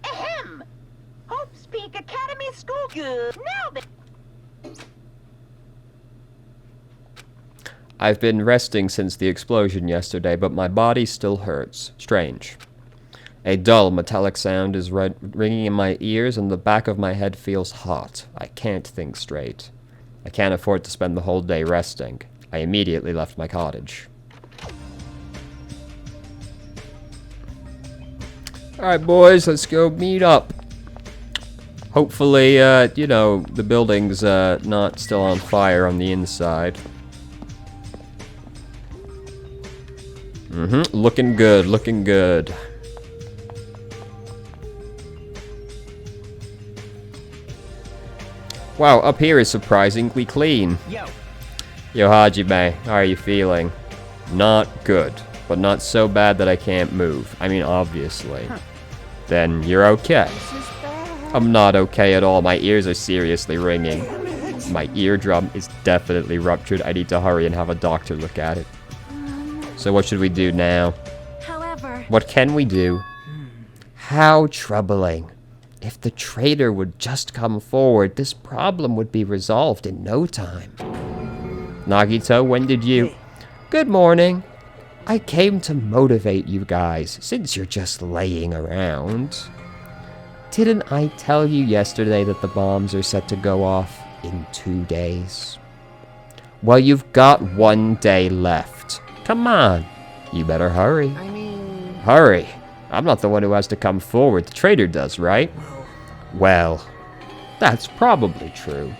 Ahem! Hope's Peak Academy School good. Now then. I've been resting since the explosion yesterday, but my body still hurts. Strange. A dull, metallic sound is ringing in my ears, and the back of my head feels hot. I can't think straight. I can't afford to spend the whole day resting. I immediately left my cottage. Alright, boys, let's go meet up. Hopefully, you know, the building's not still on fire on the inside. Looking good, looking good. Wow, up here is surprisingly clean. Yo, Hajime, how are you feeling? Not good, but not so bad that I can't move. I mean, obviously. Then you're okay. I'm not okay at all. My ears are seriously ringing. My eardrum is definitely ruptured. I need to hurry and have a doctor look at it. So what should we do now? However... What can we do? How troubling. If the traitor would just come forward, this problem would be resolved in no time. Nagito, when did you... Good morning. I came to motivate you guys, since you're just laying around. Didn't I tell you yesterday that the bombs are set to go off in 2 days? Well, you've got 1 day left. Come on, you better hurry. Hurry. I'm not the one who has to come forward. The traitor does, right? Well, that's probably true.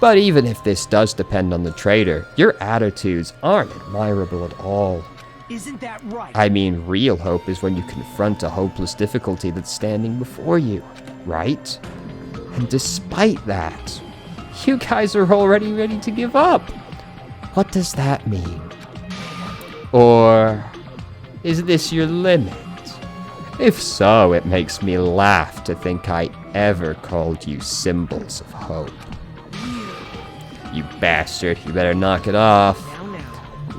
But even if this does depend on the traitor, your attitudes aren't admirable at all. Isn't that right? I mean, real hope is when you confront a hopeless difficulty that's standing before you, right? And despite that, you guys are already ready to give up. What does that mean? Or is this your limit? If so, it makes me laugh to think I ever called you symbols of hope. You bastard, you better knock it off.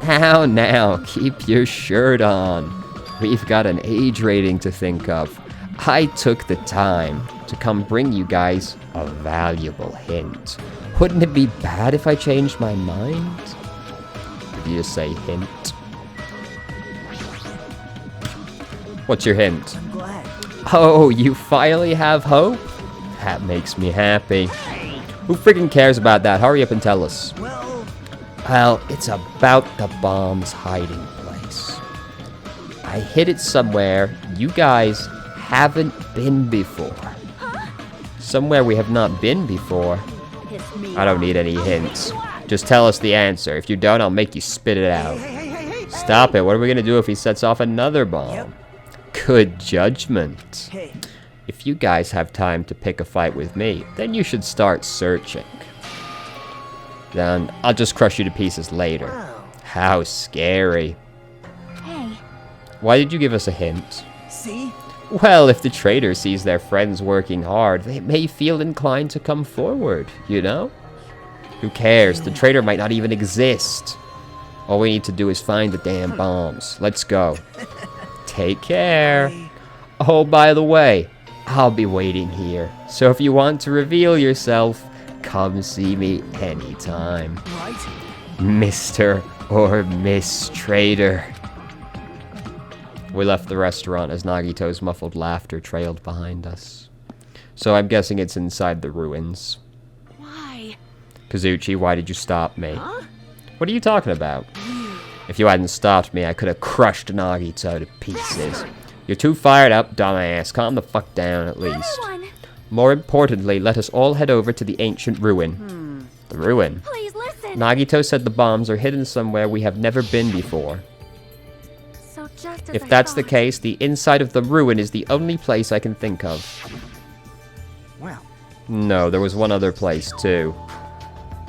Now, keep your shirt on. We've got an age rating to think of. I took the time to come bring you guys a valuable hint. Wouldn't it be bad if I changed my mind? Did you just say hint? What's your hint? I'm glad. Oh, you finally have hope? That makes me happy. Who freaking cares about that? Hurry up and tell us. Well, it's about the bomb's hiding place. I hid it somewhere you guys haven't been before. Somewhere we have not been before. I don't need any hints. Just tell us the answer. If you don't, I'll make you spit it out. Stop it. What are we gonna do if he sets off another bomb? Good judgment. If you guys have time to pick a fight with me, then you should start searching. Then I'll just crush you to pieces later. How scary. Hey. Why did you give us a hint? See? Well, if the traitor sees their friends working hard, they may feel inclined to come forward, you know? Who cares? The traitor might not even exist. All we need to do is find the damn bombs. Let's go. Take care. Oh, by the way, I'll be waiting here. So if you want to reveal yourself, come see me anytime. Right? Mr. or Miss Traitor. We left the restaurant as Nagito's muffled laughter trailed behind us. So I'm guessing it's inside the ruins. Why? Kazuchi, why did you stop me? Huh? What are you talking about? If you hadn't stopped me, I could have crushed Nagito to pieces. You're too fired up, dumbass. Calm the fuck down, at least. Everyone. More importantly, let us all head over to the ancient ruin. The ruin? Please listen. Nagito said the bombs are hidden somewhere we have never been before. So just as If I that's the thought. case, the inside of the ruin is the only place I can think of. Well, No, there was one other place, too.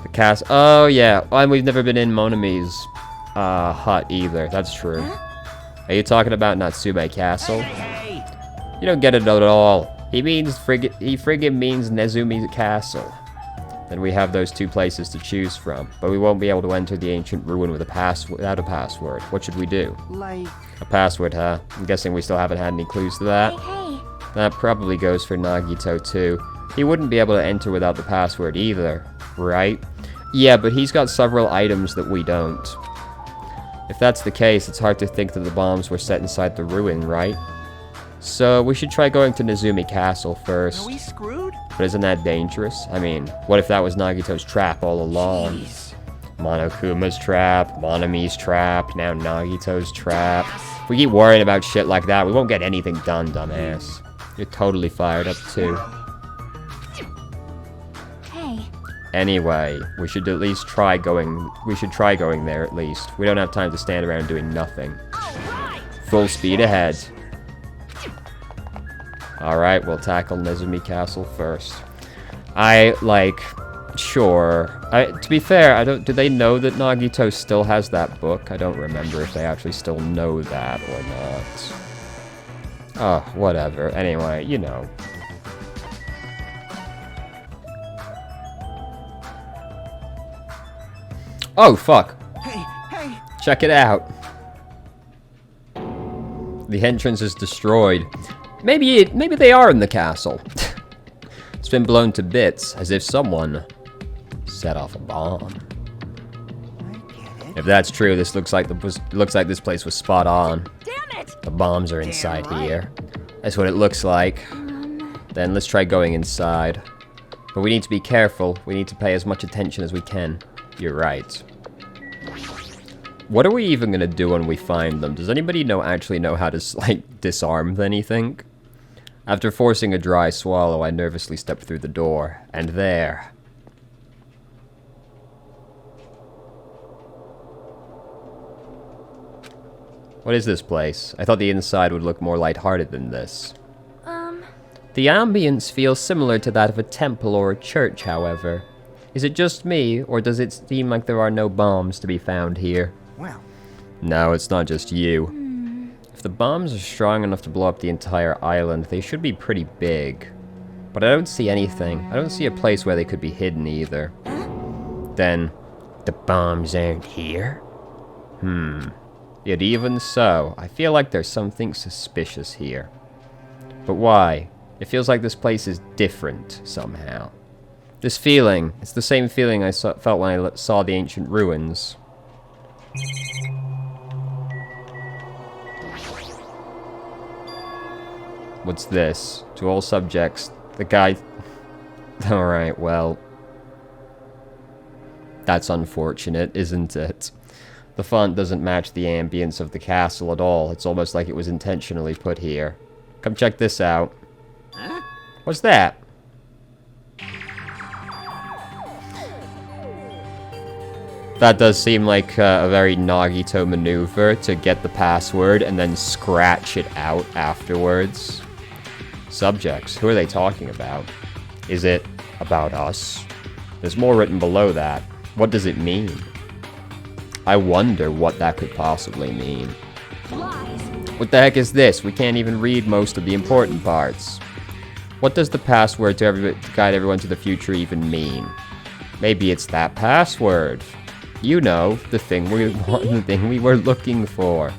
The castle. Oh, yeah. And we've never been in Monami's hut either. That's true. Are you talking about Nezumi Castle? You don't get it at all. He friggin' means Nezumi Castle. then we have those two places to choose from. But we won't be able to enter the ancient ruin with without a password. What should we do? Like... A password, huh? I'm guessing we still haven't had any clues to that. Hey, That probably goes for Nagito too. He wouldn't be able to enter without the password either, right? Yeah, but he's got several items that we don't. If that's the case, it's hard to think that the bombs were set inside the ruin, right? So we should try going to Nezumi Castle first. Are we screwed? But isn't that dangerous? I mean, what if that was Nagito's trap all along? Jeez. Monokuma's trap, Monami's trap, now Nagito's trap. If we keep worrying about shit like that, we won't get anything done, dumbass. You're totally fired up too. hey. Anyway, we should at least try going. We should try going there at least. We don't have time to stand around doing nothing. Full speed ahead. Alright, we'll tackle Nezumi Castle first. Sure. To be fair, do they know that Nagito still has that book? I don't remember if they actually still know that or not. Oh, whatever. Anyway, you know. Oh, fuck. Hey, hey! Check it out. The entrance is destroyed. Maybe they are in the castle. It's been blown to bits, as if someone set off a bomb. I get it. If that's true, this looks like this place was spot on. Damn it! The bombs are inside right. here. That's what it looks like. Then let's try going inside. But we need to be careful. We need to pay as much attention as we can. You're right. What are we even gonna do when we find them? Does anybody actually know how to, like, disarm anything? After forcing a dry swallow, I nervously stepped through the door. And there... What is this place? I thought the inside would look more lighthearted than this. The ambience feels similar to that of a temple or a church, however. Is it just me, or does it seem like there are no bombs to be found here? Well, No, it's not just you. If the bombs are strong enough to blow up the entire island, they should be pretty big. But I don't see anything. I don't see a place where they could be hidden either. Then, the bombs aren't here? Yet even so, I feel like there's something suspicious here. But why? It feels like this place is different, somehow. This feeling, it's the same feeling I felt when I saw the ancient ruins. What's this? To all subjects, the guy... Alright, well... That's unfortunate, isn't it? The font doesn't match the ambience of the castle at all. It's almost like it was intentionally put here. Come check this out. What's that? That does seem like a very Nagito maneuver to get the password and then scratch it out afterwards. Subjects, who are they talking about? Is it about us? There's more written below that. What does it mean? I wonder what that could possibly mean. Lies. What the heck is this? We can't even read most of the important parts. What does the password to guide everyone to the future even mean? Maybe it's that password. You know, the thing we were looking for.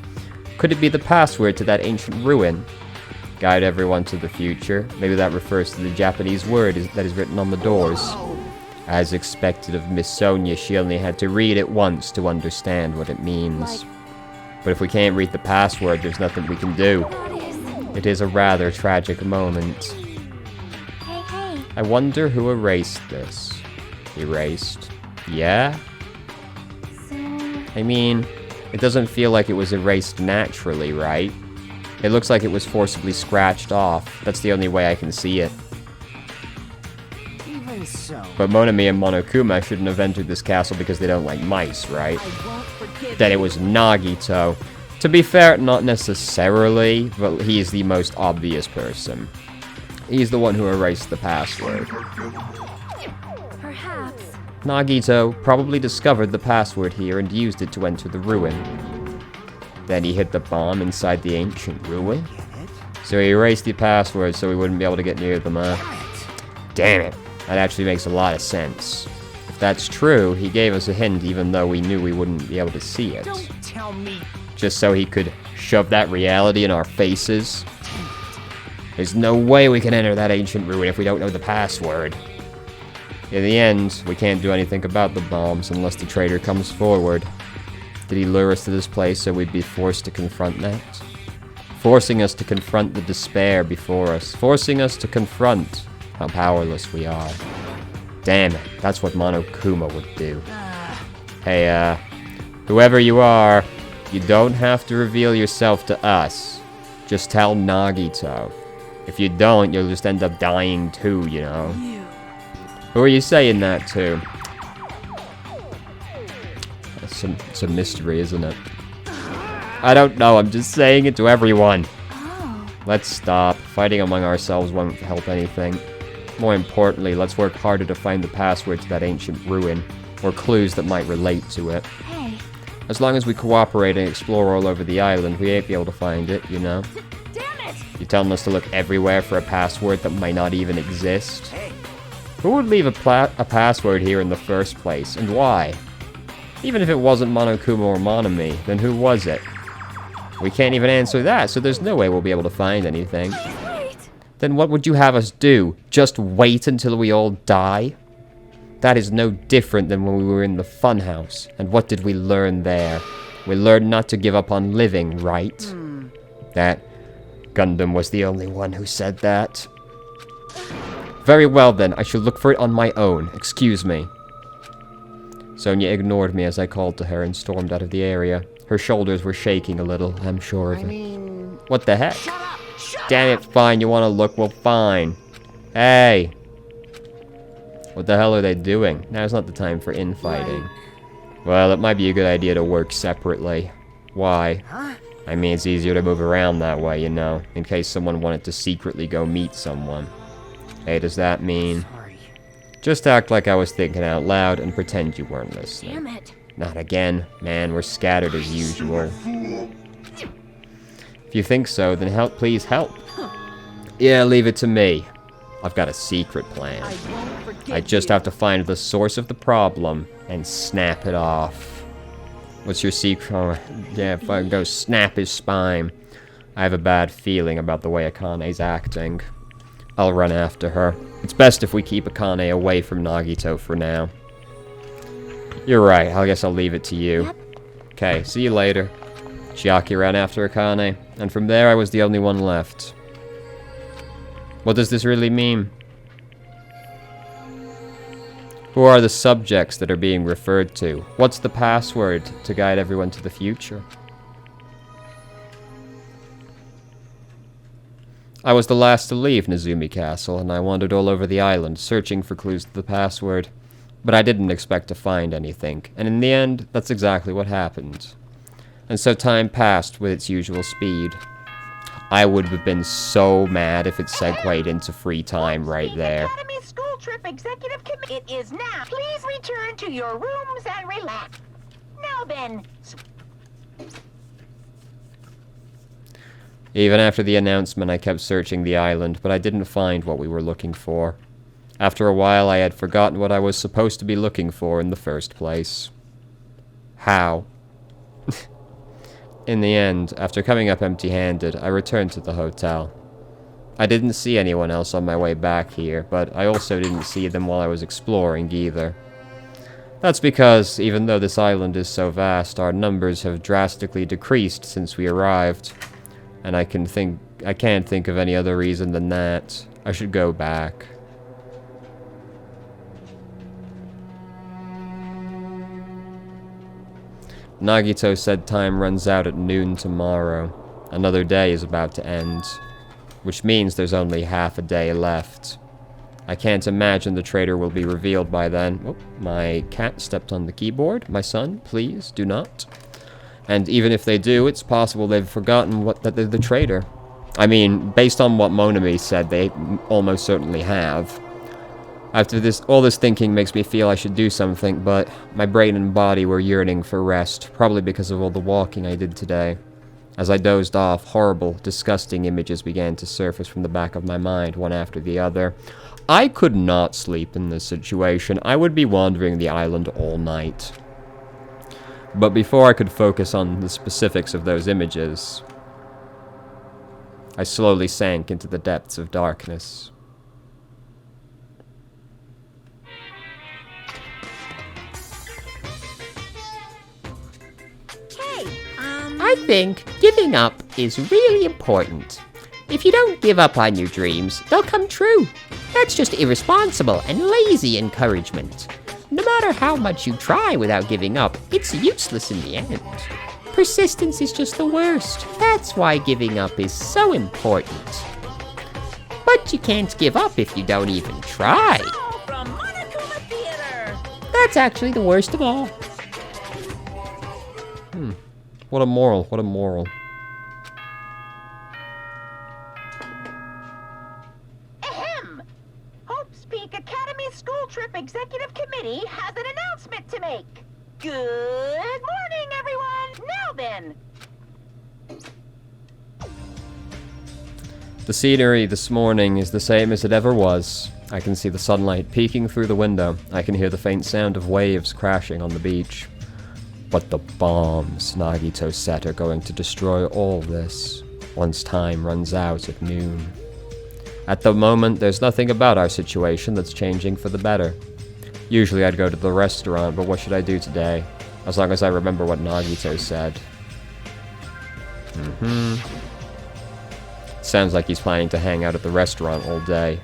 Could it be the password to that ancient ruin? Guide everyone to the future. Maybe that refers to the Japanese word that is written on the doors. As expected of Miss Sonia, she only had to read it once to understand what it means. But if we can't read the password, there's nothing we can do. It is a rather tragic moment. Hey. I wonder who erased this. Erased? Yeah? So... I mean, it doesn't feel like it was erased naturally, right? It looks like it was forcibly scratched off. That's the only way I can see it. even so... But Monami and Monokuma shouldn't have entered this castle because they don't like mice, right? I won't forgive Then it was Nagito. To be fair, not necessarily, but he's the most obvious person. He's the one who erased the password. Perhaps. Nagito probably discovered the password here and used it to enter the ruin. Then he hid the bomb inside the ancient ruin. Get it? So he erased the password so we wouldn't be able to get near them, Damn it. That actually makes a lot of sense. If that's true, he gave us a hint even though we knew we wouldn't be able to see it. Don't tell me. Just so he could shove that reality in our faces. There's no way we can enter that ancient ruin if we don't know the password. In the end, we can't do anything about the bombs unless the traitor comes forward. Did he lure us to this place so we'd be forced to confront that? Forcing us to confront the despair before us. Forcing us to confront how powerless we are. Damn it, that's what Monokuma would do. Hey, whoever you are, you don't have to reveal yourself to us. Just tell Nagito. If you don't, you'll just end up dying too, you know. Who are you saying that to? It's a mystery, isn't it? I don't know, I'm just saying it to everyone. Oh. Let's stop. Fighting among ourselves won't help anything. More importantly, let's work harder to find the password to that ancient ruin, or clues that might relate to it. Hey. As long as we cooperate and explore all over the island, we ain't be able to find it, you know? Damn it! You telling us to look everywhere for a password that might not even exist? Hey, Who would leave a password here in the first place, and why? Even if it wasn't Monokuma or Monomi, then who was it? We can't even answer that, so there's no way we'll be able to find anything. Wait! Then what would you have us do? Just wait until we all die? That is no different than when we were in the funhouse. And what did we learn there? We learned not to give up on living, right? That Gundam was the only one who said that. Very well then, I shall look for it on my own. Excuse me. Sonia ignored me as I called to her and stormed out of the area. Her shoulders were shaking a little, I'm sure of it. What the heck? Damn it, fine, you wanna look? Well, fine. Hey! What the hell are they doing? Now's not the time for infighting. Well, it might be a good idea to work separately. Why? I mean, it's easier to move around that way, you know, in case someone wanted to secretly go meet someone. Hey, does that mean... sorry. Just act like I was thinking out loud and pretend you weren't listening. Damn it! Not again. Man, we're scattered as usual. If you think so, then please help. Yeah, leave it to me. I've got a secret plan. I won't forget I just have to find the source of the problem and snap it off. What's your secret? Oh, yeah, if I go snap his spine. I have a bad feeling about the way Akane's acting. I'll run after her. It's best if we keep Akane away from Nagito for now. You're right, I guess I'll leave it to you. Yep. Okay, see you later. Chiaki ran after Akane, and from there I was the only one left. What does this really mean? Who are the subjects that are being referred to? What's the password to guide everyone to the future? I was the last to leave Nezumi Castle, and I wandered all over the island, searching for clues to the password. But I didn't expect to find anything, and in the end, that's exactly what happened. And so time passed with its usual speed. I would have been so mad if it segued into free time right there. Academy School Trip Executive Committee. It is now. Please return to your rooms and relax. Now then. Even after the announcement, I kept searching the island, but I didn't find what we were looking for. After a while, I had forgotten what I was supposed to be looking for in the first place. How? In the end, after coming up empty-handed, I returned to the hotel. I didn't see anyone else on my way back here, but I also didn't see them while I was exploring either. That's because, even though this island is so vast, our numbers have drastically decreased since we arrived. And I can't think of any other reason than that. I should go back. Nagito said time runs out at noon tomorrow. Another day is about to end. Which means there's only half a day left. I can't imagine the traitor will be revealed by then. Oh, my cat stepped on the keyboard. My son, please, do not. And even if they do, it's possible they've forgotten that they're the traitor. I mean, based on what Monami said, they almost certainly have. After this, all this thinking makes me feel I should do something, but my brain and body were yearning for rest, probably because of all the walking I did today. As I dozed off, horrible, disgusting images began to surface from the back of my mind, one after the other. I could not sleep in this situation. I would be wandering the island all night. But before I could focus on the specifics of those images, I slowly sank into the depths of darkness. I think giving up is really important. If you don't give up on your dreams, they'll come true. That's just irresponsible and lazy encouragement. No matter how much you try without giving up, it's useless in the end. Persistence is just the worst. That's why giving up is so important. But you can't give up if you don't even try. From Monokuma Theater. That's actually the worst of all. What a moral, what a moral. Ahem! Hope's Peak Academy School Trip Executive Committee has an announcement to make. Good morning, everyone! Now then, The scenery this morning is the same as it ever was. I can see the sunlight peeking through the window. I can hear the faint sound of waves crashing on the beach. But the bombs Nagito set are going to destroy all this once time runs out at noon. At the moment, there's nothing about our situation that's changing for the better. Usually I'd go to the restaurant, but what should I do today? As long as I remember what Nagito said. Sounds like he's planning to hang out at the restaurant all day.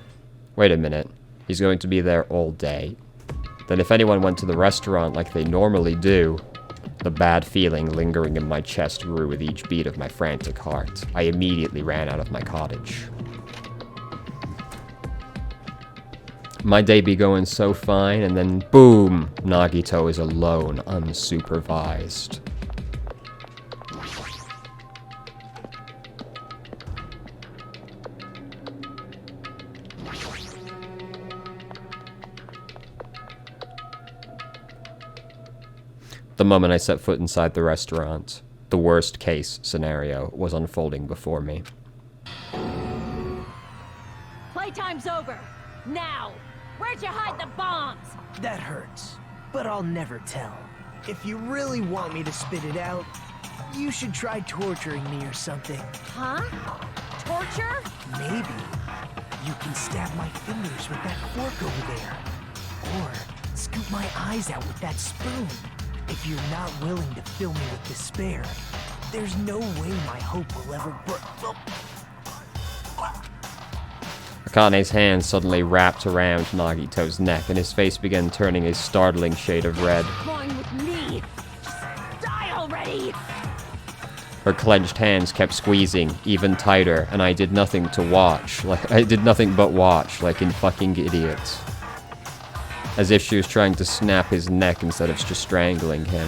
Wait a minute. He's going to be there all day. Then if anyone went to the restaurant like they normally do, the bad feeling lingering in my chest grew with each beat of my frantic heart. I immediately ran out of my cottage. My day be going so fine, and then boom! Nagito is alone, unsupervised. The moment I set foot inside the restaurant, the worst case scenario was unfolding before me. Playtime's over. Now, where'd you hide the bombs? That hurts, but I'll never tell. If you really want me to spit it out, you should try torturing me or something. Huh? Torture? Maybe you can stab my fingers with that fork over there. Or scoop my eyes out with that spoon. If you're not willing to fill me with despair, there's no way my hope will ever Akane's hand suddenly wrapped around Nagito's neck, and his face began turning a startling shade of red. Going with me. Just die already. Her clenched hands kept squeezing even tighter, and I did nothing to watch. I did nothing but watch, like an fucking idiot. As if she was trying to snap his neck instead of just strangling him.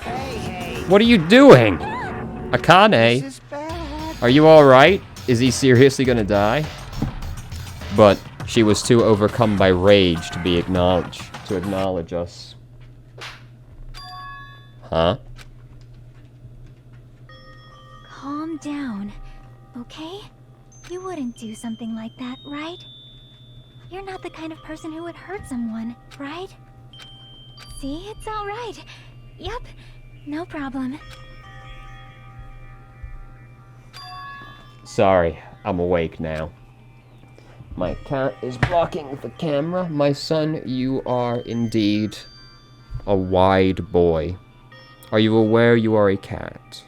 Hey! What are you doing? Akane, This is bad. are you alright? Is he seriously gonna die? But she was too overcome by rage to acknowledge us. Huh? Calm down, okay? You wouldn't do something like that, right? You're not the kind of person who would hurt someone, right? See, it's all right. Yep, no problem. Sorry, I'm awake now. My cat is blocking the camera. My son, you are indeed a wide boy. Are you aware you are a cat?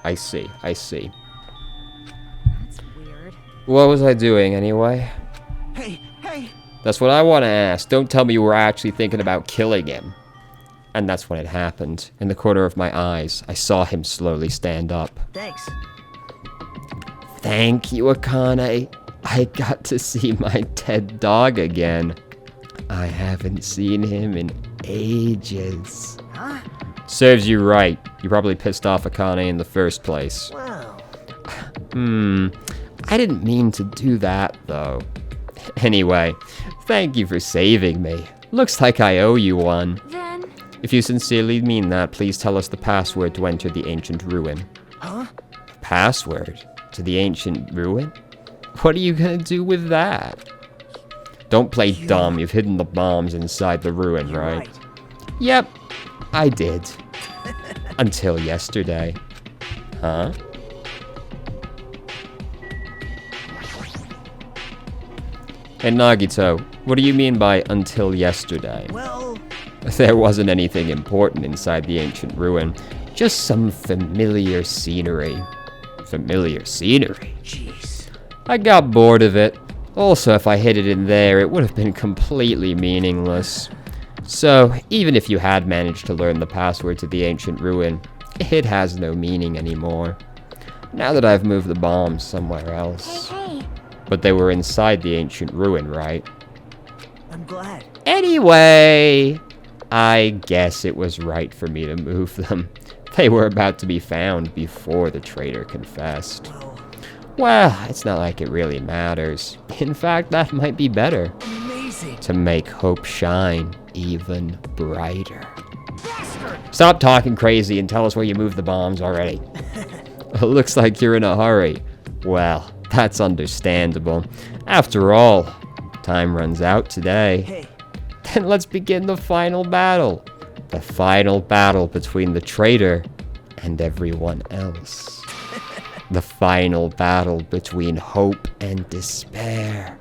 I see, I see. That's weird. What was I doing anyway? Hey! That's what I want to ask. Don't tell me you were actually thinking about killing him. And that's when it happened. In the corner of my eyes, I saw him slowly stand up. Thanks. Thank you, Akane. I got to see my dead dog again. I haven't seen him in ages. Huh? Serves you right. You probably pissed off Akane in the first place. Wow. I didn't mean to do that, though. Anyway, thank you for saving me. Looks like I owe you one. Then, If you sincerely mean that, please tell us the password to enter the ancient ruin. Huh? Password? To the ancient ruin? What are you gonna do with that? Don't play dumb. You've hidden the bombs inside the ruin, right? Yep, I did. Until yesterday. Huh? Hey, Nagito, what do you mean by until yesterday? Well, There wasn't anything important inside the ancient ruin. Just some familiar scenery. Familiar scenery? jeez. I got bored of it. Also, if I hid it in there, it would have been completely meaningless. So, even if you had managed to learn the password to the ancient ruin, it has no meaning anymore. Now that I've moved the bombs somewhere else. Hey, But they were inside the ancient ruin, right? I'm glad. Anyway, I guess it was right for me to move them. They were about to be found before the traitor confessed. Well, it's not like it really matters. In fact, that might be better. Amazing. To make hope shine even brighter. Stop talking crazy and tell us where you moved the bombs already. It looks like you're in a hurry. Well, that's understandable. After all, time runs out today. Hey, Then let's begin the final battle. The final battle between the traitor and everyone else. The final battle between hope and despair.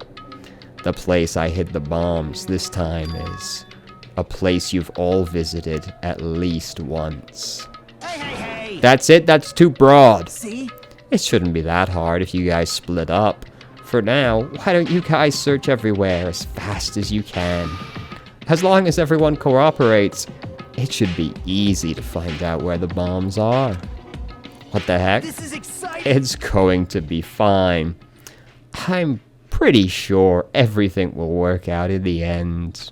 The place I hid the bombs this time is a place you've all visited at least once. hey. That's it, that's too broad. See? It shouldn't be that hard if you guys split up. For now, why don't you guys search everywhere as fast as you can? As long as everyone cooperates, it should be easy to find out where the bombs are. What the heck? This is exciting. It's going to be fine. I'm pretty sure everything will work out in the end.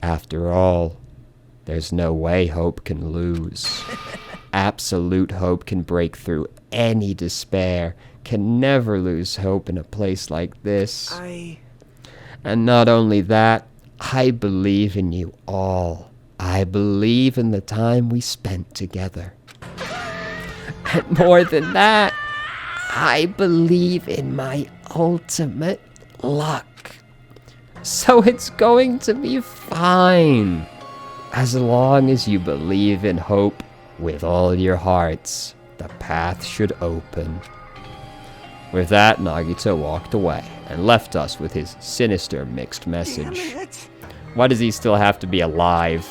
After all, there's no way hope can lose. Absolute hope can break through any despair, can never lose hope in a place like this. And not only that, I believe in you all. I believe in the time we spent together. And more than that, I believe in my ultimate luck. So it's going to be fine. As long as you believe in hope with all your hearts, the path should open. With that, Nagito walked away and left us with his sinister mixed message. Why does he still have to be alive?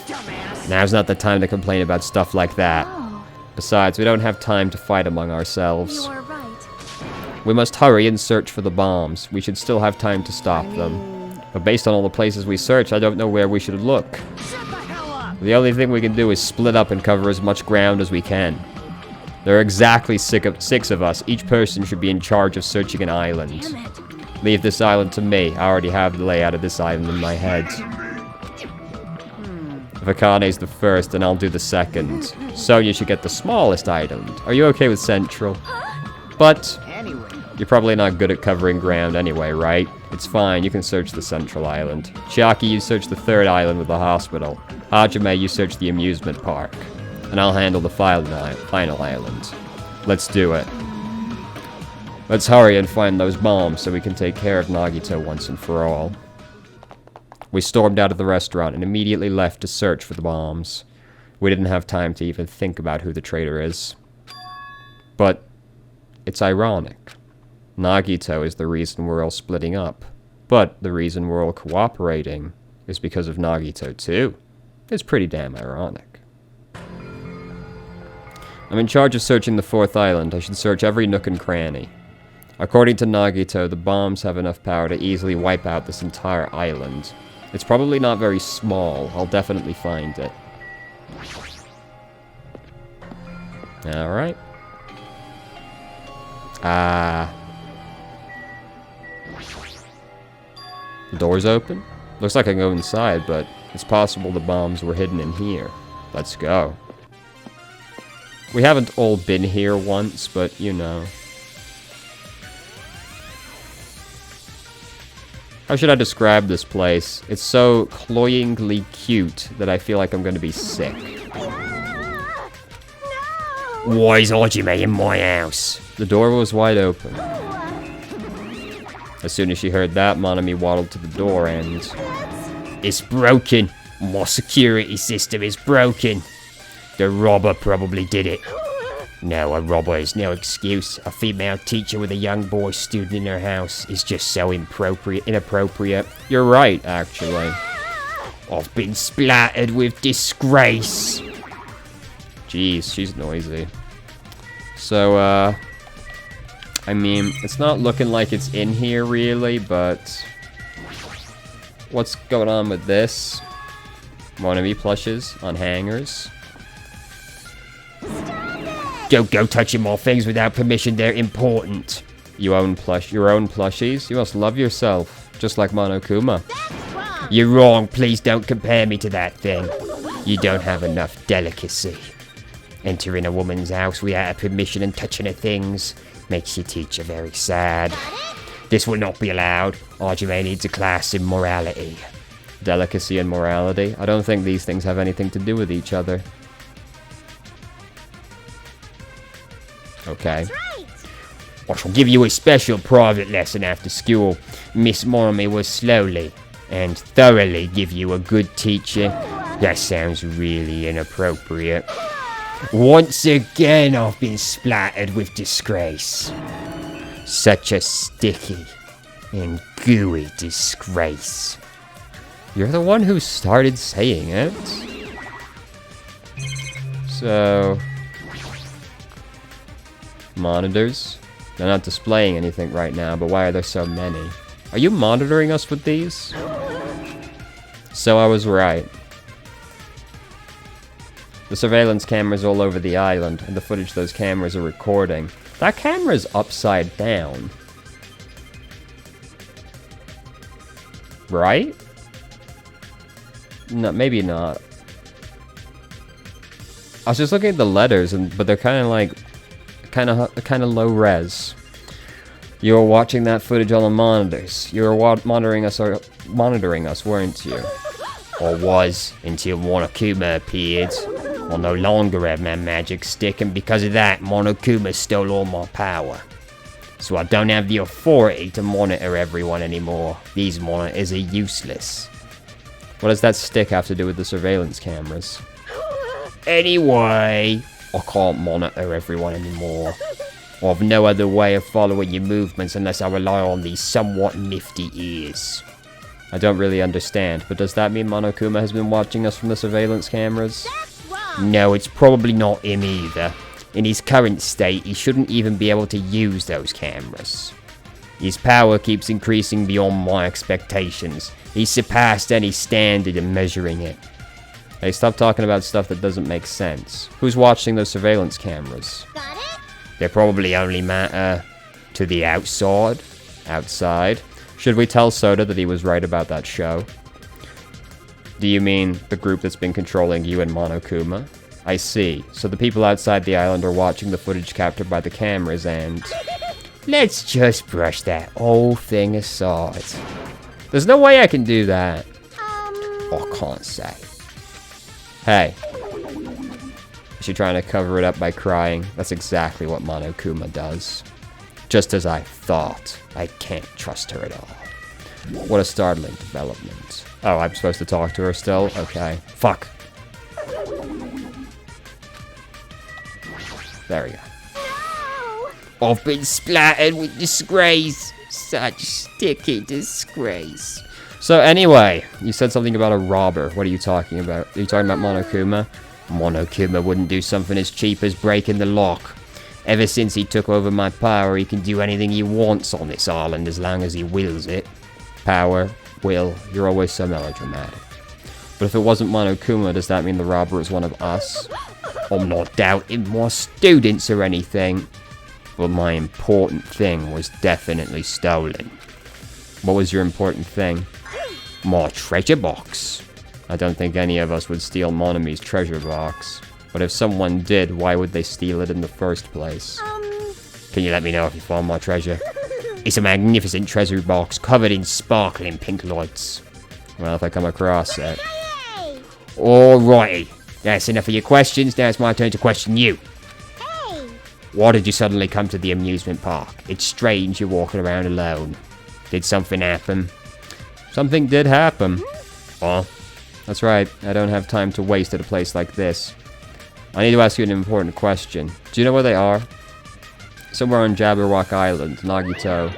Now's not the time to complain about stuff like that. Oh, Besides, we don't have time to fight among ourselves. you are right. We must hurry and search for the bombs. We should still have time to stop them. But based on all the places we search, I don't know where we should look. The only thing we can do is split up and cover as much ground as we can. There are exactly six of us. Each person should be in charge of searching an island. Damn it. Leave this island to me. I already have the layout of this island in my head. If Akane's the first, then I'll do the second. Sonya should get the smallest island. Are you okay with Central? But you're probably not good at covering ground anyway, right? It's fine, you can search the Central Island. Chiaki, you search the third island with the hospital. Hajime, you search the amusement park. And I'll handle the final island. Let's do it. Let's hurry and find those bombs so we can take care of Nagito once and for all. We stormed out of the restaurant and immediately left to search for the bombs. We didn't have time to even think about who the traitor is. But it's ironic. Nagito is the reason we're all splitting up. But the reason we're all cooperating is because of Nagito too. It's pretty damn ironic. I'm in charge of searching the fourth island. I should search every nook and cranny. According to Nagito, the bombs have enough power to easily wipe out this entire island. It's probably not very small. I'll definitely find it. Alright. The door's open? Looks like I can go inside, but it's possible the bombs were hidden in here. Let's go. We haven't all been here once, but you know. How should I describe this place? It's so cloyingly cute that I feel like I'm gonna be sick. Why is Hajime in my house? The door was wide open. As soon as she heard that, Monomi waddled to the door and... It's broken. My security system is broken. The robber probably did it. No, a robber is no excuse. A female teacher with a young boy student in her house is just so inappropriate. You're right, actually. I've been splattered with disgrace. Jeez, she's noisy. So, I mean, it's not looking like it's in here, really, but... What's going on with this? Monomi plushes on hangers. Don't go touching more things without permission, they're important. Your own plushies? You must love yourself, just like Monokuma. You're wrong, please don't compare me to that thing. You don't have enough delicacy. Entering a woman's house without her permission and touching her things makes your teacher very sad. This will not be allowed. Hajime needs a class in morality. Delicacy and morality? I don't think these things have anything to do with each other. Okay. I shall give you a special private lesson after school. Miss Monomi will slowly and thoroughly give you a good teaching. That sounds really inappropriate. Once again, I've been splattered with disgrace. Such a sticky and gooey disgrace. You're the one who started saying it. So... monitors? They're not displaying anything right now, but why are there so many? Are you monitoring us with these? So I was right. The surveillance cameras all over the island, and the footage those cameras are recording. That camera's upside down. Right? No, maybe not. I was just looking at the letters, but they're kind of like... kind of low res. You were watching that footage on the monitors. You were monitoring us, weren't you? Or was, until Monokuma appeared. I no longer have my magic stick, and because of that, Monokuma stole all my power. So I don't have the authority to monitor everyone anymore. These monitors are useless. What does that stick have to do with the surveillance cameras? Anyway, I can't monitor everyone anymore. I have no other way of following your movements unless I rely on these somewhat nifty ears. I don't really understand, but does that mean Monokuma has been watching us from the surveillance cameras? No, it's probably not him either. In his current state, he shouldn't even be able to use those cameras. His power keeps increasing beyond my expectations. He's surpassed any standard in measuring it. Hey, stop talking about stuff that doesn't make sense. Who's watching those surveillance cameras? Got it? They probably only matter to the outside. Should we tell Soda that he was right about that show? Do you mean the group that's been controlling you and Monokuma? I see. So the people outside the island are watching the footage captured by the cameras and... Let's just brush that whole thing aside. There's no way I can do that. I can't say. Hey. Is she trying to cover it up by crying? That's exactly what Monokuma does. Just as I thought. I can't trust her at all. What a startling development. Oh, I'm supposed to talk to her still? Okay. Fuck. There we go. No! I've been splattered with disgrace. Such sticky disgrace. So anyway, you said something about a robber. What are you talking about? Are you talking about Monokuma? Monokuma wouldn't do something as cheap as breaking the lock. Ever since he took over my power, he can do anything he wants on this island as long as he wills it. Power, will, you're always so melodramatic. But if it wasn't Monokuma, does that mean the robber is one of us? I'm not doubting my students or anything, but my important thing was definitely stolen. What was your important thing? My treasure box. I don't think any of us would steal Monomi's treasure box. But if someone did, why would they steal it in the first place? Can you let me know if you found my treasure? It's a magnificent treasure box covered in sparkling pink lights. Well, if I come across it. Alrighty. That's enough of your questions. Now it's my turn to question you. Hey! Why did you suddenly come to the amusement park? It's strange you're walking around alone. Did something happen? Something did happen. Well, that's right. I don't have time to waste at a place like this. I need to ask you an important question. Do you know where they are? Somewhere on Jabberwock Island, Nagito.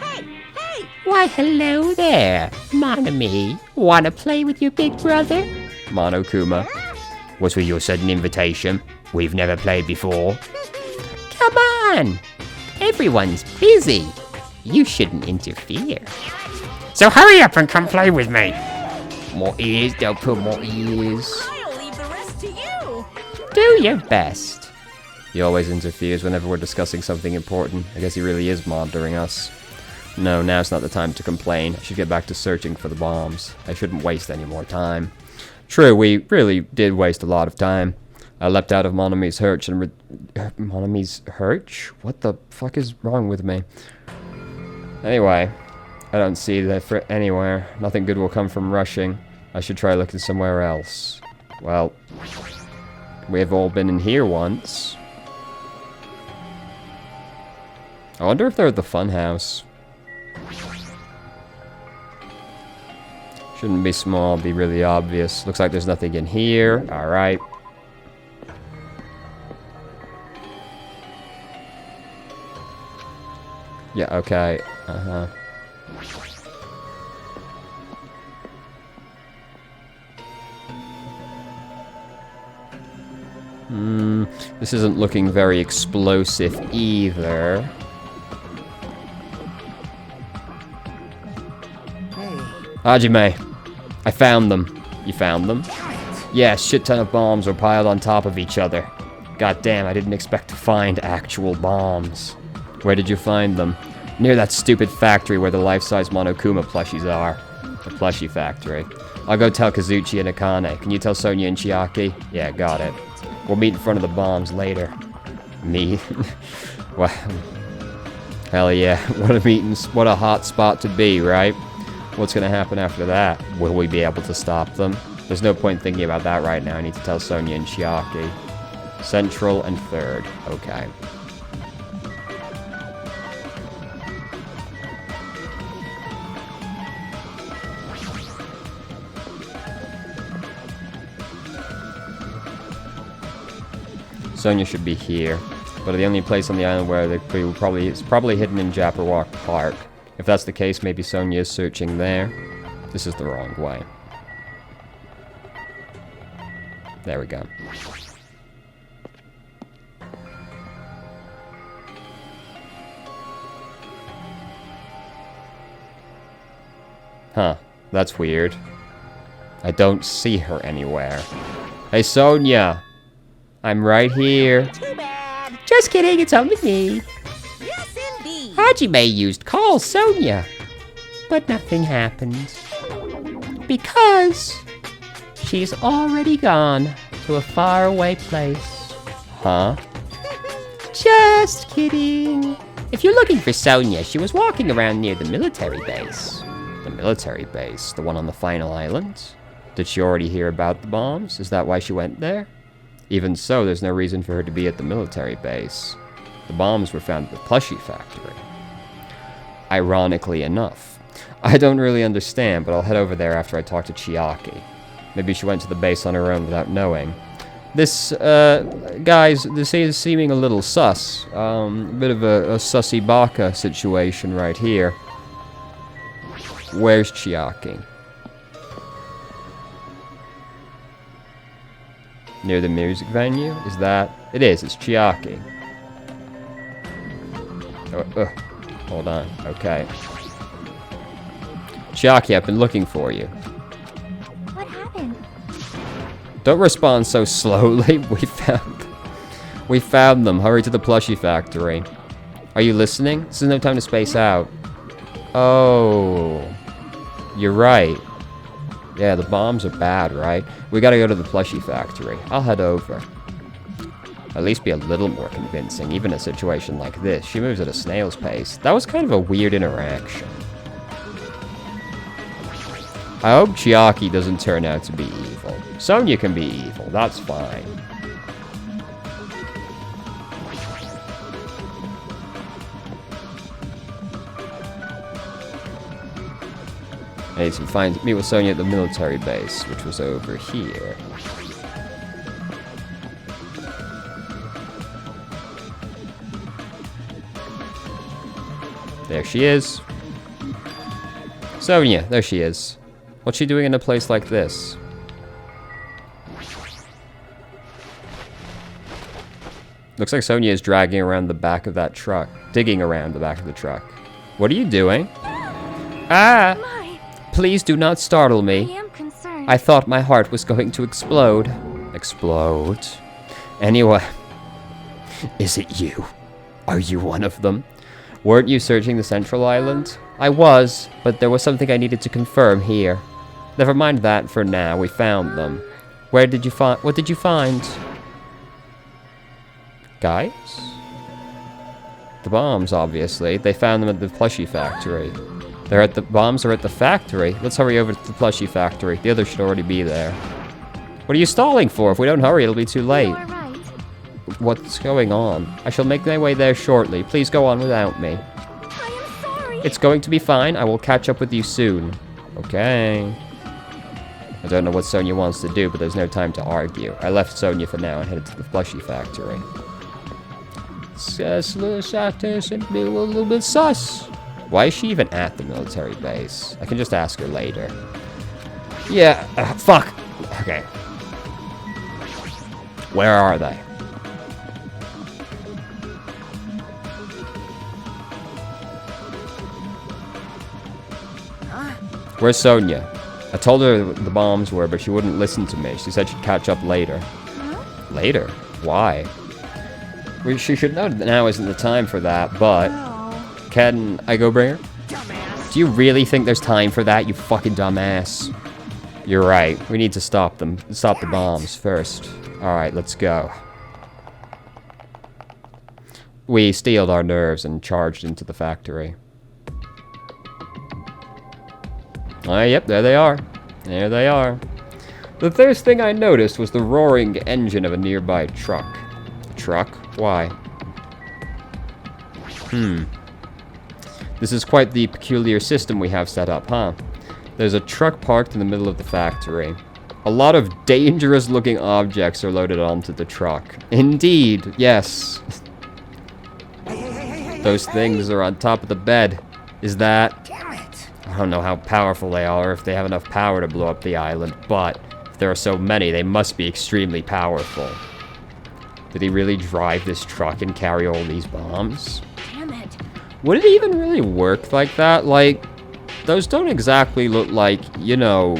Why, hello there, Monami. Wanna play with your big brother? Monokuma. What's with your sudden invitation? We've never played before. Come on! Everyone's busy. You shouldn't interfere. So hurry up and come play with me. More ears, don't put more ears. I'll leave the rest to you. Do your best. He always interferes whenever we're discussing something important. I guess he really is monitoring us. No, now's not the time to complain. I should get back to searching for the bombs. I shouldn't waste any more time. True, we really did waste a lot of time. I leapt out of Monami's hurch and Monami's hurch? What the fuck is wrong with me? Anyway, I don't see that anywhere. Nothing good will come from rushing. I should try looking somewhere else. Well, we've all been in here once. I wonder if they're at the funhouse. Shouldn't be small, be really obvious. Looks like there's nothing in here. Alright. Yeah, okay. Uh-huh. This isn't looking very explosive either. Hajime, I found them. You found them? Yeah, shit ton of bombs were piled on top of each other. God damn, I didn't expect to find actual bombs. Where did you find them? Near that stupid factory where the life-size Monokuma plushies are. The plushie factory. I'll go tell Kazuchi and Akane. Can you tell Sonia and Chiaki? Yeah, got it. We'll meet in front of the bombs later. Me? Wow. Hell yeah. What a hot spot to be, right? What's gonna happen after that? Will we be able to stop them? There's no point thinking about that right now. I need to tell Sonia and Chiaki. Central and 3rd. Okay. Sonia should be here, but the only place on the island where they could be is probably hidden in Jabberwock Park. If that's the case, maybe Sonia is searching there. This is the wrong way. There we go. Huh, that's weird. I don't see her anywhere. Hey, Sonia! I'm right here. Too bad. Just kidding, it's only me. Yes, indeed. Hajime used call Sonia, but nothing happened. Because she's already gone to a faraway place. Huh? Just kidding. If you're looking for Sonia, she was walking around near the military base. The military base? The one on the final island? Did she already hear about the bombs? Is that why she went there? Even so, there's no reason for her to be at the military base. The bombs were found at the plushie factory. Ironically enough. I don't really understand, but I'll head over there after I talk to Chiaki. Maybe she went to the base on her own without knowing. This, guys, this is seeming a little sus. A bit of a sussy baka situation right here. Where's Chiaki? Near the music venue? Is that... It is, it's Chiaki. Hold on, okay. Chiaki, I've been looking for you. What happened? Don't respond so slowly. We found them. Hurry to the plushie factory. Are you listening? This is no time to space out. Oh. You're right. Yeah, the bombs are bad, right? We gotta go to the plushie factory. I'll head over. At least be a little more convincing, even in a situation like this. She moves at a snail's pace. That was kind of a weird interaction. I hope Chiaki doesn't turn out to be evil. Sonia can be evil, that's fine. I need to meet with Sonia at the military base, which was over here. There she is. Sonia, there she is. What's she doing in a place like this? Looks like Sonia is dragging around the back of that truck. Digging around the back of the truck. What are you doing? Ah! My, Please do not startle I me. am concerned. I thought my heart was going to explode. Explode? Anyway. Is it you? Are you one of them? Weren't you searching the central island? I was, but there was something I needed to confirm here. Never mind that for now, we found them. What did you find? Guys? The bombs, obviously. They found them at the plushie factory. The bombs are at the factory. Let's hurry over to the plushie factory. The others should already be there. What are you stalling for? If we don't hurry, it'll be too late. You are right. What's going on? I shall make my way there shortly. Please go on without me. I am sorry. It's going to be fine. I will catch up with you soon. Okay. I don't know what Sonia wants to do, but there's no time to argue. I left Sonia for now and headed to the plushie factory. It's a little bit sus. Why is she even at the military base? I can just ask her later. Yeah, fuck. Okay. Where are they? Where's Sonia? I told her the bombs were, but she wouldn't listen to me. She said she'd catch up later. Huh? Later? Why? She should know that now isn't the time for that, but... Oh. Can I go bring her? Dumbass. Do you really think there's time for that, you fucking dumbass? You're right. We need to stop them. Stop the bombs first. Alright, let's go. We steeled our nerves and charged into the factory. Yep, there they are. There they are. The first thing I noticed was the roaring engine of a nearby truck. A truck? Why? This is quite the peculiar system we have set up, huh? There's a truck parked in the middle of the factory. A lot of dangerous-looking objects are loaded onto the truck. Indeed, yes. Those things are on top of the bed. Is that... Damn it. I don't know how powerful they are, or if they have enough power to blow up the island, but if there are so many, they must be extremely powerful. Did he really drive this truck and carry all these bombs? Damn it. Would it even really work like that? Like, those don't exactly look like, you know,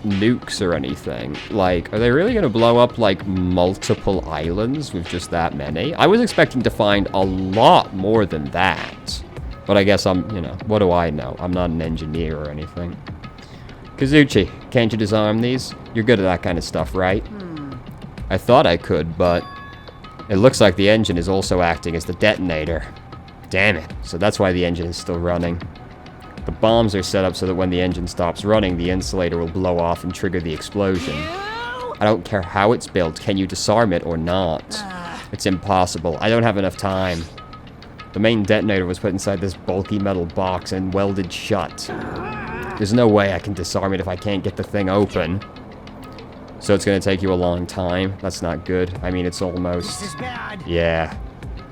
nukes or anything. Like, are they really going to blow up, like, multiple islands with just that many? I was expecting to find a lot more than that. But I guess I'm, you know, what do I know? I'm not an engineer or anything. Kazuchi, can't you disarm these? You're good at that kind of stuff, right? I thought I could, but it looks like the engine is also acting as the detonator. Damn it. So that's why the engine is still running. The bombs are set up so that when the engine stops running, the insulator will blow off and trigger the explosion. I don't care how it's built. Can you disarm it or not? It's impossible. I don't have enough time. The main detonator was put inside this bulky metal box and welded shut. There's no way I can disarm it if I can't get the thing open. So it's going to take you a long time. That's not good. I mean, it's almost... This is bad. Yeah.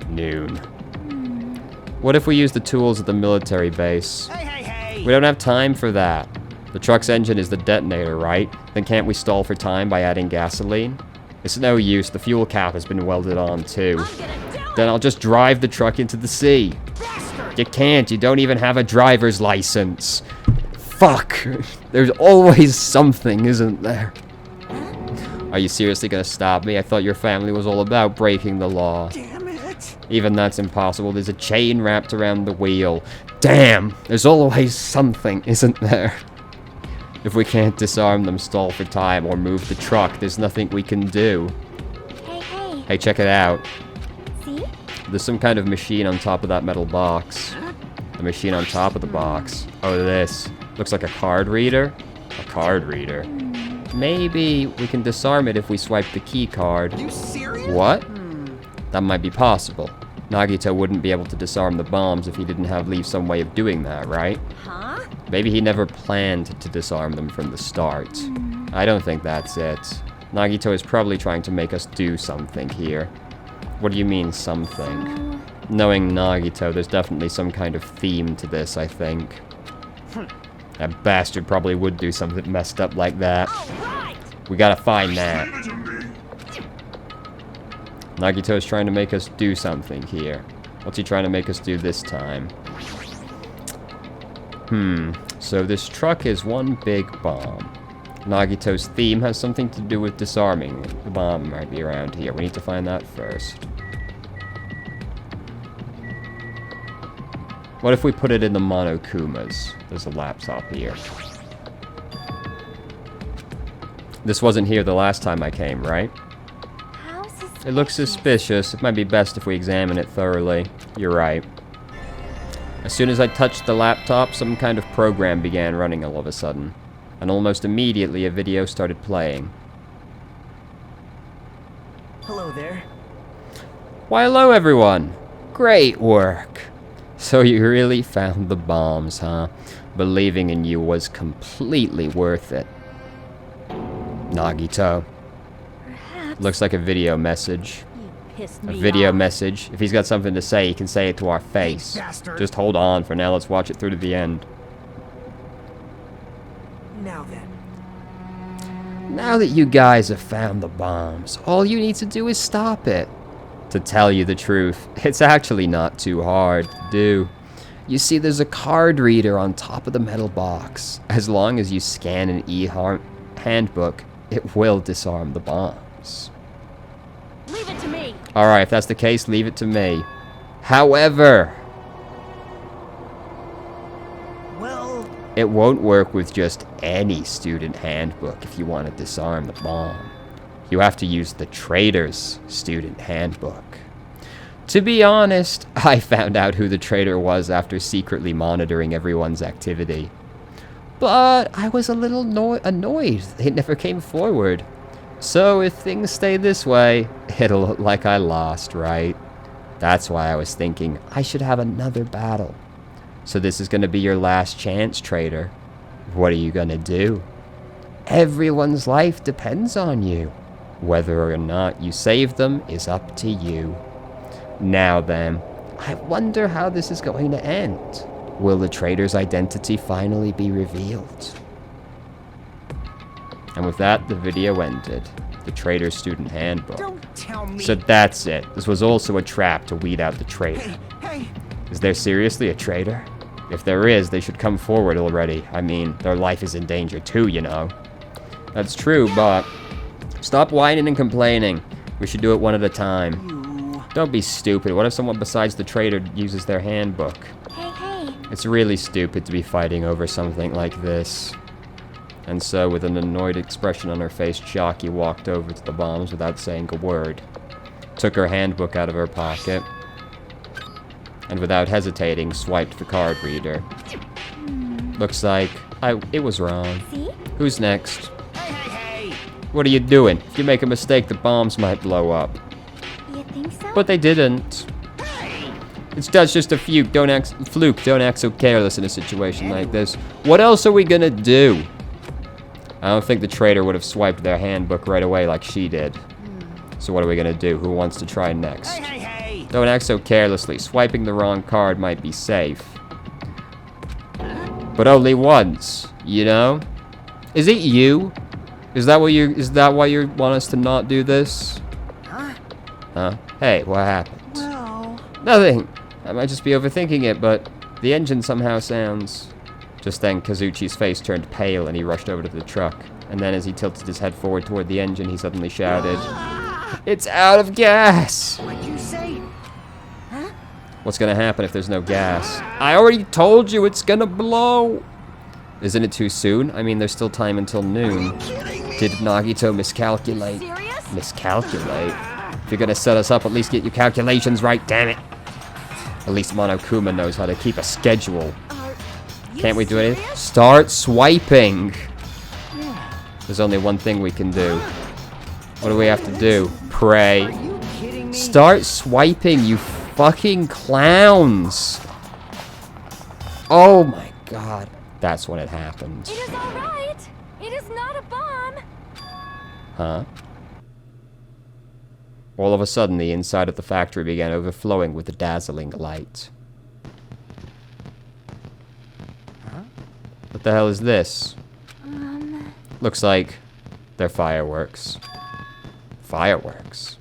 Noon. What if we use the tools at the military base? Hey. We don't have time for that. The truck's engine is the detonator, right? Then can't we stall for time by adding gasoline? It's no use. The fuel cap has been welded on, too. I'm gonna do it. Then I'll just drive the truck into the sea. Bastard. You can't. You don't even have a driver's license. Fuck. There's always something, isn't there? Are you seriously gonna stop me? I thought your family was all about breaking the law. Damn it. Even that's impossible. There's a chain wrapped around the wheel. Damn. There's always something, isn't there? If we can't disarm them, stall for time, or move the truck, there's nothing we can do. Hey. Hey, check it out. See? There's some kind of machine on top of that metal box. The machine on top of the box. Oh, this. Looks like a card reader? A card reader. Maybe we can disarm it if we swipe the key card. You serious? What? That might be possible. Nagito wouldn't be able to disarm the bombs if he didn't leave some way of doing that, right? Huh? Maybe he never planned to disarm them from the start. I don't think that's it. Nagito is probably trying to make us do something here. What do you mean, something? Knowing Nagito, there's definitely some kind of theme to this, I think. That bastard probably would do something messed up like that. We gotta find that. Nagito is trying to make us do something here. What's he trying to make us do this time? So this truck is one big bomb. Nagito's theme has something to do with disarming. The bomb might be around here. We need to find that first. What if we put it in the Monokumas? There's a laptop here. This wasn't here the last time I came, right? How suspicious. It looks suspicious. It might be best if we examine it thoroughly. You're right. As soon as I touched the laptop, some kind of program began running all of a sudden. And almost immediately a video started playing. Hello there. Why, hello everyone! Great work! So you really found the bombs, huh? Believing in you was completely worth it. Nagito. Perhaps. Looks like a video message. You pissed A me video off. message. If he's got something to say, he can say it to our face. Bastard. Just hold on for now. Let's watch it through to the end. Now then. Now that you guys have found the bombs, all you need to do is stop it. To tell you the truth, it's actually not too hard to do. You see, there's a card reader on top of the metal box. As long as you scan an handbook, it will disarm the bombs. Leave it to me. Alright, if that's the case, leave it to me. However, Well, it won't work with just any student handbook if you want to disarm the bomb. You have to use the Trader's student handbook. To be honest, I found out who the traitor was after secretly monitoring everyone's activity. But I was a little annoyed they never came forward. So if things stay this way, it'll look like I lost, right? That's why I was thinking I should have another battle. So this is going to be your last chance, traitor. What are you going to do? Everyone's life depends on you. Whether or not you save them is up to you. Now then, I wonder how this is going to end. Will the traitor's identity finally be revealed? And with that, the video ended. The Traitor's Student Handbook. don't tell me. So that's it. This was also a trap to weed out the traitor. Hey, Is there seriously a traitor? If there is, they should come forward already. I mean, their life is in danger too, you know. That's true, but stop whining and complaining. We should do it one at a time. you. Don't be stupid. What if someone besides the traitor uses their handbook? Hey. It's really stupid to be fighting over something like this. And so, with an annoyed expression on her face, Chiaki walked over to the bombs without saying a word. Took her handbook out of her pocket. And without hesitating, swiped the card reader. Looks like it was wrong. See? Who's next? Hey. What are you doing? If you make a mistake, the bombs might blow up. You think so? But they didn't. That's just a fluke. Don't act so careless in a situation like this. What else are we gonna do? I don't think the traitor would have swiped their handbook right away like she did. So what are we gonna do? Who wants to try next? Hey. Don't act so carelessly. Swiping the wrong card might be safe. But only once, you know? Is it you? Is that why you want us to not do this? Huh? Hey, what happened? Well, Nothing. I might just be overthinking it, but the engine somehow sounds... Just then, Kazuchi's face turned pale and he rushed over to the truck. And then as he tilted his head forward toward the engine, he suddenly shouted, "It's out of gas!" what'd you say? What's gonna happen if there's no gas? I already told you it's gonna blow! Isn't it too soon? I mean, there's still time until noon. Did Nagito miscalculate? Serious? Miscalculate? If you're gonna set us up, at least get your calculations right, damn it! At least Monokuma knows how to keep a schedule. Can't we do it? Start swiping! There's only one thing we can do. What do we have to do? Pray. You kidding me? Start swiping, you fucking clowns! Oh my god. That's when it happened. It is all right. It is not a bomb. Huh? All of a sudden, the inside of the factory began overflowing with a dazzling light. Huh? What the hell is this? Um, Looks like they're fireworks. Fireworks?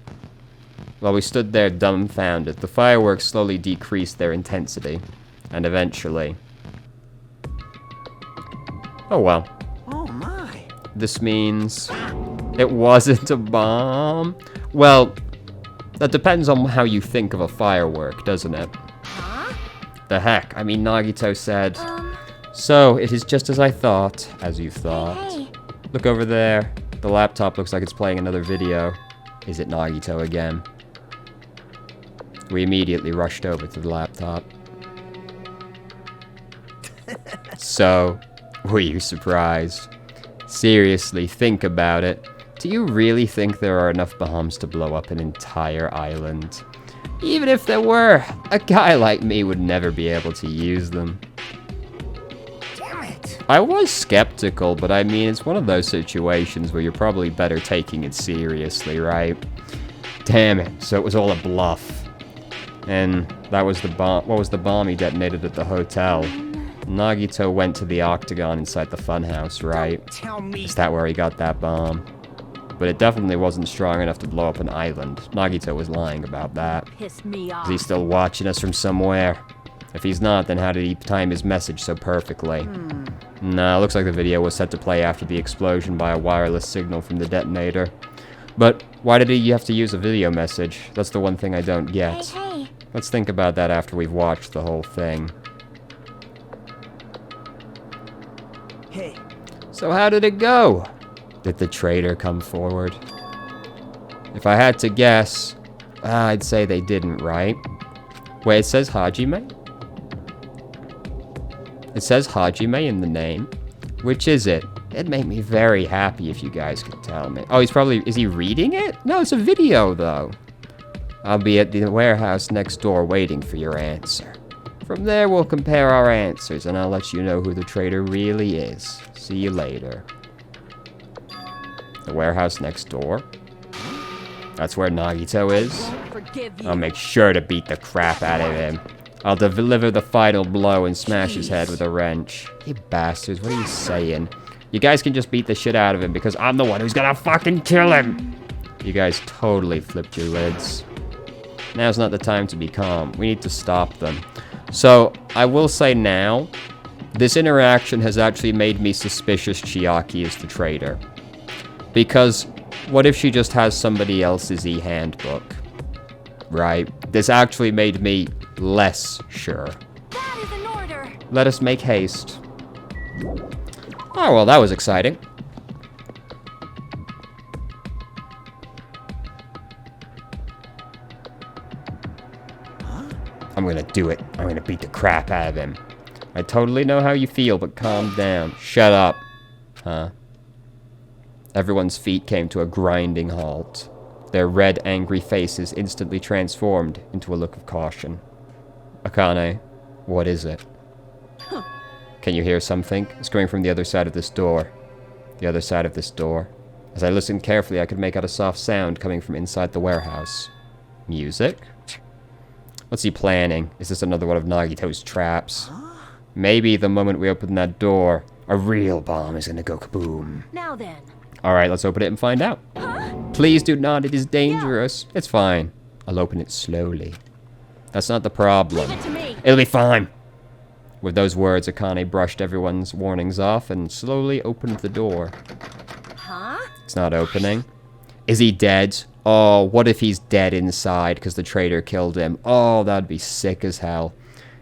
While we stood there dumbfounded, the fireworks slowly decreased their intensity, and eventually... Oh well. Oh my. This means it wasn't a bomb? Well, that depends on how you think of a firework, doesn't it? Huh? The heck, I mean, Nagito said, so it is just as I thought, as you thought. hey, Look over there. The laptop looks like it's playing another video. Is it Nagito again? We immediately rushed over to the laptop. So, were you surprised? Seriously, think about it. Do you really think there are enough bombs to blow up an entire island? Even if there were, a guy like me would never be able to use them. Damn it. I was skeptical, but I mean, it's one of those situations where you're probably better taking it seriously, right? Damn it, so it was all a bluff. And that was the bomb. What was the bomb he detonated at the hotel? Nagito went to the octagon inside the funhouse, right? Tell me. Is that where he got that bomb? But it definitely wasn't strong enough to blow up an island. Nagito was lying about that. Piss me off. Is he still watching us from somewhere? If he's not, then how did he time his message so perfectly? Nah, looks like the video was set to play after the explosion by a wireless signal from the detonator. But why did he have to use a video message? That's the one thing I don't get. hey. Let's think about that after we've watched the whole thing. Hey, So how did it go? Did the traitor come forward? If I had to guess, I'd say they didn't, right? Wait, it says Hajime? It says Hajime in the name. Which is it? It'd make me very happy if you guys could tell me. Oh, is he reading it? No, it's a video, though. I'll be at the warehouse next door waiting for your answer. From there, we'll compare our answers, and I'll let you know who the traitor really is. See you later. The warehouse next door? That's where Nagito is? Forgive you. I'll make sure to beat the crap out of him. I'll deliver the final blow and smash his head with a wrench. You bastards, what are you saying? You guys can just beat the shit out of him because I'm the one who's gonna fucking kill him! You guys totally flipped your lids. Now's not the time to be calm. We need to stop them. So, I will say now, this interaction has actually made me suspicious Chiaki is the traitor. Because, what if she just has somebody else's e-handbook? Right? This actually made me less sure. That is an order. Let us make haste. Oh, well, that was exciting. I'm gonna do it. I'm gonna beat the crap out of him. I totally know how you feel, but calm down. Shut up. Huh? Everyone's feet came to a grinding halt. Their red, angry faces instantly transformed into a look of caution. Akane, what is it? Can you hear something? It's coming from the other side of this door. The other side of this door. As I listened carefully, I could make out a soft sound coming from inside the warehouse. Music? What's he planning? Is this another one of Nagito's traps? Maybe the moment we open that door, a real bomb is gonna go kaboom. Now then. Alright, let's open it and find out. Please do not, it is dangerous. It's fine. I'll open it slowly. That's not the problem. Leave it to me. It'll be fine. With those words, Akane brushed everyone's warnings off and slowly opened the door. Huh? It's not opening. Is he dead? Oh, what if he's dead inside because the traitor killed him? Oh, that'd be sick as hell.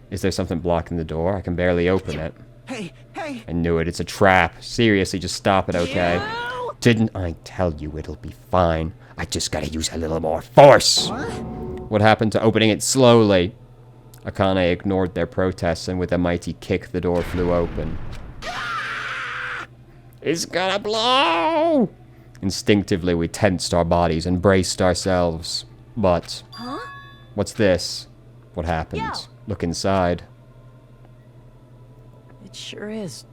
Is there something blocking the door? I can barely open it. hey, hey. I knew it. It's a trap. Seriously, just stop it, okay? You. Didn't I tell you it'll be fine? I just gotta use a little more force. What happened to opening it slowly? Akane ignored their protests and with a mighty kick, the door flew open. It's gonna blow! Instinctively, we tensed our bodies and braced ourselves. But, Huh? what's this? What happened? Yo. Look inside. It sure is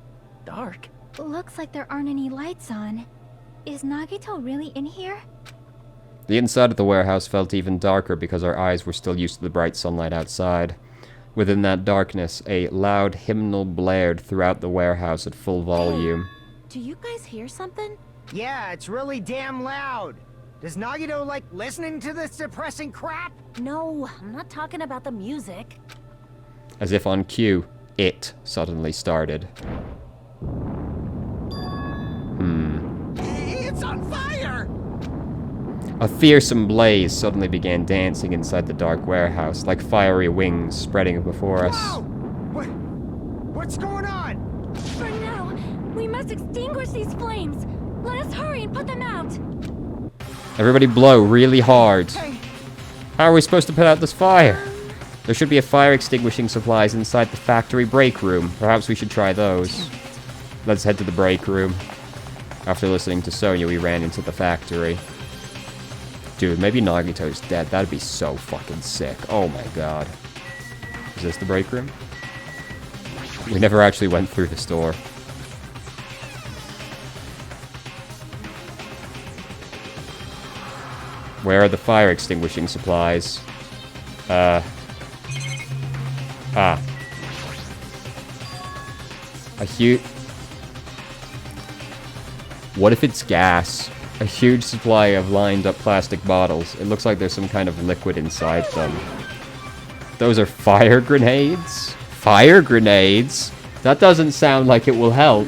dark. Looks like there aren't any lights on. Is Nagito really in here? The inside of the warehouse felt even darker because our eyes were still used to the bright sunlight outside. Within that darkness, a loud hymnal blared throughout the warehouse at full volume. Do you guys hear something? Yeah, it's really damn loud. Does Nagito like listening to this depressing crap? No, I'm not talking about the music. As if on cue, it suddenly started. It's on fire! A fearsome blaze suddenly began dancing inside the dark warehouse, like fiery wings spreading before us. Whoa! What's going on? For now, we must extinguish these flames. Let us hurry and put them out. Everybody blow really hard. How are we supposed to put out this fire? There should be a fire extinguishing supplies inside the factory break room. Perhaps we should try those. Let's head to the break room. After listening to Sonia, we ran into the factory. Dude, maybe Nagito's dead. That'd be so fucking sick. Oh my god. Is this the break room? We never actually went through this door. Where are the fire extinguishing supplies? A huge... What if it's gas? A huge supply of lined up plastic bottles. It looks like there's some kind of liquid inside them. Those are fire grenades? Fire grenades? That doesn't sound like it will help.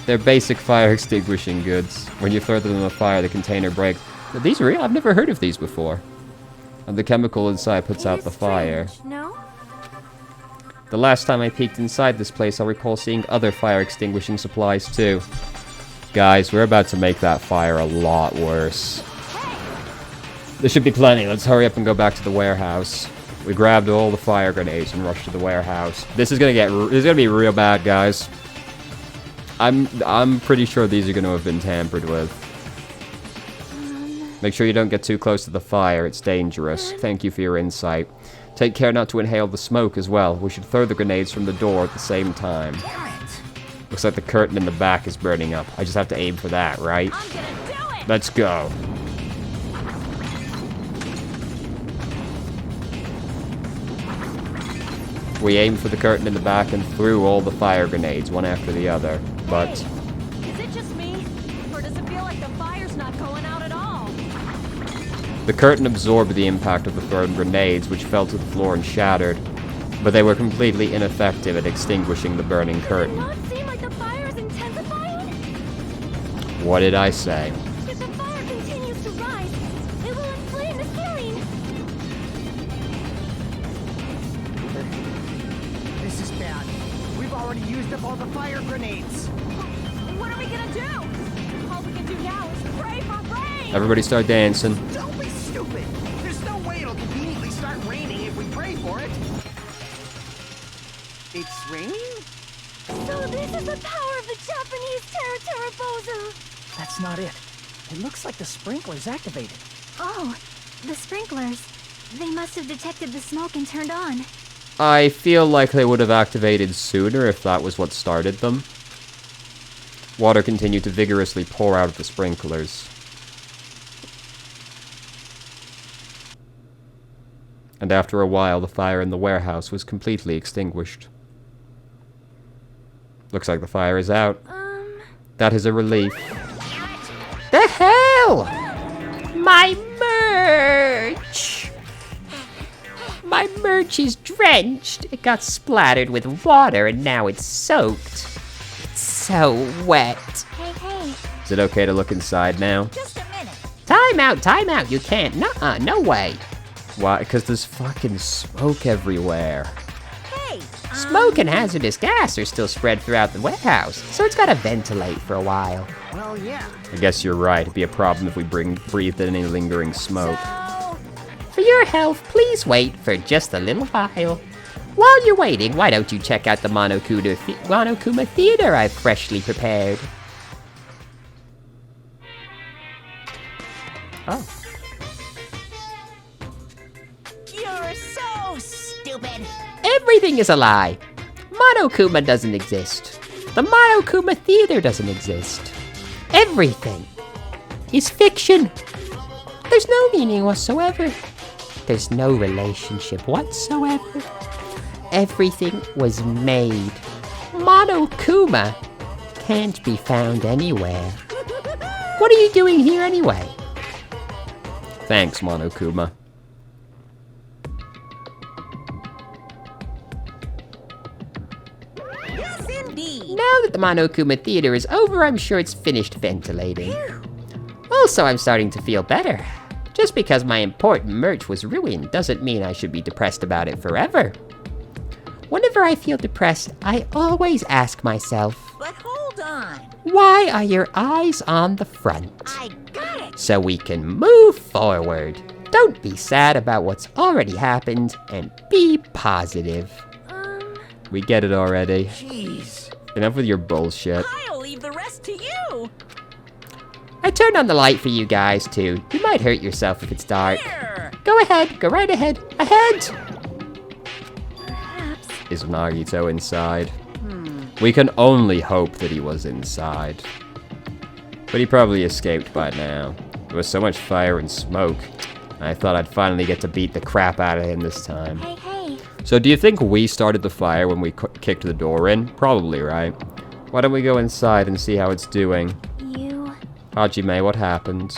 They're basic fire extinguishing goods. When you throw them in the fire, the container breaks. Are these real? I've never heard of these before. And the chemical inside puts out the fire. No? The last time I peeked inside this place, I recall seeing other fire extinguishing supplies too. Guys, we're about to make that fire a lot worse. There should be plenty. Let's hurry up and go back to the warehouse. We grabbed all the fire grenades and rushed to the warehouse. This is gonna be real bad, guys. I'm pretty sure these are gonna have been tampered with. Make sure you don't get too close to the fire. It's dangerous. Thank you for your insight. Take care not to inhale the smoke as well. We should throw the grenades from the door at the same time. Looks like the curtain in the back is burning up. I just have to aim for that, right? I'm gonna do it! Let's go. We aimed for the curtain in the back and threw all the fire grenades, one after the other. But Hey, is it just me? Or does it feel like the fire's not going out at all? the curtain absorbed the impact of the thrown grenades, which fell to the floor and shattered. But they were completely ineffective at extinguishing the burning Does it curtain. not seem like the fire is intensifying? What did I say? If the fire continues to rise, it will inflame the ceiling. This is bad. We've already used up all the fire grenades. What are we gonna do? All we can do now is pray for rain! Everybody start dancing. Don't be stupid. There's no way it'll conveniently start raining if we pray for it. It's raining? So this is the power of the Japanese Terra. That's not it. It looks like the sprinkler's activated. Oh, the sprinklers. They must have detected the smoke and turned on. I feel like they would have activated sooner if that was what started them. Water continued to vigorously pour out of the sprinklers. And after a while, the fire in the warehouse was completely extinguished. Looks like the fire is out. That is a relief. The hell? My merch! My merch is drenched. It got splattered with water and now it's soaked. It's so wet. Hey. Is it okay to look inside now? Just a minute. Time out. You can't. Nuh-uh, no way. Why? Because there's fucking smoke everywhere. Hey. Smoke and hazardous gas are still spread throughout the warehouse, so it's gotta ventilate for a while. Well, yeah. I guess you're right. It'd be a problem if we breathed in any lingering smoke. So, For your health, please wait for just a little while. While you're waiting, why don't you check out the Monokuma Theater I've freshly prepared? Oh. You're so stupid! Everything is a lie. Monokuma doesn't exist. The Monokuma Theater doesn't exist. Everything is fiction. There's no meaning whatsoever. There's no relationship whatsoever. Everything was made. Monokuma can't be found anywhere. What are you doing here anyway? Thanks, Monokuma. Yes, indeed. Now that the Monokuma Theater is over, I'm sure it's finished ventilating. Also, I'm starting to feel better. Just because my important merch was ruined doesn't mean I should be depressed about it forever. Whenever I feel depressed, I always ask myself, But hold on. why are your eyes on the front? I got it. So we can move forward. Don't be sad about what's already happened and be positive. We get it already. Jeez. Enough with your bullshit. I'll leave the rest to you. I turned on the light for you guys too. You might hurt yourself if it's dark. Here. Go ahead, go right ahead. Ahead! Perhaps. Is Nagito inside? We can only hope that he was inside. But he probably escaped by now. There was so much fire and smoke. I thought I'd finally get to beat the crap out of him this time. Hey, hey. So do you think we started the fire when we kicked the door in? Probably, right? Why don't we go inside and see how it's doing? You. Hajime, what happened?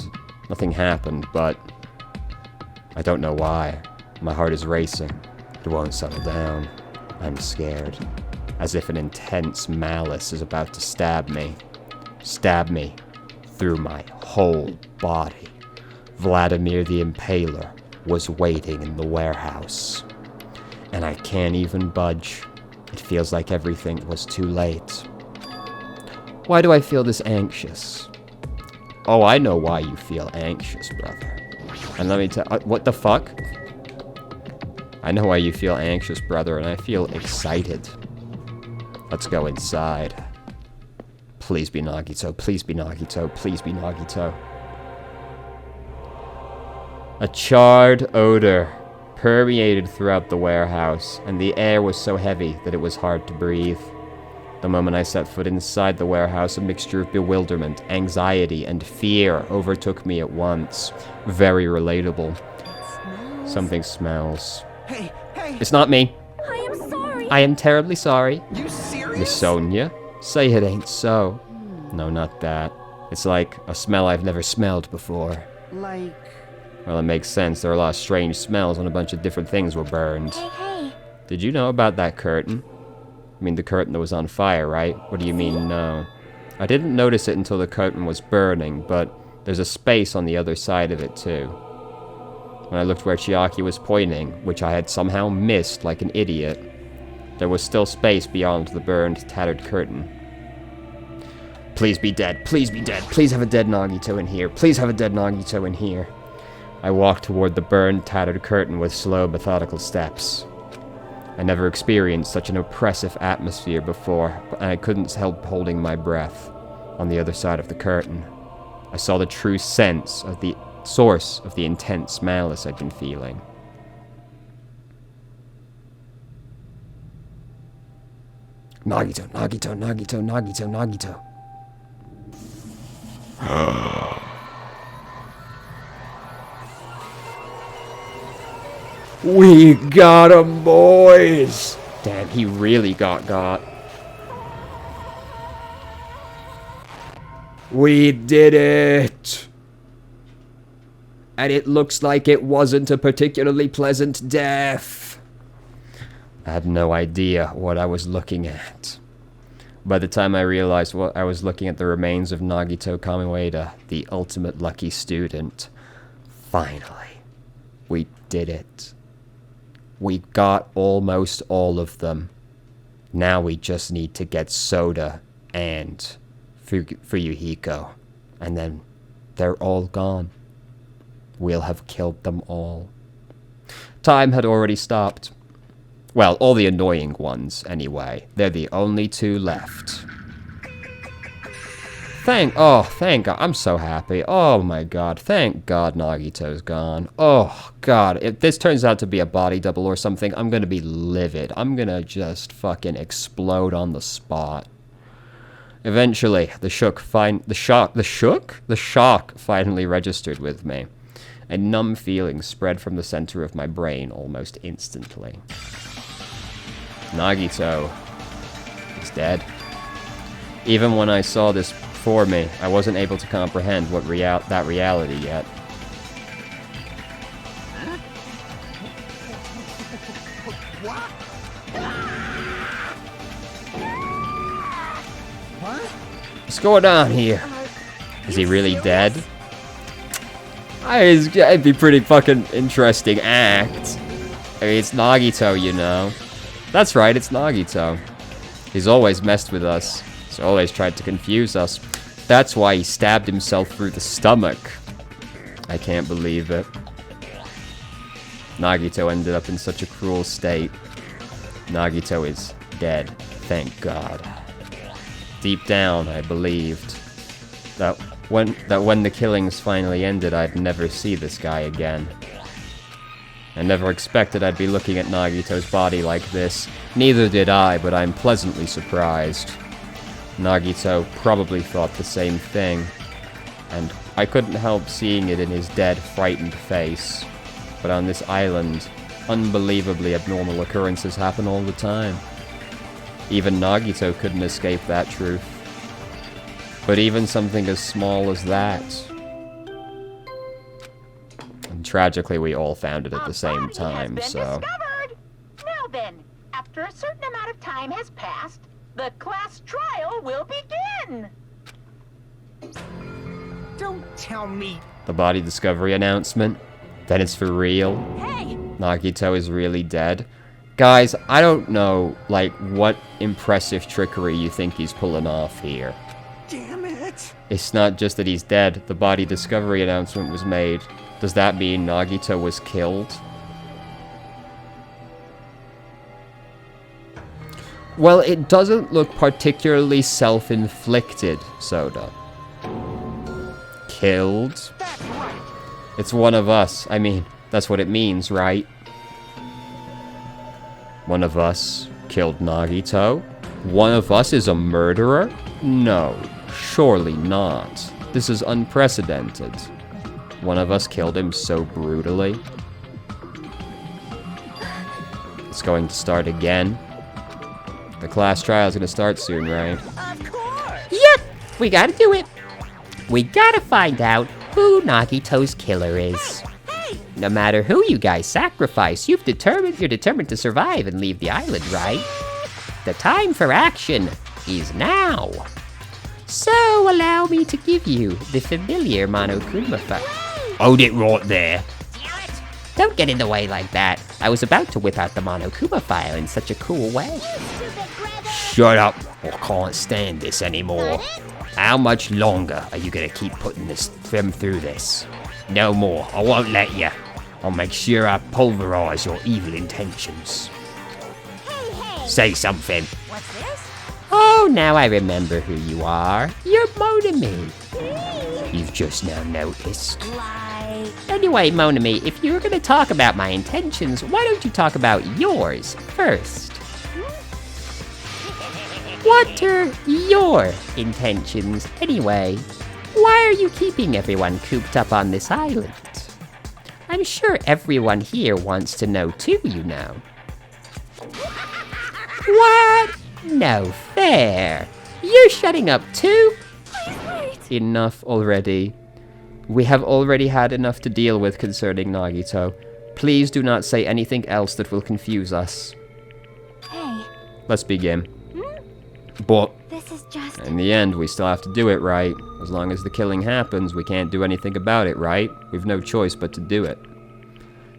Nothing happened, but I don't know why. My heart is racing. It won't settle down. I'm scared. As if an intense malice is about to stab me. Stab me through my whole body. Vladimir the Impaler was waiting in the warehouse. And I can't even budge. It feels like everything was too late. Why do I feel this anxious? Oh, I know why you feel anxious, brother. And let me tell... what the fuck? I know why you feel anxious, brother, and I feel excited. Let's go inside. Please be Nagito, please be Nagito, please be Nagito. A charred odor permeated throughout the warehouse, and the air was so heavy that it was hard to breathe. The moment I set foot inside the warehouse, a mixture of bewilderment, anxiety, and fear overtook me at once. Very relatable. Something smells. Hey, hey! It's not me. I am sorry. I am terribly sorry. You serious? Miss Sonia? Say it ain't so. No, not that. It's like a smell I've never smelled before. Like, Well, it makes sense. There are a lot of strange smells when a bunch of different things were burned. Hey, hey. Did you know about that curtain? I mean, the curtain that was on fire, right? What do you mean, no? I didn't notice it until the curtain was burning, but there's a space on the other side of it, too. When I looked where Chiaki was pointing, which I had somehow missed like an idiot, there was still space beyond the burned, tattered curtain. Please be dead. Please be dead. Please have a dead Nagito in here. Please have a dead Nagito in here. I walked toward the burned, tattered curtain with slow, methodical steps. I never experienced such an oppressive atmosphere before, and I couldn't help holding my breath. On the other side of the curtain, I saw the true sense of the source of the intense malice I'd been feeling. Nagito, Nagito, Nagito, Nagito, Nagito. We got 'em, boys! Damn, he really got. We did it! And it looks like it wasn't a particularly pleasant death. I had no idea what I was looking at. By the time I realized what I was looking at the remains of Nagito Kamiwada, the ultimate lucky student. Finally, we did it. We got almost all of them. Now we just need to get Soda and Fuyuhiko, and then they're all gone. We'll have killed them all. Time had already stopped. Well, all the annoying ones, anyway. They're the only two left. Thank God. I'm so happy. Oh my God. Thank God Nagito's gone. Oh God. If this turns out to be a body double or something, I'm gonna be livid. I'm gonna just fucking explode on the spot. Eventually, the shock finally registered with me. A numb feeling spread from the center of my brain almost instantly. Nagito is dead. Even when I saw this before me, I wasn't able to comprehend what that reality yet. What's going on here? Is he really dead? It'd be pretty fucking interesting act. I mean, it's Nagito, you know. That's right, it's Nagito. He's always messed with us. He's always tried to confuse us. That's why he stabbed himself through the stomach. I can't believe it. Nagito ended up in such a cruel state. Nagito is dead, thank God. Deep down, I believed that when the killings finally ended, I'd never see this guy again. I never expected I'd be looking at Nagito's body like this. Neither did I, but I'm pleasantly surprised. Nagito probably thought the same thing, and I couldn't help seeing it in his dead, frightened face. But on this island, unbelievably abnormal occurrences happen all the time. Even Nagito couldn't escape that truth. But even something as small as that. And tragically, we all found it at the same time, so... Discovered. Now then, after a certain amount of time has passed, the class trial will begin. Don't tell me. The body discovery announcement? Then it's for real? Hey! Nagito is really dead? Guys, I don't know, like, what impressive trickery you think he's pulling off here. Damn it. It's not just that he's dead. The body discovery announcement was made. Does that mean Nagito was killed? Well, it doesn't look particularly self-inflicted, Soda. Killed? That's right. It's one of us. I mean, that's what it means, right? One of us killed Nagito? One of us is a murderer? No, surely not. This is unprecedented. One of us killed him so brutally. It's going to start again. The class trial is going to start soon, right? Of course! Yep, we gotta do it. We gotta find out who Nagito's killer is. Hey! No matter who you guys sacrifice, you're determined to survive and leave the island, right? The time for action is now. So allow me to give you the familiar Monokuma fight. Hold it right there. Don't get in the way like that. I was about to whip out the Monokuma file in such a cool way. Shut up. I can't stand this anymore. How much longer are you gonna keep putting them through this? No more. I won't let you. I'll make sure I pulverize your evil intentions. Say something. What's this? Oh, now I remember who you are. You're Monami. You've just now noticed. Like... Anyway, Monami, if you're gonna talk about my intentions, why don't you talk about yours first? What are your intentions, anyway? Why are you keeping everyone cooped up on this island? I'm sure everyone here wants to know too, you know. What? No fair. You're shutting up too? Enough already. We have already had enough to deal with concerning Nagito. Please do not say anything else that will confuse us. Hey, Let's begin. But this is just... in the end, we still have to do it, right? As long as the killing happens, we can't do anything about it, right? We've no choice but to do it.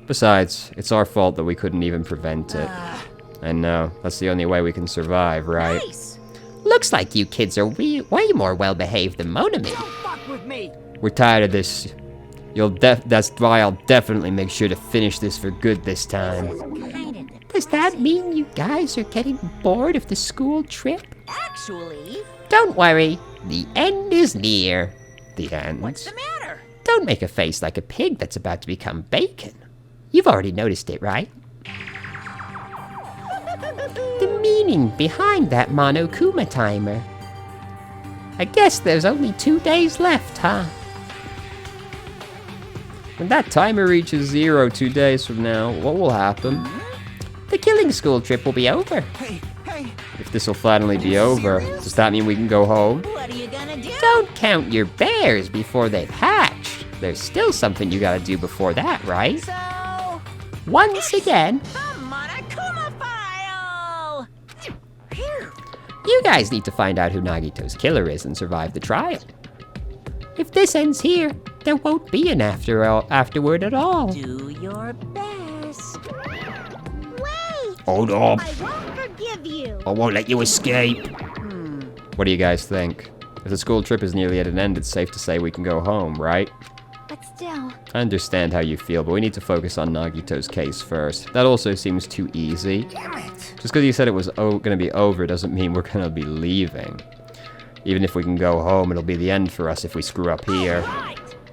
Besides, it's our fault that we couldn't even prevent it. I know, that's the only way we can survive, right? Nice! Looks like you kids are way more well-behaved than Monami. Don't fuck with me. We're tired of this. That's why I'll definitely make sure to finish this for good this time. Does that mean you guys are getting bored of the school trip? Actually... Don't worry, the end is near. The end? What's the matter? Don't make a face like a pig that's about to become bacon. You've already noticed it, right? The meaning behind that Monokuma timer. I guess there's only 2 days left, huh? When that timer reaches 0 2 days from now, what will happen? The killing school trip will be over. Hey, hey! If this will finally be over, does that mean we can go home? What are you gonna do? Don't count your bears before they've hatched. There's still something you gotta do before that, right? So, Once again, the Monokuma file! you guys need to find out who Nagito's killer is and survive the trial. If this ends here, there won't be an afterward at all. Do your best. Wait! Hold up. I won't forgive you. I won't let you escape. What do you guys think? If the school trip is nearly at an end, it's safe to say we can go home, right? But still, I understand how you feel, but we need to focus on Nagito's case first. That also seems too easy. Damn it! Just because you said it was gonna be over doesn't mean we're gonna be leaving. Even if we can go home, it'll be the end for us if we screw up here.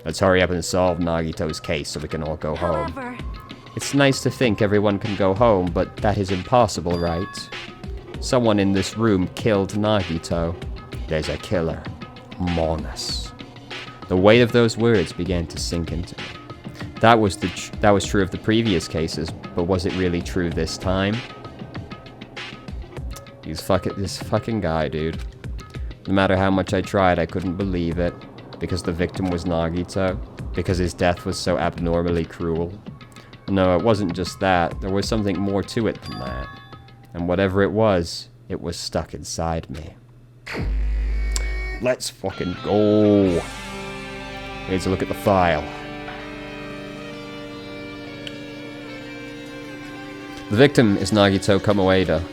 Let's hurry up and solve Nagito's case so we can all go home. however, It's nice to think everyone can go home, but that is impossible, right? Someone in this room killed Nagito. There's a killer among us. The weight of those words began to sink into me. That was true of the previous cases, but was it really true this time? This fucking guy, dude. No matter how much I tried, I couldn't believe it. Because the victim was Nagito. Because his death was so abnormally cruel. No, it wasn't just that. There was something more to it than that. And whatever it was stuck inside me. Let's fucking go. We need to look at the file. The victim is Nagito Kamoeda.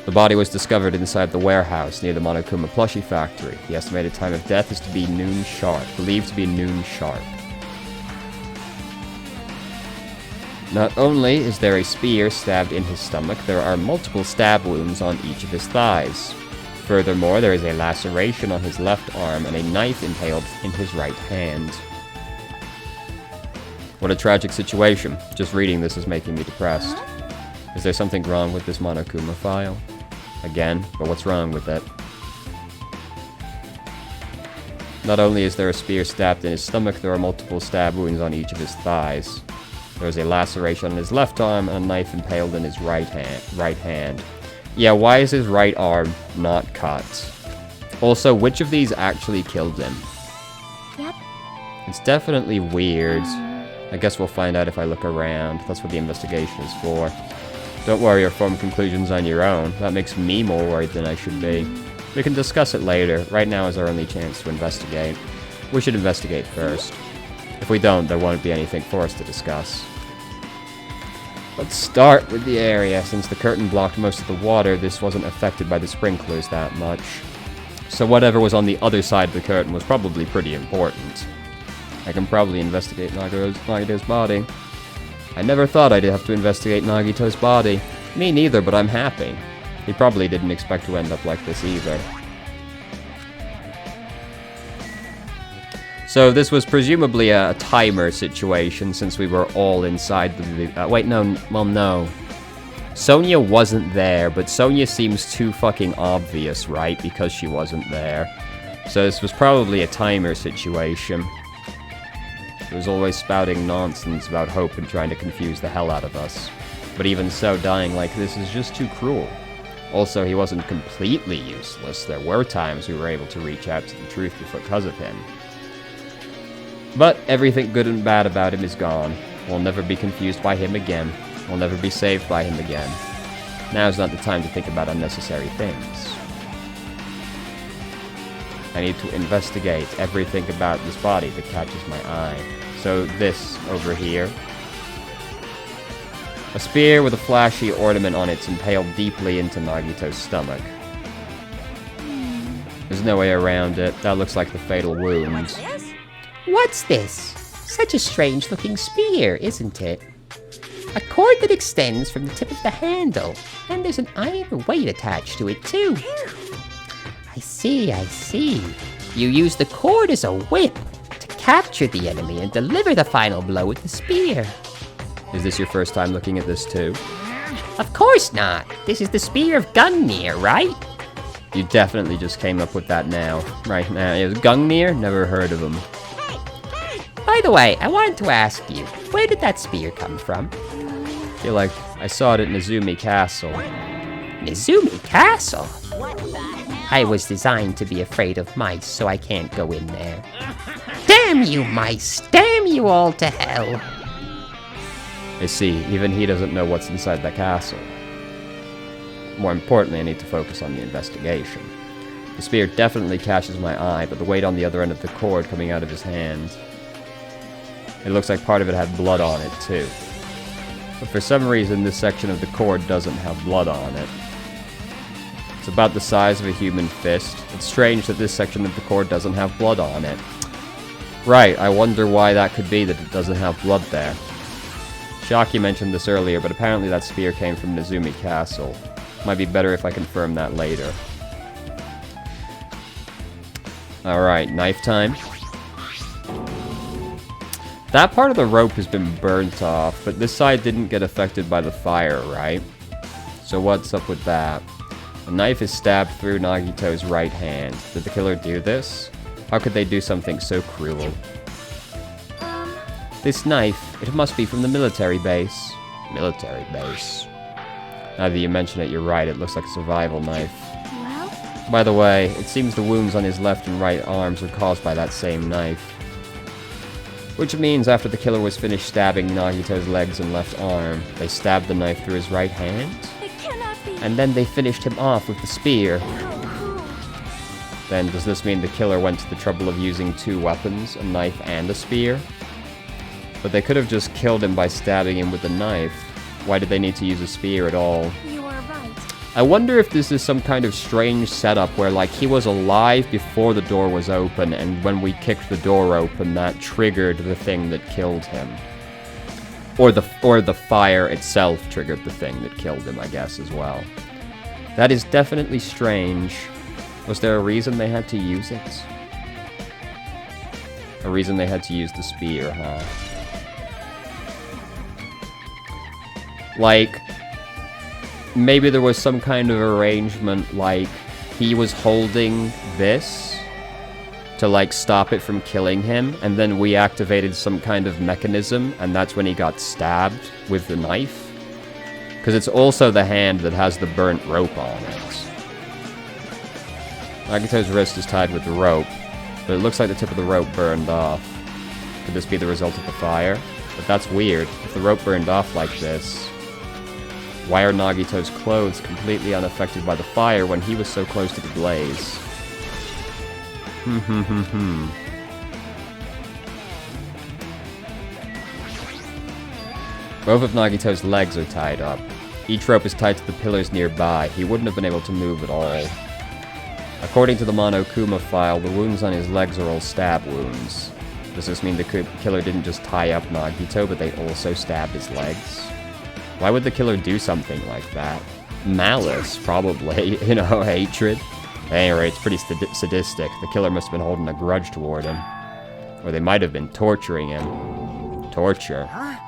The body was discovered inside the warehouse near the Monokuma plushie factory. The estimated time of death is to be noon sharp, believed to be noon sharp. Not only is there a spear stabbed in his stomach, there are multiple stab wounds on each of his thighs. Furthermore, there is a laceration on his left arm and a knife impaled in his right hand. What a tragic situation. Just reading this is making me depressed. Is there something wrong with this Monokuma file? Again, but what's wrong with it? Not only is there a spear stabbed in his stomach, there are multiple stab wounds on each of his thighs. There is a laceration on his left arm and a knife impaled in his right hand. Yeah, why is his right arm not cut? Also, which of these actually killed him? yep. It's definitely weird. I guess we'll find out if I look around. That's what the investigation is for. Don't worry or form conclusions on your own. That makes me more worried than I should be. We can discuss it later. Right now is our only chance to investigate. We should investigate first. If we don't, there won't be anything for us to discuss. Let's start with the area. Since the curtain blocked most of the water, this wasn't affected by the sprinklers that much. So whatever was on the other side of the curtain was probably pretty important. I can probably investigate Nagito's body. I never thought I'd have to investigate Nagito's body. Me neither, but I'm happy. He probably didn't expect to end up like this either. So this was presumably a timer situation since we were all inside the... wait, no. Well, no. Sonia wasn't there, but Sonia seems too fucking obvious, right? Because she wasn't there. So this was probably a timer situation. He was always spouting nonsense about hope and trying to confuse the hell out of us. But even so, dying like this is just too cruel. Also, he wasn't completely useless. There were times we were able to reach out to the truth because of him. But everything good and bad about him is gone. We'll never be confused by him again. We'll never be saved by him again. Now's not the time to think about unnecessary things. I need to investigate everything about this body that catches my eye. So this over here. A spear with a flashy ornament on it's impaled deeply into Nagito's stomach. There's no way around it. That looks like the fatal wound. What's this? Such a strange-looking spear, isn't it? A cord that extends from the tip of the handle, and there's an iron weight attached to it, too. I see. You use the cord as a whip to capture the enemy and deliver the final blow with the spear. Is this your first time looking at this too? Of course not. This is the Spear of Gungnir, right? You definitely just came up with that now. Right now. It was Gungnir? Never heard of him. By the way, I wanted to ask you, where did that spear come from? I feel like I saw it at Nezumi Castle. Nezumi Castle? I was designed to be afraid of mice, so I can't go in there. Damn you, mice! Damn you all to hell! I see, even he doesn't know what's inside the castle. More importantly, I need to focus on the investigation. The spear definitely catches my eye, but the weight on the other end of the cord coming out of his hand. It looks like part of it had blood on it, too. But for some reason, this section of the cord doesn't have blood on it. It's about the size of a human fist. It's strange that this section of the cord doesn't have blood on it. Right, I wonder why that could be that it doesn't have blood there. Shaki mentioned this earlier, but apparently that spear came from Nezumi Castle. Might be better if I confirm that later. Alright, knife time. That part of the rope has been burnt off, but this side didn't get affected by the fire, right? So what's up with that? The knife is stabbed through Nagito's right hand. Did the killer do this? How could they do something so cruel? This knife, it must be from the military base. Military base. Now that you mention it, you're right. It looks like a survival knife. Well, By the way, it seems the wounds on his left and right arms were caused by that same knife. Which means after the killer was finished stabbing Nagito's legs and left arm, they stabbed the knife through his right hand? it cannot be. And then they finished him off with the spear. Then does this mean the killer went to the trouble of using two weapons, a knife and a spear? But they could have just killed him by stabbing him with a knife. Why did they need to use a spear at all? You are right. I wonder if this is some kind of strange setup where, like, he was alive before the door was open, and when we kicked the door open, that triggered the thing that killed him. Or the fire itself triggered the thing that killed him, I guess, as well. That is definitely strange. Was there a reason they had to use it? A reason they had to use the spear, huh? Like, maybe there was some kind of arrangement, like, he was holding this to, like, stop it from killing him, and then we activated some kind of mechanism, and that's when he got stabbed with the knife. Because it's also the hand that has the burnt rope on it. Nagito's wrist is tied with the rope, but it looks like the tip of the rope burned off. Could this be the result of the fire? But that's weird. If the rope burned off like this, why are Nagito's clothes completely unaffected by the fire when he was so close to the blaze? Both of Nagito's legs are tied up. Each rope is tied to the pillars nearby. He wouldn't have been able to move at all. According to the Monokuma file, the wounds on his legs are all stab wounds. Does this mean the killer didn't just tie up Nagito, but they also stabbed his legs? Why would the killer do something like that? Malice, probably. You know, hatred. At any rate, it's pretty sadistic. The killer must have been holding a grudge toward him. Or they might have been torturing him. Torture. I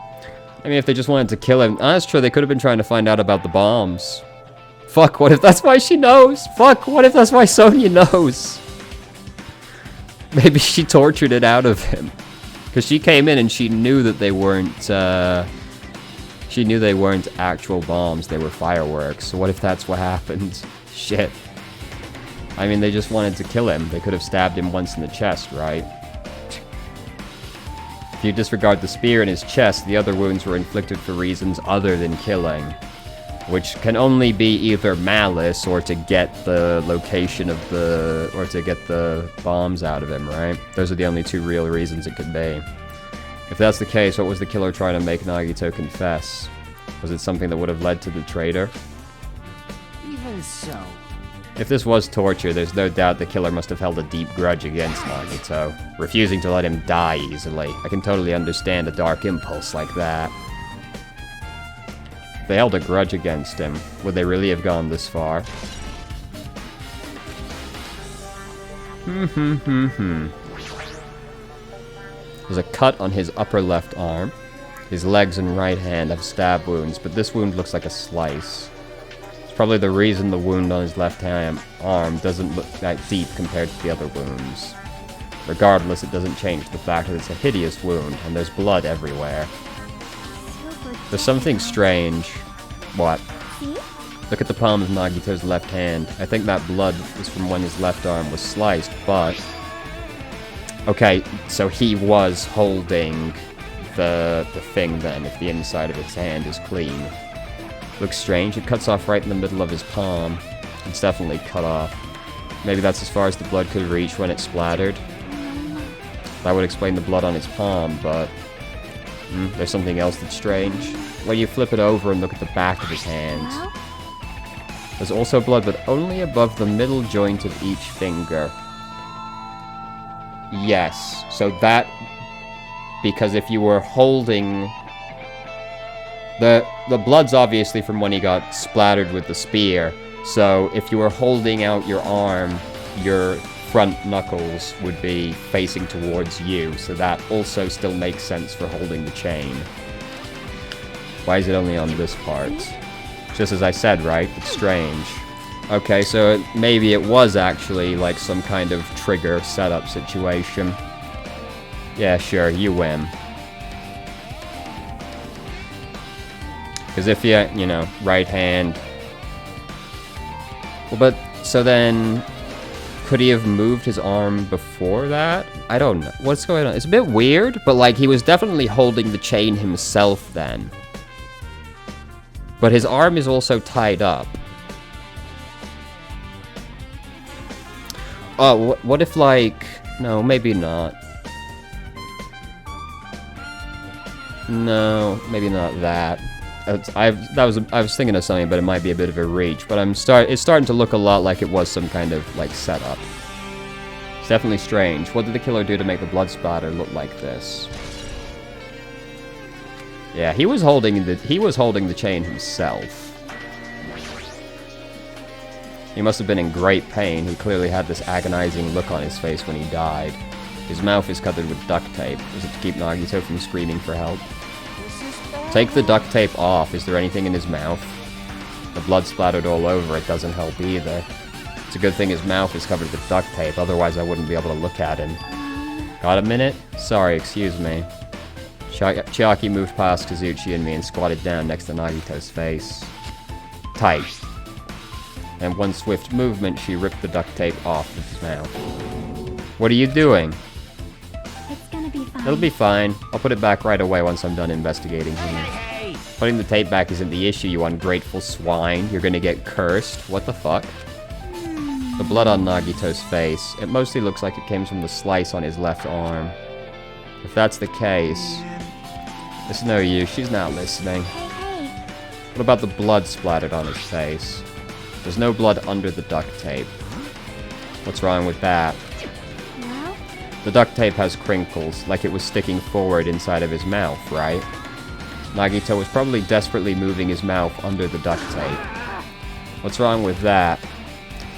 mean, if they just wanted to kill him... that's true, they could have been trying to find out about the bombs. Fuck, what if that's why she knows? Fuck, what if that's why Sonya knows? Maybe she tortured it out of him. Because she came in and she knew that they weren't, she knew they weren't actual bombs, they were fireworks. So what if that's what happened? Shit. I mean, they just wanted to kill him. They could have stabbed him once in the chest, right? If you disregard the spear in his chest, the other wounds were inflicted for reasons other than killing. Which can only be either malice or to get the location of the... or to get the bombs out of him, right? Those are the only two real reasons it could be. If that's the case, what was the killer trying to make Nagito confess? Was it something that would have led to the traitor? Even so. If this was torture, there's no doubt the killer must have held a deep grudge against Nagito, refusing to let him die easily. I can totally understand a dark impulse like that. If they held a grudge against him, would they really have gone this far? There's a cut on his upper left arm. His legs and right hand have stab wounds, but this wound looks like a slice. It's Probably the reason the wound on his left arm doesn't look that deep compared to the other wounds. Regardless, it doesn't change the fact that it's a hideous wound, and there's blood everywhere. There's something strange. What? See? Look at the palm of Nagito's left hand. I think that blood is from when his left arm was sliced, but... Okay, so he was holding the thing then, if the inside of his hand is clean. Looks strange. It cuts off right in the middle of his palm. It's definitely cut off. Maybe that's as far as the blood could reach when it splattered. That would explain the blood on his palm, but... there's something else that's strange. When you flip it over and look at the back of his hand, there's also blood, but only above the middle joint of each finger. Yes, so that... Because if you were holding... The blood's obviously from when he got splattered with the spear, so if you were holding out your arm, your front knuckles would be facing towards you, so that also still makes sense for holding the chain. Why is it only on this part? Just as I said, right? It's strange. Okay, so maybe it was actually like some kind of trigger setup situation. Yeah, sure, you win. Because if you know, right hand... Well, but, so then... Could he have moved his arm before that? I don't know. What's going on? It's a bit weird, but like, he was definitely holding the chain himself then. But his arm is also tied up. Oh, what if like... No, maybe not. No, maybe not that. I was thinking of something, but it might be a bit of a reach. But it's starting to look a lot like it was some kind of like setup. It's definitely strange. What did the killer do to make the blood splatter look like this? Yeah, he was holding the chain himself. He must have been in great pain. He clearly had this agonizing look on his face when he died. His mouth is covered with duct tape. Was it to keep Nagito from screaming for help? Take the duct tape off. Is there anything in his mouth? The blood splattered all over. It doesn't help either. It's a good thing his mouth is covered with duct tape, otherwise I wouldn't be able to look at him. Got a minute? Sorry, excuse me. Chiaki moved past Kazuchi and me and squatted down next to Nagito's face. Tight. And one swift movement, she ripped the duct tape off of his mouth. What are you doing? It's gonna be fine. It'll be fine. I'll put it back right away once I'm done investigating here. Putting the tape back isn't the issue, you ungrateful swine. You're gonna get cursed. What the fuck? The blood on Nagito's face. It mostly looks like it came from the slice on his left arm. If that's the case... It's no use, she's not listening. Hey. What about the blood splattered on his face? There's no blood under the duct tape. What's wrong with that? Well? The duct tape has crinkles, like it was sticking forward inside of his mouth, right? Nagito was probably desperately moving his mouth under the duct tape. What's wrong with that?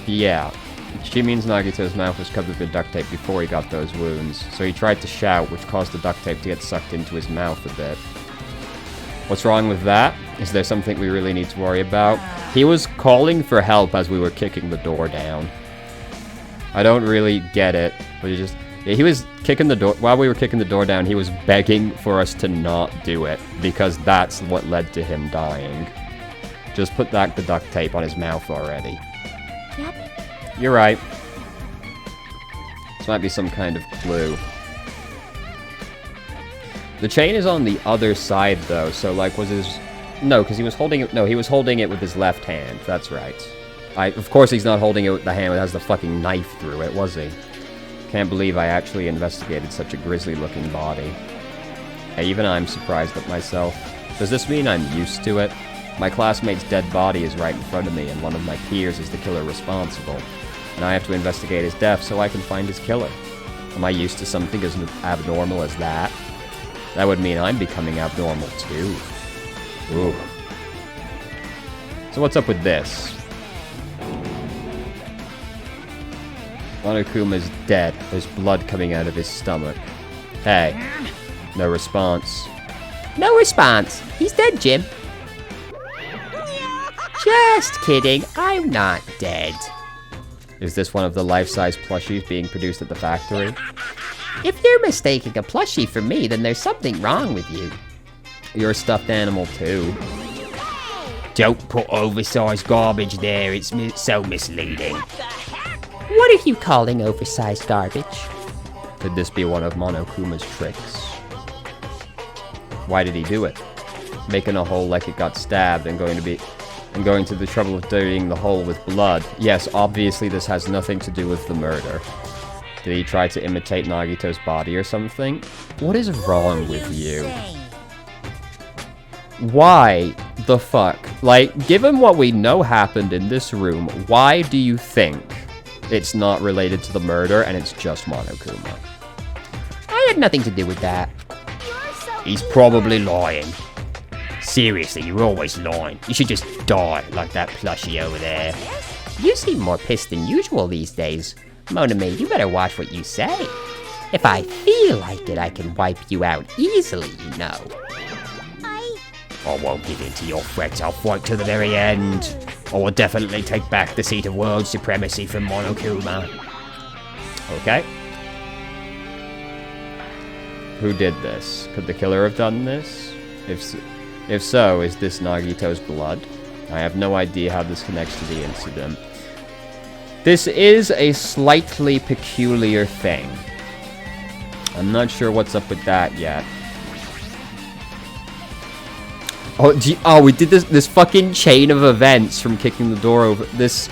Yeah. She means Nagito's mouth was covered with duct tape before he got those wounds, so he tried to shout, which caused the duct tape to get sucked into his mouth a bit. What's wrong with that? Is there something we really need to worry about? He was calling for help as we were kicking the door down. I don't really get it, but he was kicking the door, while we were kicking the door down, he was begging for us to not do it, because that's what led to him dying. Just put back the duct tape on his mouth already. Yep. You're right. This might be some kind of clue. The chain is on the other side, though, so, like, was his... No, because he was holding it... No, he was holding it with his left hand. That's right. Of course he's not holding it with the hand that has the fucking knife through it, was he? Can't believe I actually investigated such a grisly-looking body. Hey, even I'm surprised at myself. Does this mean I'm used to it? My classmate's dead body is right in front of me, and one of my peers is the killer responsible. And I have to investigate his death so I can find his killer. Am I used to something as abnormal as that? That would mean I'm becoming abnormal, too. Ooh. So what's up with this? Monokuma's dead. There's blood coming out of his stomach. Hey. No response. No response. He's dead, Jim. Just kidding, I'm not dead. Is this one of the life-size plushies being produced at the factory? If you're mistaking a plushie for me, then there's something wrong with you. You're a stuffed animal too. Don't put oversized garbage there, it's so misleading. What are you calling oversized garbage? Could this be one of Monokuma's tricks? Why did he do it? Making a hole like it got stabbed and going to the trouble of dirtying the hole with blood. Yes, obviously this has nothing to do with the murder. Did he try to imitate Nagito's body or something? What is wrong with you? Why the fuck? Like, given what we know happened in this room, why do you think it's not related to the murder and it's just Monokuma? I had nothing to do with that. He's probably lying. Seriously, you're always lying. You should just die like that plushie over there. You seem more pissed than usual these days. Monami, you better watch what you say. If I feel like it, I can wipe you out easily, you know. I won't give in to your threats. I'll fight to the very end. I will definitely take back the seat of world supremacy from Monokuma. Okay. Who did this? Could the killer have done this? If so, is this Nagito's blood? I have no idea how this connects to the incident. This is a slightly peculiar thing. I'm not sure what's up with that yet. Oh, gee, oh, we did this fucking chain of events from kicking the door over.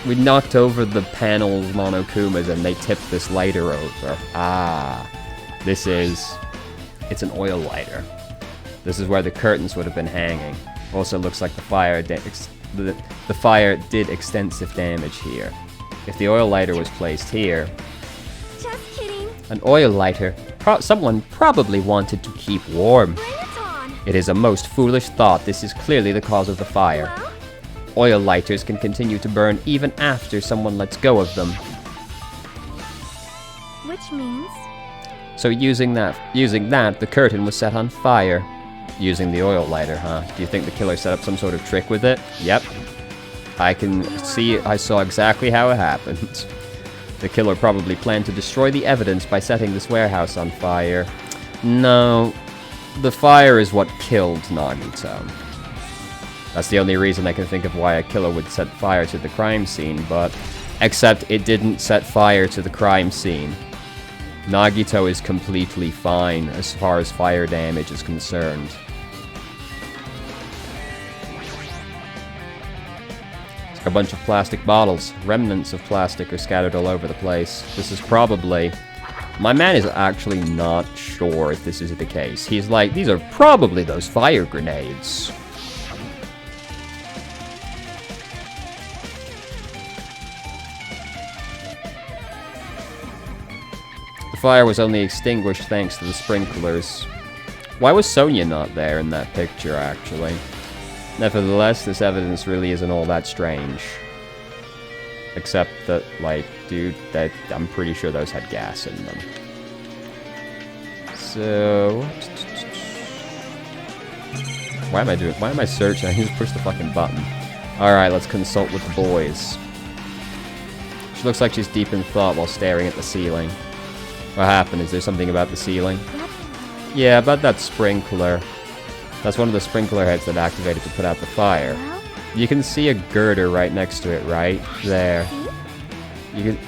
We knocked over the panel of Monokumas and they tipped this lighter over. Ah, it's an oil lighter. This is where the curtains would have been hanging. Also looks like the fire did extensive damage here. If the oil lighter was placed here... Just kidding. An oil lighter. Someone probably wanted to keep warm. Bring it on. It is a most foolish thought. This is clearly the cause of the fire. Well? Oil lighters can continue to burn even after someone lets go of them. Which means? So using that, the curtain was set on fire. Using the oil lighter, huh? Do you think the killer set up some sort of trick with it? Yep. I saw exactly how it happened. The killer probably planned to destroy the evidence by setting this warehouse on fire. No, the fire is what killed Nagito. That's the only reason I can think of why a killer would set fire to the crime scene, but... Except it didn't set fire to the crime scene. Nagito is completely fine as far as fire damage is concerned. It's like a bunch of plastic bottles. Remnants of plastic are scattered all over the place. This is probably... My man is actually not sure if this is the case. He's like, these are probably those fire grenades. The fire was only extinguished thanks to the sprinklers. Why was Sonia not there in that picture, actually? Nevertheless, this evidence really isn't all that strange. Except that, like, dude, I'm pretty sure those had gas in them. So... Why am I searching? I can just push the fucking button. Alright, let's consult with the boys. She looks like she's deep in thought while staring at the ceiling. What happened? Is there something about the ceiling? Yeah, about that sprinkler. That's one of the sprinkler heads that activated to put out the fire. You can see a girder right next to it, right? There.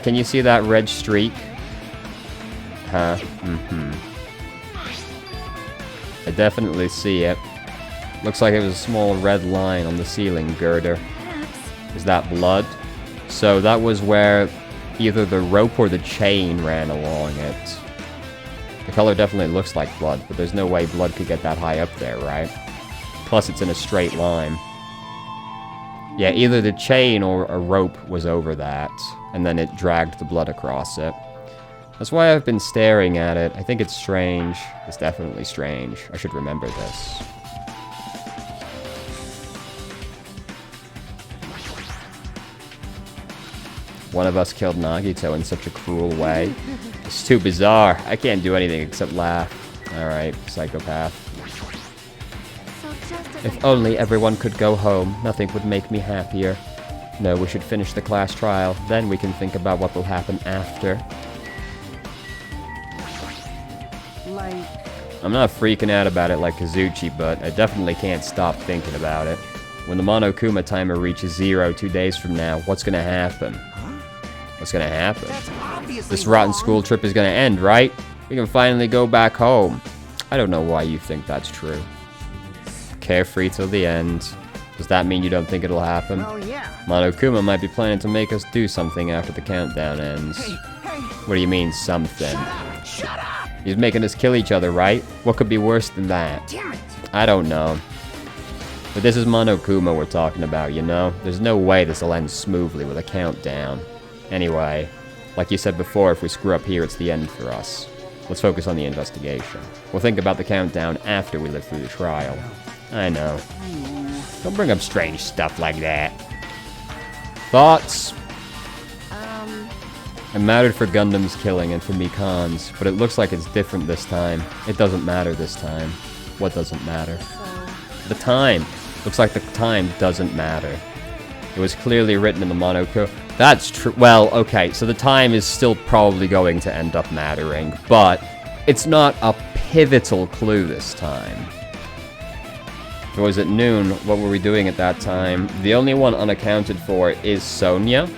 Can you see that red streak? Huh? Mm-hmm. I definitely see it. Looks like it was a small red line on the ceiling girder. Is that blood? So that was where either the rope or the chain ran along it. The color definitely looks like blood, but there's no way blood could get that high up there, right? Plus it's in a straight line. Yeah, either the chain or a rope was over that, and then it dragged the blood across it. That's why I've been staring at it. I think it's strange. It's definitely strange. I should remember this. One of us killed Nagito in such a cruel way. It's too bizarre. I can't do anything except laugh. Alright, psychopath. So just as If only everyone could go home, nothing would make me happier. No, we should finish the class trial, then we can think about what will happen after. Like, I'm not freaking out about it like Kazuchi, but I definitely can't stop thinking about it. When the Monokuma timer reaches 0 2 days from now, what's gonna happen? What's gonna happen? that's obviously This rotten wrong. school trip is gonna end, right? We can finally go back home. I don't know why you think that's true. Carefree till the end. Does that mean you don't think it'll happen? Well, yeah. Monokuma might be planning to make us do something after the countdown ends. Hey, What do you mean, something? shut up! He's making us kill each other, right? What could be worse than that? Damn it! I don't know. But this is Monokuma we're talking about, you know? There's no way this'll end smoothly with a countdown. Anyway, like you said before, if we screw up here, it's the end for us. Let's focus on the investigation. We'll think about the countdown after we live through the trial. I know. Don't bring up strange stuff like that. Thoughts? It mattered for Gundam's killing and for Mikan's, but it looks like it's different this time. It doesn't matter this time. What doesn't matter? The time. Looks like the time doesn't matter. It was clearly written in the Monokuma. That's true. Well, okay, so the time is still probably going to end up mattering, but it's not a pivotal clue this time. If it was at noon, what were we doing at that time? The only one unaccounted for is Sonia.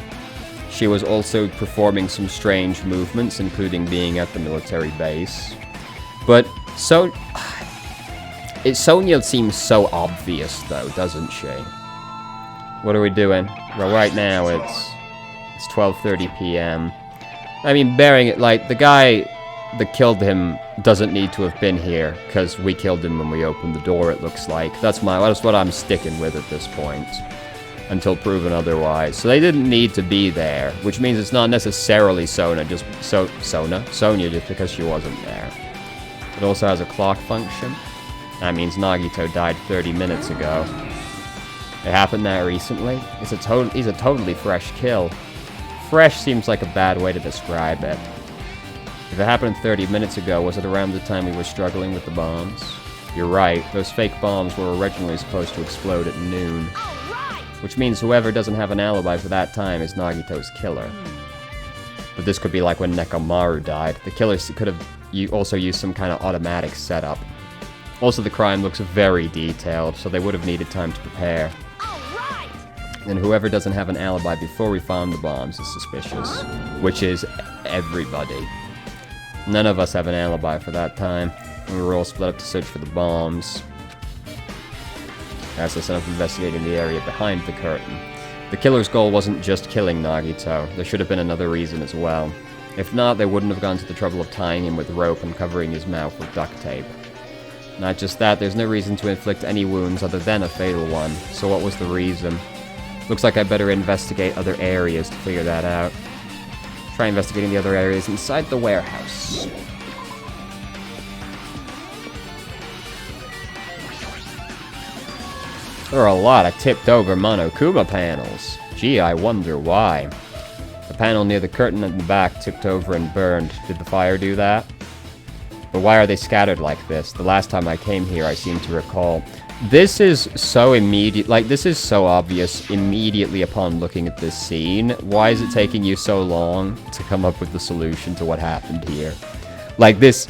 She was also performing some strange movements, including being at the military base. But Sonia seems so obvious, though, doesn't she? What are we doing? Well, right now it's 12:30 p.m. I mean, bearing it, like, the guy that killed him doesn't need to have been here, because we killed him when we opened the door, it looks like. That's what I'm sticking with at this point, until proven otherwise. So they didn't need to be there, which means it's not necessarily Sonia just because she wasn't there. It also has a clock function. That means Nagito died 30 minutes ago. It happened that recently? He's a totally fresh kill. Fresh seems like a bad way to describe it. If it happened 30 minutes ago, was it around the time we were struggling with the bombs? You're right, those fake bombs were originally supposed to explode at noon. Which means whoever doesn't have an alibi for that time is Nagito's killer. But this could be like when Nekomaru died. The killer could have also used some kind of automatic setup. Also, the crime looks very detailed, so they would have needed time to prepare. And whoever doesn't have an alibi before we found the bombs is suspicious. Which is everybody. None of us have an alibi for that time. We were all split up to search for the bombs. That's us enough investigating the area behind the curtain. The killer's goal wasn't just killing Nagito. There should have been another reason as well. If not, they wouldn't have gone to the trouble of tying him with rope and covering his mouth with duct tape. Not just that, there's no reason to inflict any wounds other than a fatal one. So what was the reason? Looks like I better investigate other areas to figure that out. Try investigating the other areas inside the warehouse. There are a lot of tipped-over Monokuma panels. Gee, I wonder why. The panel near the curtain in the back tipped over and burned. Did the fire do that? But why are they scattered like this? The last time I came here, I seem to recall. This is so immediate, like, this is so obvious immediately upon looking at this scene. Why is it taking you so long to come up with the solution to what happened here? Like, there's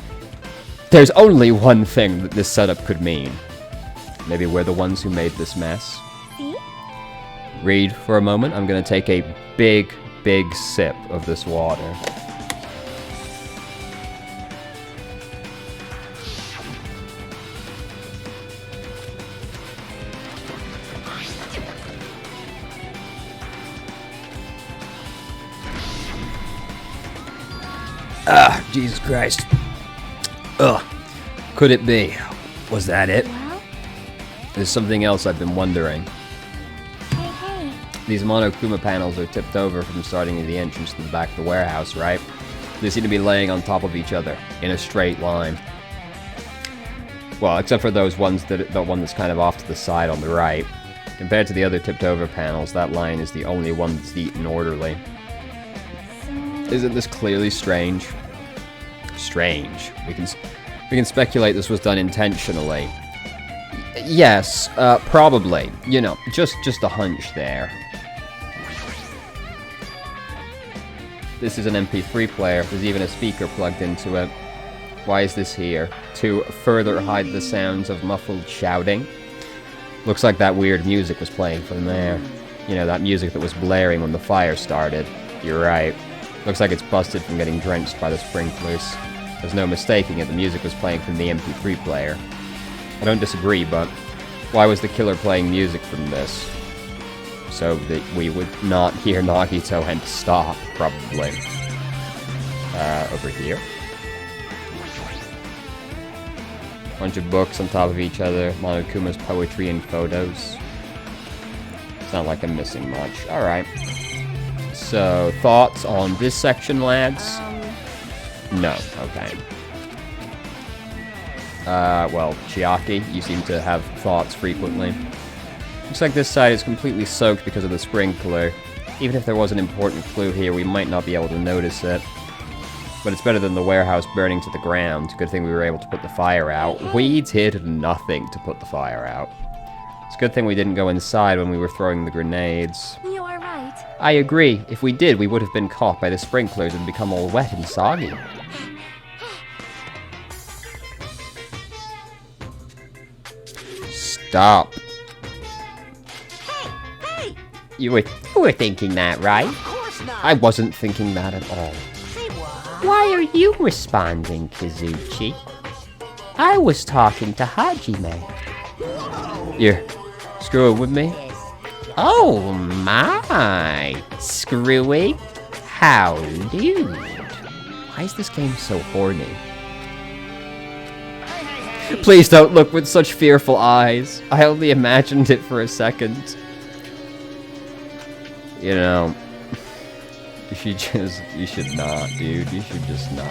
only one thing that this setup could mean. Maybe we're the ones who made this mess. See? Read for a moment. I'm gonna take a big, big sip of this water. Ah, Jesus Christ. Ugh. Could it be? Was that it? Well, There's something else I've been wondering. hey. These Monokuma panels are tipped over from starting at the entrance to the back of the warehouse, right? They seem to be laying on top of each other in a straight line. Well, except for the one that's kind of off to the side on the right. Compared to the other tipped over panels, that line is the only one that's neat and orderly. Isn't this clearly strange? Strange. We can speculate this was done intentionally. Yes, probably. You know, just a hunch there. This is an MP3 player. There's even a speaker plugged into it. Why is this here? To further hide the sounds of muffled shouting. Looks like that weird music was playing from there. You know, that music that was blaring when the fire started. You're right. Looks like it's busted from getting drenched by the sprinklers. There's no mistaking it, the music was playing from the MP3 player. I don't disagree, but why was the killer playing music from this? So that we would not hear Nagito and stop, probably. Over here. Bunch of books on top of each other, Monokuma's poetry and photos. It's not like I'm missing much. Alright. So, thoughts on this section, lads? No, okay. Well, Chiaki, you seem to have thoughts frequently. Looks like this side is completely soaked because of the sprinkler. Even if there was an important clue here, we might not be able to notice it. But it's better than the warehouse burning to the ground. Good thing we were able to put the fire out. We did nothing to put the fire out. It's a good thing we didn't go inside when we were throwing the grenades. You are right. I agree. If we did, we would have been caught by the sprinklers and become all wet and soggy. Stop. Hey! You were thinking that, right? Of course not! I wasn't thinking that at all. Say what? Why are you responding, Kazuchi? I was talking to Hajime. You're screwing with me? Oh my! Screwy? How lewd. Why is this game so horny? Please don't look with such fearful eyes. I only imagined it for a second. You know, you should not, dude. You should just not.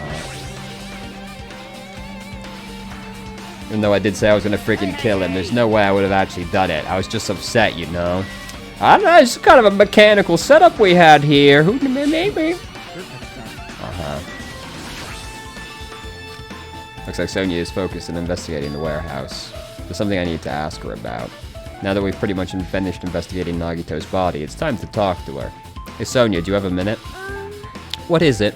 Even though I did say I was gonna freaking kill him, there's no way I would have actually done it. I was just upset, you know. I don't know, it's kind of a mechanical setup we had here. Who maybe? Looks like Sonia is focused on investigating the warehouse. There's something I need to ask her about. Now that we've pretty much finished investigating Nagito's body, it's time to talk to her. Hey Sonia, do you have a minute? What is it?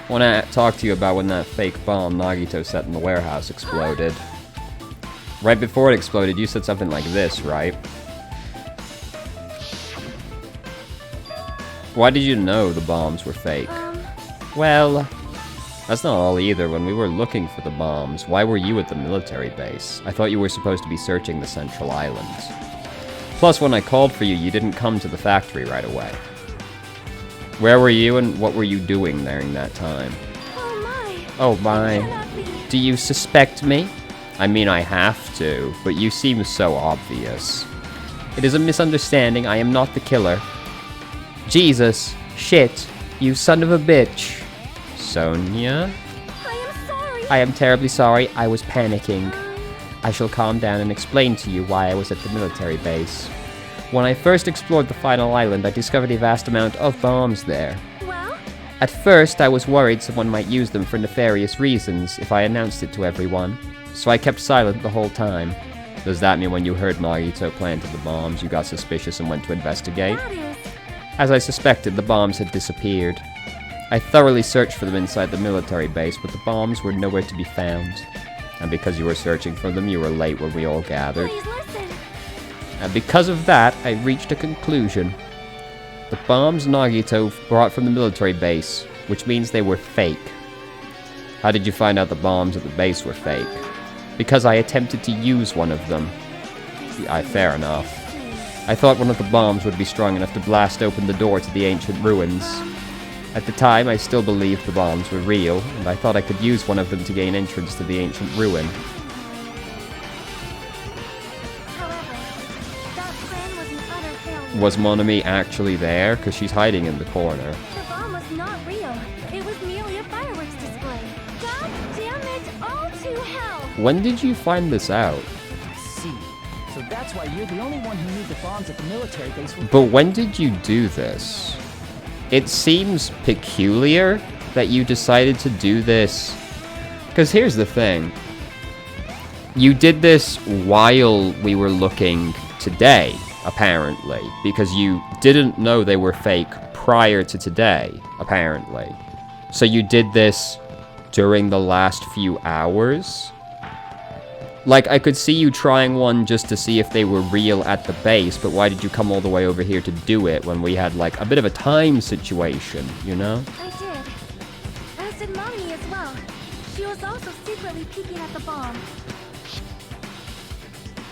I want to talk to you about when that fake bomb Nagito set in the warehouse exploded. Right before it exploded, you said something like this, right? Why did you know the bombs were fake? Well, that's not all either. When we were looking for the bombs, why were you at the military base? I thought you were supposed to be searching the central island. Plus, when I called for you, you didn't come to the factory right away. Where were you and what were you doing during that time? Oh my. Do you suspect me? I mean, I have to, but you seem so obvious. It is a misunderstanding. I am not the killer. Jesus. Shit. You son of a bitch. Sonia? I am sorry. I am terribly sorry. I was panicking. I shall calm down and explain to you why I was at the military base. When I first explored the final island, I discovered a vast amount of bombs there. Well? At first, I was worried someone might use them for nefarious reasons if I announced it to everyone, so I kept silent the whole time. Does that mean when you heard Nagito planted the bombs, you got suspicious and went to investigate? That is. As I suspected, the bombs had disappeared. I thoroughly searched for them inside the military base, but the bombs were nowhere to be found. And because you were searching for them, you were late when we all gathered. Please listen. And because of that, I reached a conclusion. The bombs Nagito brought from the military base, which means they were fake. How did you find out the bombs at the base were fake? Because I attempted to use one of them. Fair enough. I thought one of the bombs would be strong enough to blast open the door to the ancient ruins. At the time, I still believed the bombs were real, and I thought I could use one of them to gain entrance to the ancient ruin. Was Monami actually there? Because she's hiding in the corner. The bomb was not real. It was merely a fireworks display. God damn it! All to hell! When did you find this out? See, so that's why you're the only one who knew the bombs at the military base were. But when did you do this? It seems peculiar that you decided to do this. Because here's the thing. You did this while we were looking today, apparently, because you didn't know they were fake prior to today, apparently. So you did this during the last few hours? Like, I could see you trying one just to see if they were real at the base, but why did you come all the way over here to do it when we had, like, a bit of a time situation, you know? I did. As did Mommy as well. She was also secretly peeking at the bomb.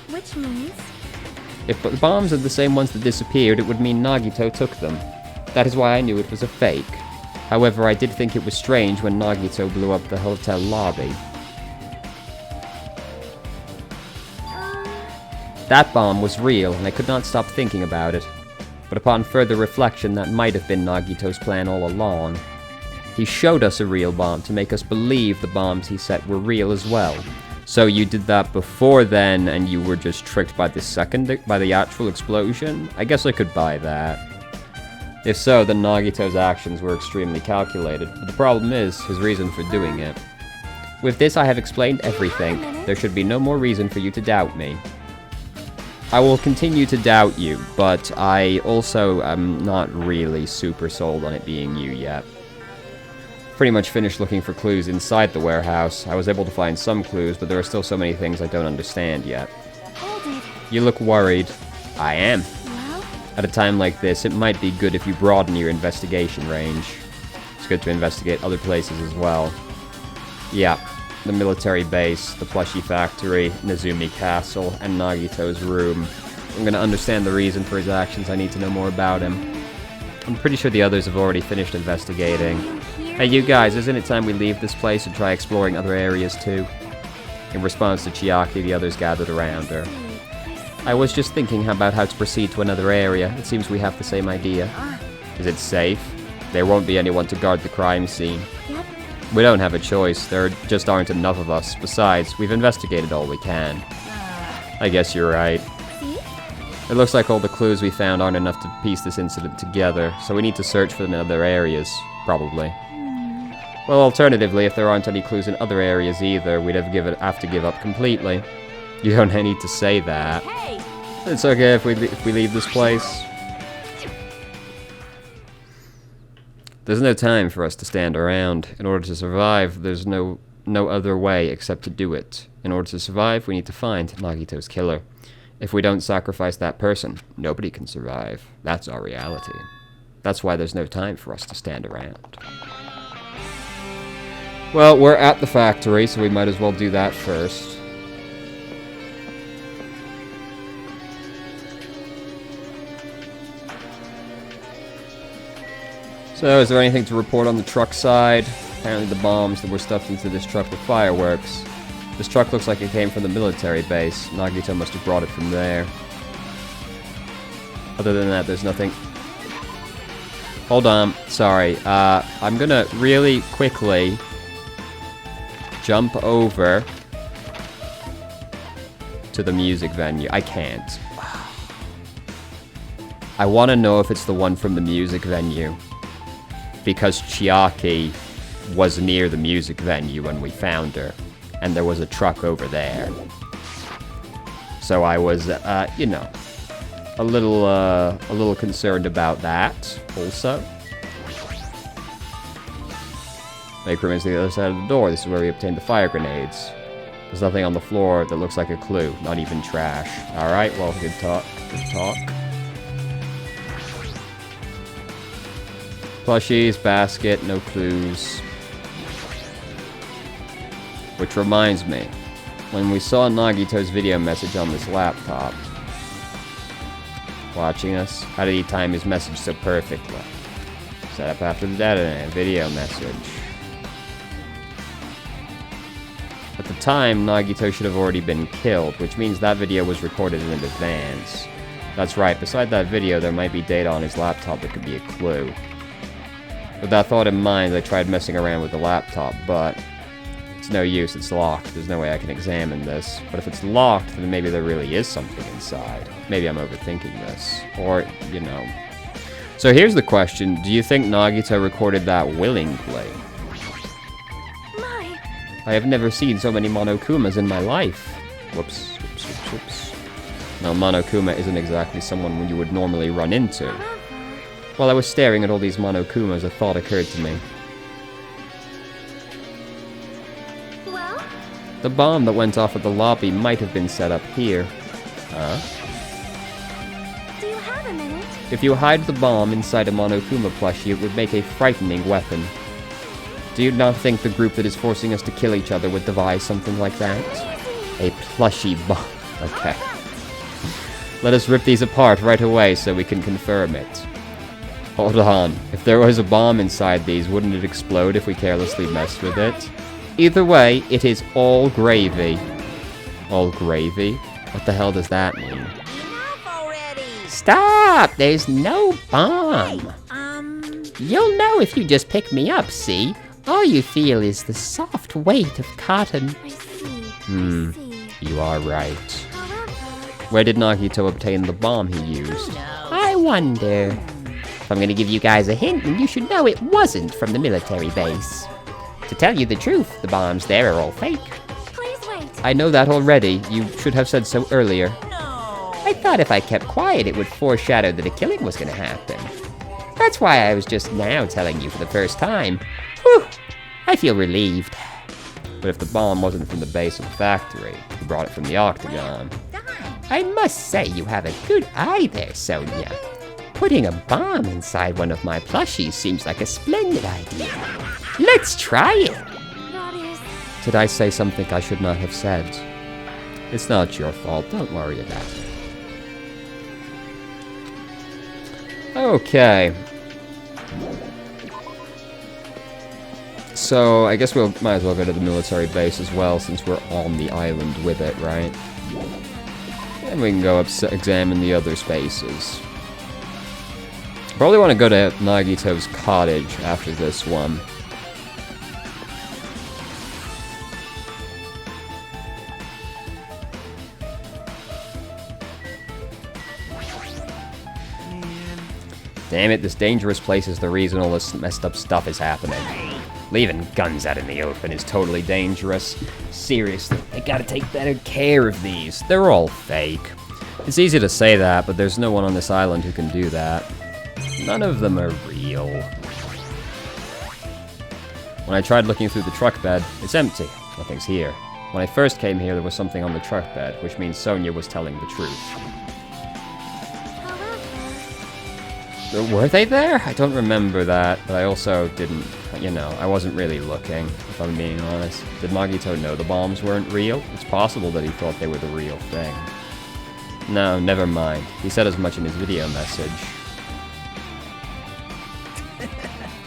Which means... If the bombs are the same ones that disappeared, it would mean Nagito took them. That is why I knew it was a fake. However, I did think it was strange when Nagito blew up the hotel lobby. That bomb was real, and I could not stop thinking about it. But upon further reflection, that might have been Nagito's plan all along. He showed us a real bomb to make us believe the bombs he set were real as well. So you did that before then, and you were just tricked by the actual explosion? I guess I could buy that. If so, then Nagito's actions were extremely calculated. But the problem is, his reason for doing it. With this I have explained everything. There should be no more reason for you to doubt me. I will continue to doubt you, but I also am not really super sold on it being you yet. Pretty much finished looking for clues inside the warehouse. I was able to find some clues, but there are still so many things I don't understand yet. Hold it. You look worried. I am. Well? At a time like this, it might be good if you broaden your investigation range. It's good to investigate other places as well. Yeah. The military base, the plushie factory, Nezumi Castle, and Nagito's room. I'm gonna understand the reason for his actions. I need to know more about him. I'm pretty sure the others have already finished investigating. Hey you guys, isn't it time we leave this place and try exploring other areas too? In response to Chiaki, the others gathered around her. I was just thinking about how to proceed to another area. It seems we have the same idea. Is it safe? There won't be anyone to guard the crime scene. Yep. We don't have a choice. There just aren't enough of us. Besides, we've investigated all we can. I guess you're right. See? It looks like all the clues we found aren't enough to piece this incident together, so we need to search for them in other areas, probably. Well, alternatively, if there aren't any clues in other areas either, we'd have to give up completely. You don't need to say that. Hey! It's okay if we leave this place. There's no time for us to stand around. In order to survive, there's no other way except to do it. In order to survive, we need to find Nagito's killer. If we don't sacrifice that person, nobody can survive. That's our reality. That's why there's no time for us to stand around. Well, we're at the factory, so we might as well do that first. So, is there anything to report on the truck side? Apparently the bombs that were stuffed into this truck were fireworks. This truck looks like it came from the military base. Nagito must have brought it from there. Other than that, there's nothing... Hold on, sorry. I'm gonna really quickly jump over to the music venue. I can't. I want to know if it's the one from the music venue. Because Chiaki was near the music venue when we found her, and there was a truck over there. So I was, you know, a little concerned about that, also. Make room is the other side of the door. This is where we obtained the fire grenades. There's nothing on the floor that looks like a clue, not even trash. Alright, well, good talk, good talk. Plushies, basket, no clues. Which reminds me, when we saw Nagito's video message on this laptop, watching us, how did he time his message so perfectly? Set up after the detonator, video message. At the time, Nagito should have already been killed, which means that video was recorded in advance. That's right, beside that video there might be data on his laptop that could be a clue. With that thought in mind, I tried messing around with the laptop, but it's no use, it's locked. There's no way I can examine this. But if it's locked, then maybe there really is something inside. Maybe I'm overthinking this. Or, you know. So here's the question, do you think Nagito recorded that willingly? My. I have never seen so many Monokumas in my life. Whoops, whoops, whoops, whoops. Now, Monokuma isn't exactly someone you would normally run into. While I was staring at all these Monokumas, a thought occurred to me. Well? The bomb that went off at the lobby might have been set up here. Huh? Do you have a minute? If you hide the bomb inside a Monokuma plushie, it would make a frightening weapon. Do you not think the group that is forcing us to kill each other would devise something like that? A plushie bomb. Okay. Let us rip these apart right away so we can confirm it. Hold on. If there was a bomb inside these, wouldn't it explode if we carelessly messed with it? Either way, it is all gravy. All gravy? What the hell does that mean? Enough already! Stop! There's no bomb. Hey, You'll know if you just pick me up, see? All you feel is the soft weight of cotton. I see. Hmm. I see. You are right. However, Where did Nagito obtain the bomb he used? I wonder. If I'm gonna give you guys a hint, then you should know it wasn't from the military base. To tell you the truth, the bombs there are all fake. please wait. I know that already. You should have said so earlier. I thought if I kept quiet, it would foreshadow that a killing was gonna happen. That's why I was just now telling you for the first time. Whew! I feel relieved. But if the bomb wasn't from the base of the factory, you brought it from the Octagon. I must say you have a good eye there, Sonia. Putting a bomb inside one of my plushies seems like a splendid idea. Let's try it! That is... Did I say something I should not have said? It's not your fault. Don't worry about it. Okay. So, I guess we might as well go to the military base as well, since we're on the island with it, right? And we can go up examine the other spaces. Probably want to go to Nagito's cottage after this one. Damn it, this dangerous place is the reason all this messed up stuff is happening. Leaving guns out in the open is totally dangerous. Seriously, they gotta take better care of these. They're all fake. It's easy to say that, but there's no one on this island who can do that. None of them are real. When I tried looking through the truck bed, it's empty. Nothing's here. When I first came here, there was something on the truck bed, which means Sonia was telling the truth. Were they there? I don't remember that, but I also didn't, you know, I wasn't really looking, if I'm being honest. Did Nagito know the bombs weren't real? It's possible that he thought they were the real thing. No, never mind. He said as much in his video message.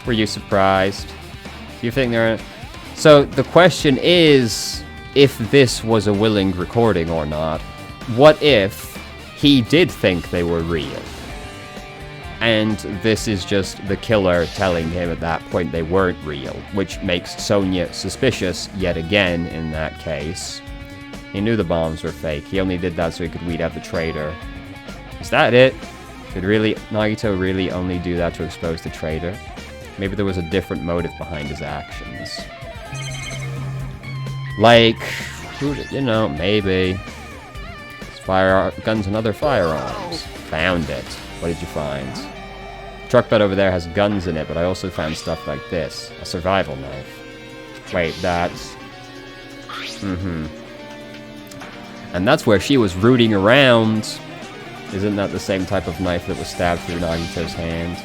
Were you surprised? Do you think there are... So, the question is, if this was a willing recording or not. What if he did think they were real? And this is just the killer telling him at that point they weren't real, which makes Sonia suspicious yet again in that case. He knew the bombs were fake. He only did that so he could weed out the traitor. Is that it? Did Nagito really only do that to expose the traitor? Maybe there was a different motive behind his actions. Like, you know, maybe. Guns and other firearms. Found it. What did you find? The truck bed over there has guns in it, but I also found stuff like this. A survival knife. Wait, that's... And that's where she was rooting around. Isn't that the same type of knife that was stabbed through Nagito's hand?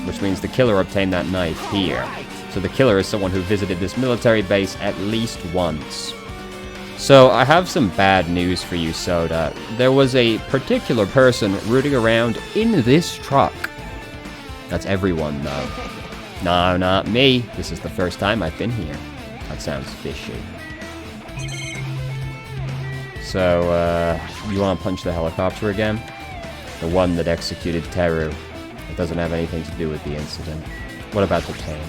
Which means the killer obtained that knife here. So the killer is someone who visited this military base at least once. So I have some bad news for you, Soda. There was a particular person rooting around in this truck. That's everyone, though. No, not me. This is the first time I've been here. That sounds fishy. So, you want to punch the helicopter again? The one that executed Teru. It doesn't have anything to do with the incident. What about the tank?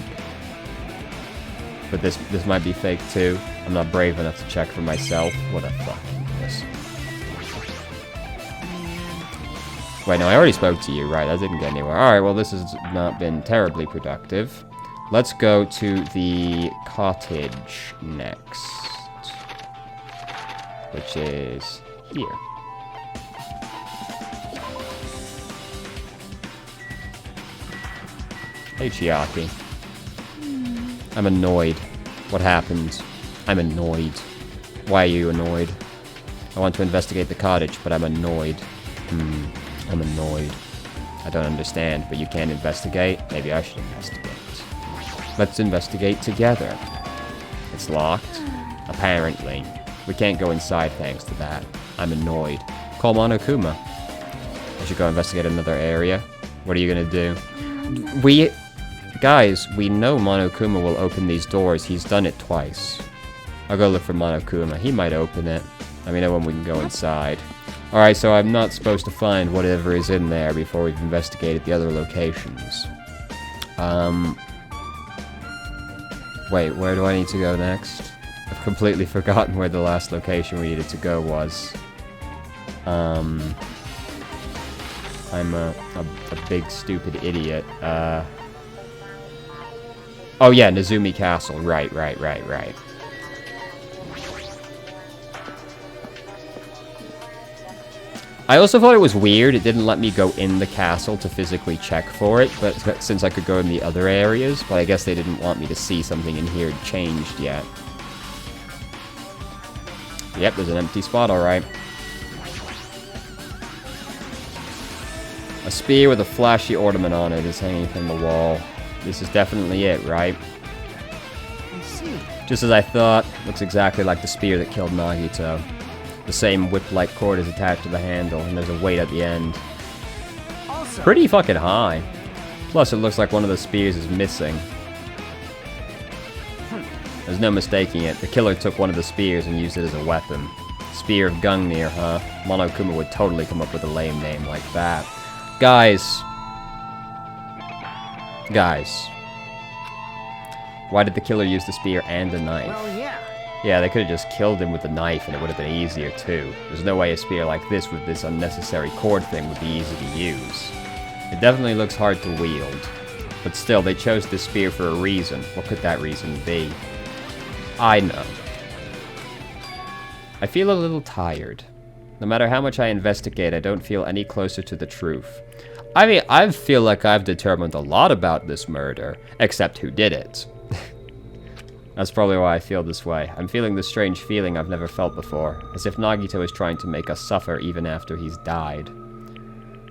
But this might be fake too. I'm not brave enough to check for myself. What a fucking mess. Wait, no, I already spoke to you. Right, that didn't get anywhere. Alright, well, this has not been terribly productive. Let's go to the cottage next. which is here. Hey, Chiaki. I'm annoyed. What happened? I'm annoyed. Why are you annoyed? I want to investigate the cottage, but I'm annoyed. I'm annoyed. I don't understand, but you can't investigate? Maybe I should investigate. Let's investigate together. It's locked? Apparently. We can't go inside thanks to that. I'm annoyed. Call Monokuma. I should go investigate another area. What are you gonna do? Guys, we know Monokuma will open these doors. He's done it twice. I'll go look for Monokuma. He might open it. Let me know when we can go inside. Alright, so I'm not supposed to find whatever is in there before we've investigated the other locations. Wait, where do I need to go next? I've completely forgotten where the last location we needed to go was. I'm a big stupid idiot. Oh yeah, Nezumi Castle. Right. I also thought it was weird, it didn't let me go in the castle to physically check for it, but since I could go in the other areas, but I guess they didn't want me to see something in here changed yet. Yep, there's an empty spot, alright. A spear with a flashy ornament on it is hanging from the wall. This is definitely it, right? I see. Just as I thought, looks exactly like the spear that killed Nagito. The same whip-like cord is attached to the handle, and there's a weight at the end. Also, Pretty fucking high. Plus, it looks like one of the spears is missing. There's no mistaking it. The killer took one of the spears and used it as a weapon. Spear of Gungnir, huh? Monokuma would totally come up with a lame name like that. Guys. Why did the killer use the spear and the knife? well, yeah. Yeah, they could have just killed him with the knife and it would have been easier too. There's no way a spear like this with this unnecessary cord thing would be easy to use. It definitely looks hard to wield. But still, they chose this spear for a reason. What could that reason be? I know. I feel a little tired. No matter how much I investigate, I don't feel any closer to the truth. I mean, I feel like I've determined a lot about this murder, except who did it. That's probably why I feel this way. I'm feeling this strange feeling I've never felt before, as if Nagito is trying to make us suffer even after he's died.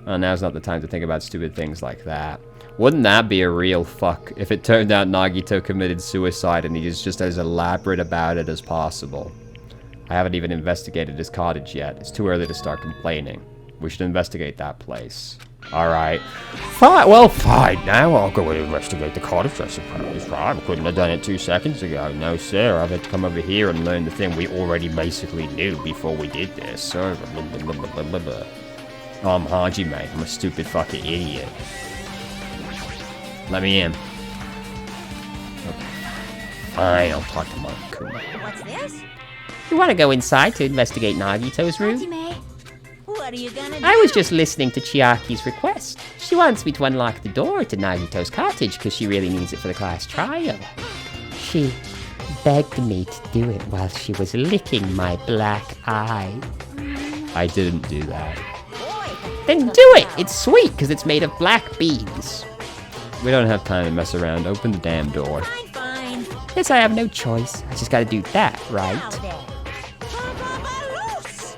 Well, now's not the time to think about stupid things like that. Wouldn't that be a real fuck if it turned out Nagito committed suicide and he's just as elaborate about it as possible? I haven't even investigated his cottage yet. It's too early to start complaining. We should investigate that place. Alright. Fine, well, fine. Now I'll go and investigate the cottage, I suppose. I couldn't have done it 2 seconds ago. No, sir. I've had to come over here and learn the thing we already basically knew before we did this. So, I'm Hajime. I'm a stupid fucking idiot. Let me in. Okay. Fine, I'll talk to Monokuma. What's this? You want to go inside to investigate Nagito's room? Hajime, What are you gonna do? I was just listening to Chiaki's request. She wants me to unlock the door to Nagito's cottage because she really needs it for the class trial. She begged me to do it while she was licking my black eye. I didn't do that. Then do it! It's sweet because it's made of black beans. We don't have time to mess around. Open the damn door. Fine. Guess I have no choice. I just gotta do that, right? Now then. Loose.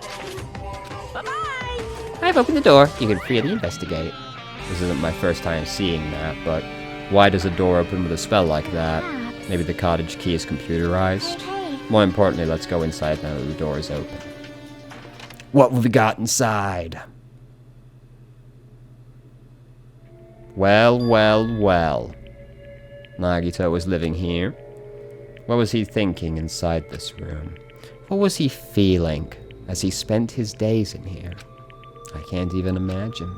Bye-bye. I've opened the door. You can freely investigate. This isn't my first time seeing that, but why does a door open with a spell like that? Maybe the cottage key is computerized? hey, More importantly, let's go inside now that the door is open. What have we got inside? Well. Nagito was living here. What was he thinking inside this room? What was he feeling as he spent his days in here? I can't even imagine.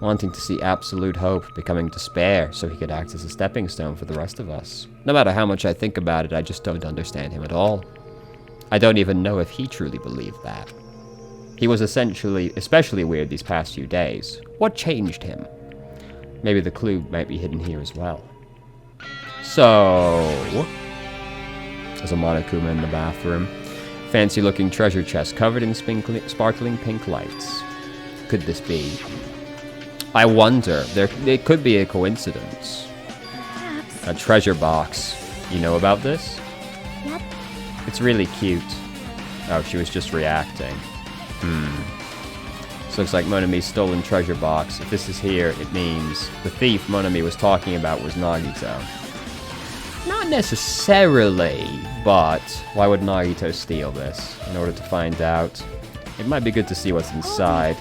Wanting to see absolute hope becoming despair so he could act as a stepping stone for the rest of us. No matter how much I think about it, I just don't understand him at all. I don't even know if he truly believed that. He was especially weird these past few days. What changed him? Maybe the clue might be hidden here as well. So, there's a Monokuma in the bathroom. Fancy looking treasure chest covered in sparkling pink lights. Could this be? I wonder. It could be a coincidence. Perhaps. A treasure box. You know about this? Yep. It's really cute. Oh, she was just reacting. This looks like Monami's stolen treasure box. If this is here, it means the thief Monami was talking about was Nagito. Not necessarily, but why would Nagito steal this? In order to find out. It might be good to see what's inside.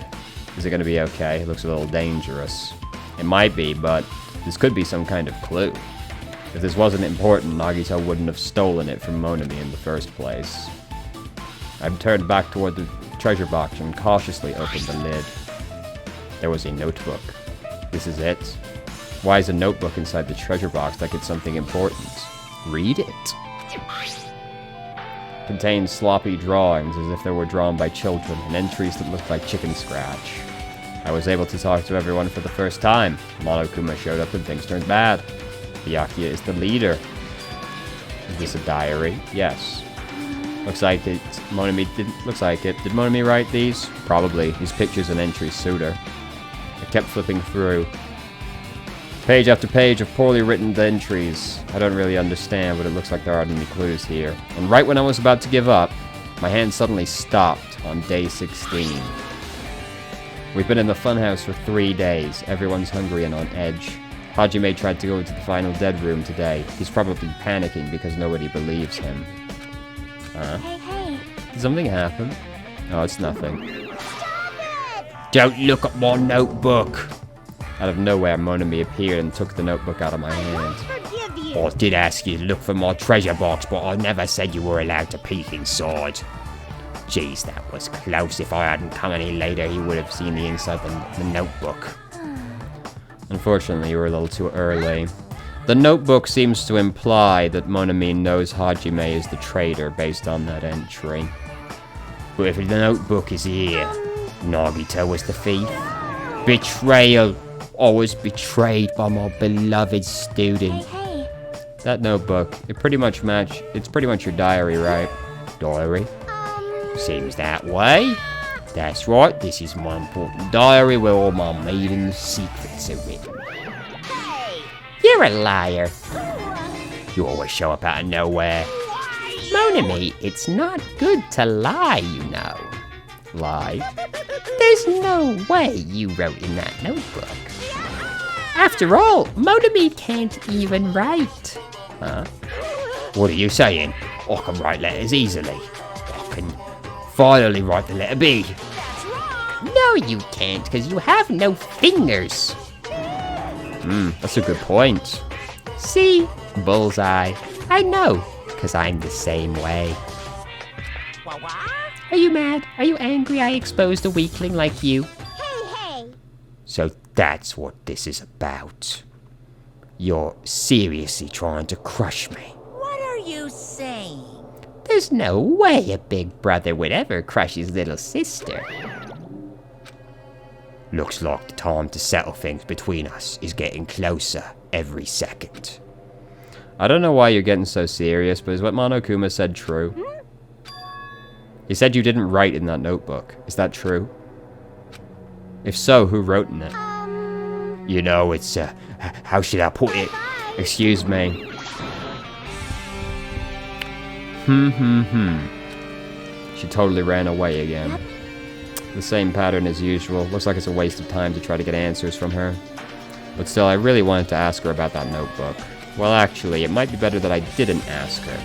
Is it going to be okay? It looks a little dangerous. It might be, but this could be some kind of clue. If this wasn't important, Nagito wouldn't have stolen it from Monami in the first place. I turned back toward the treasure box and cautiously opened the lid. There was a notebook. This is it. Why is a notebook inside the treasure box like it's something important? Read it. Contains sloppy drawings as if they were drawn by children and entries that looked like chicken scratch. I was able to talk to everyone for the first time. Monokuma showed up and things turned bad. Byakuya is the leader. Is this a diary? Yes. Looks like it. Monami didn't. Looks like it. Did Monami write these? Probably. These pictures and entries suit her. I kept flipping through. Page after page of poorly written entries. I don't really understand, but it looks like there aren't any clues here. And right when I was about to give up, my hand suddenly stopped on day 16. We've been in the funhouse for 3 days. Everyone's hungry and on edge. Hajime tried to go into the final dead room today. He's probably panicking because nobody believes him. Huh? Hey. Did something happen? Oh, it's nothing. Don't look at my notebook. Out of nowhere, Monami appeared and took the notebook out of my hand. Forgive you. I did ask you to look for my treasure box, but I never said you were allowed to peek inside. Jeez, that was close. If I hadn't come any later, he would have seen the inside the notebook. Unfortunately, you were a little too early. The notebook seems to imply that Monami knows Hajime is the traitor based on that entry. But if the notebook is here, Nagito was the thief. Betrayal. I was betrayed by my beloved student. Hey. That notebook, it's pretty much your diary, right? Diary? Seems that way. That's right, this is my important diary where all my maiden secrets are written. You're a liar. You always show up out of nowhere. Monami, it's not good to lie, you know. Lie. There's no way you wrote in that notebook. After all, Monami can't even write. Huh? What are you saying? I can write letters easily. I can finally write the letter B. No, you can't, because you have no fingers. That's a good point. See? Bullseye. I know, because I'm the same way. Are you mad? Are you angry I exposed a weakling like you? Hey. So that's what this is about. You're seriously trying to crush me. What are you saying? There's no way a big brother would ever crush his little sister. Looks like the time to settle things between us is getting closer every second. I don't know why you're getting so serious, but is what Monokuma said true? He said you didn't write in that notebook. Is that true? If so, who wrote in it? You know, it's, how should I put it? Excuse me. She totally ran away again. The same pattern as usual. Looks like it's a waste of time to try to get answers from her. But still, I really wanted to ask her about that notebook. Well, actually, it might be better that I didn't ask her.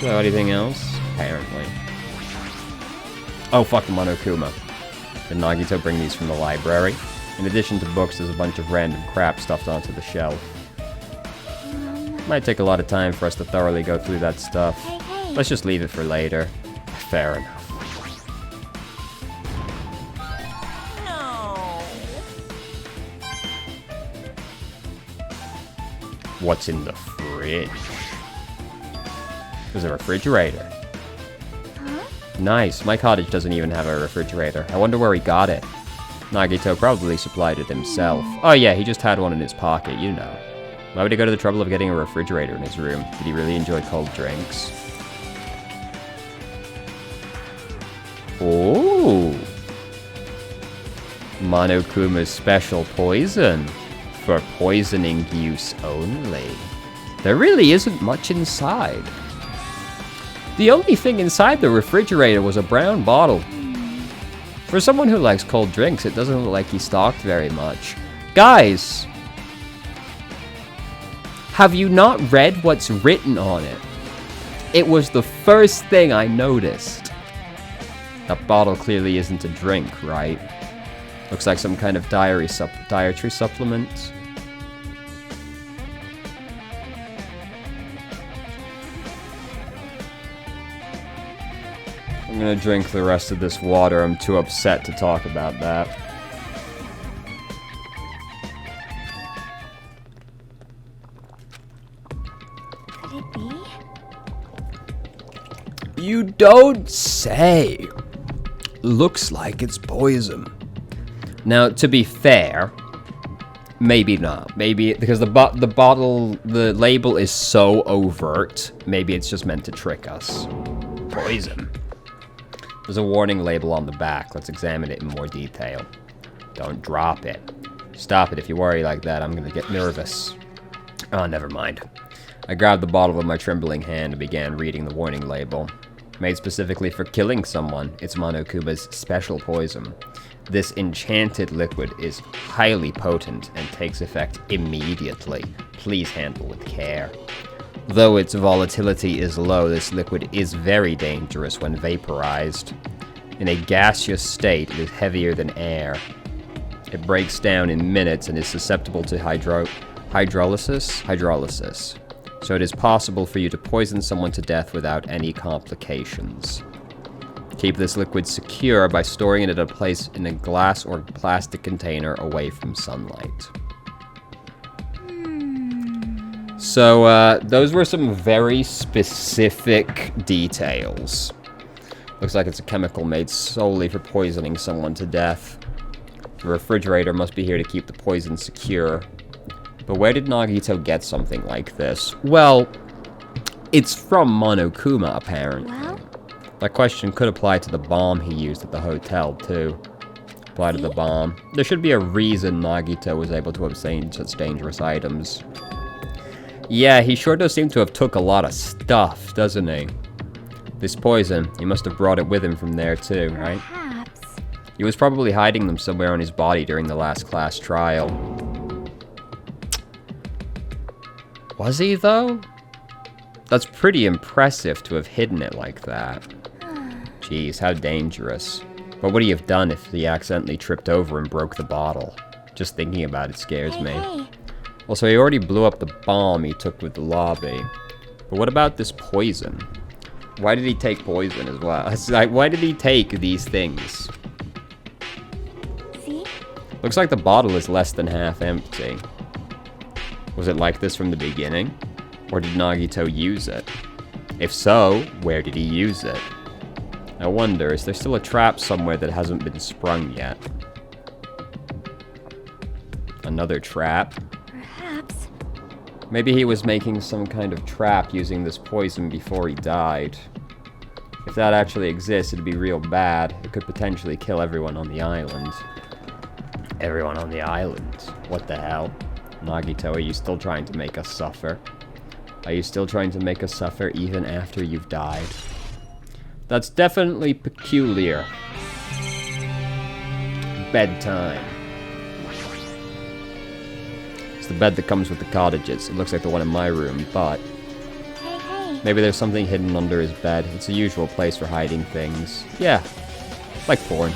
So, anything else? Apparently. Oh, fucking Monokuma. Did Nagito bring these from the library? In addition to books, there's a bunch of random crap stuffed onto the shelf. Might take a lot of time for us to thoroughly go through that stuff. Hey. Let's just leave it for later. Fair enough. What's in the fridge? There's a refrigerator. Huh? Nice. My cottage doesn't even have a refrigerator. I wonder where he got it. Nagito probably supplied it himself. Oh yeah, he just had one in his pocket, you know. Why would he go to the trouble of getting a refrigerator in his room? Did he really enjoy cold drinks? Oh! Monokuma's special poison. For poisoning use only. There really isn't much inside. The only thing inside the refrigerator was a brown bottle. For someone who likes cold drinks, it doesn't look like he stocked very much. Guys! Have you not read what's written on it? It was the first thing I noticed. That bottle clearly isn't a drink, right? Looks like some kind of dietary supplement. I'm gonna drink the rest of this water. I'm too upset to talk about that. Could it be? You don't say. Looks like it's poison. Now, to be fair, maybe not. Maybe because the label is so overt. Maybe it's just meant to trick us. Poison. There's a warning label on the back. Let's examine it in more detail. Don't drop it. Stop it. If you worry like that, I'm gonna get nervous. Oh, never mind. I grabbed the bottle with my trembling hand and began reading the warning label. Made specifically for killing someone, it's Monokuma's special poison. This enchanted liquid is highly potent and takes effect immediately. Please handle with care. Though its volatility is low, this liquid is very dangerous when vaporized. In a gaseous state, it is heavier than air. It breaks down in minutes and is susceptible to hydrolysis. So it is possible for you to poison someone to death without any complications. Keep this liquid secure by storing it at a place in a glass or plastic container away from sunlight. So, those were some very specific details. Looks like it's a chemical made solely for poisoning someone to death. The refrigerator must be here to keep the poison secure. But where did Nagito get something like this? Well, it's from Monokuma, apparently. Well? That question could apply to the bomb he used at the hotel, too. Apply to the bomb. There should be a reason Nagito was able to obtain such dangerous items. Yeah, he sure does seem to have took a lot of stuff, doesn't he? This poison, he must have brought it with him from there, too, right? Perhaps. He was probably hiding them somewhere on his body during the last class trial. Was he, though? That's pretty impressive to have hidden it like that. Jeez, how dangerous. But what would he have done if he accidentally tripped over and broke the bottle? Just thinking about it scares me. Hey. Also, he already blew up the bomb he took with the lobby. But what about this poison? Why did he take poison as well? It's like, why did he take these things? See? Looks like the bottle is less than half empty. Was it like this from the beginning? Or did Nagito use it? If so, where did he use it? I wonder, is there still a trap somewhere that hasn't been sprung yet? Another trap? Perhaps. Maybe he was making some kind of trap using this poison before he died. If that actually exists, it'd be real bad. It could potentially kill everyone on the island. Everyone on the island? What the hell? Nagito, are you still trying to make us suffer? Are you still trying to make us suffer even after you've died? That's definitely peculiar. Bedtime. It's the bed that comes with the cottages. It looks like the one in my room, but Hey. maybe there's something hidden under his bed. It's a usual place for hiding things. Yeah, like porn.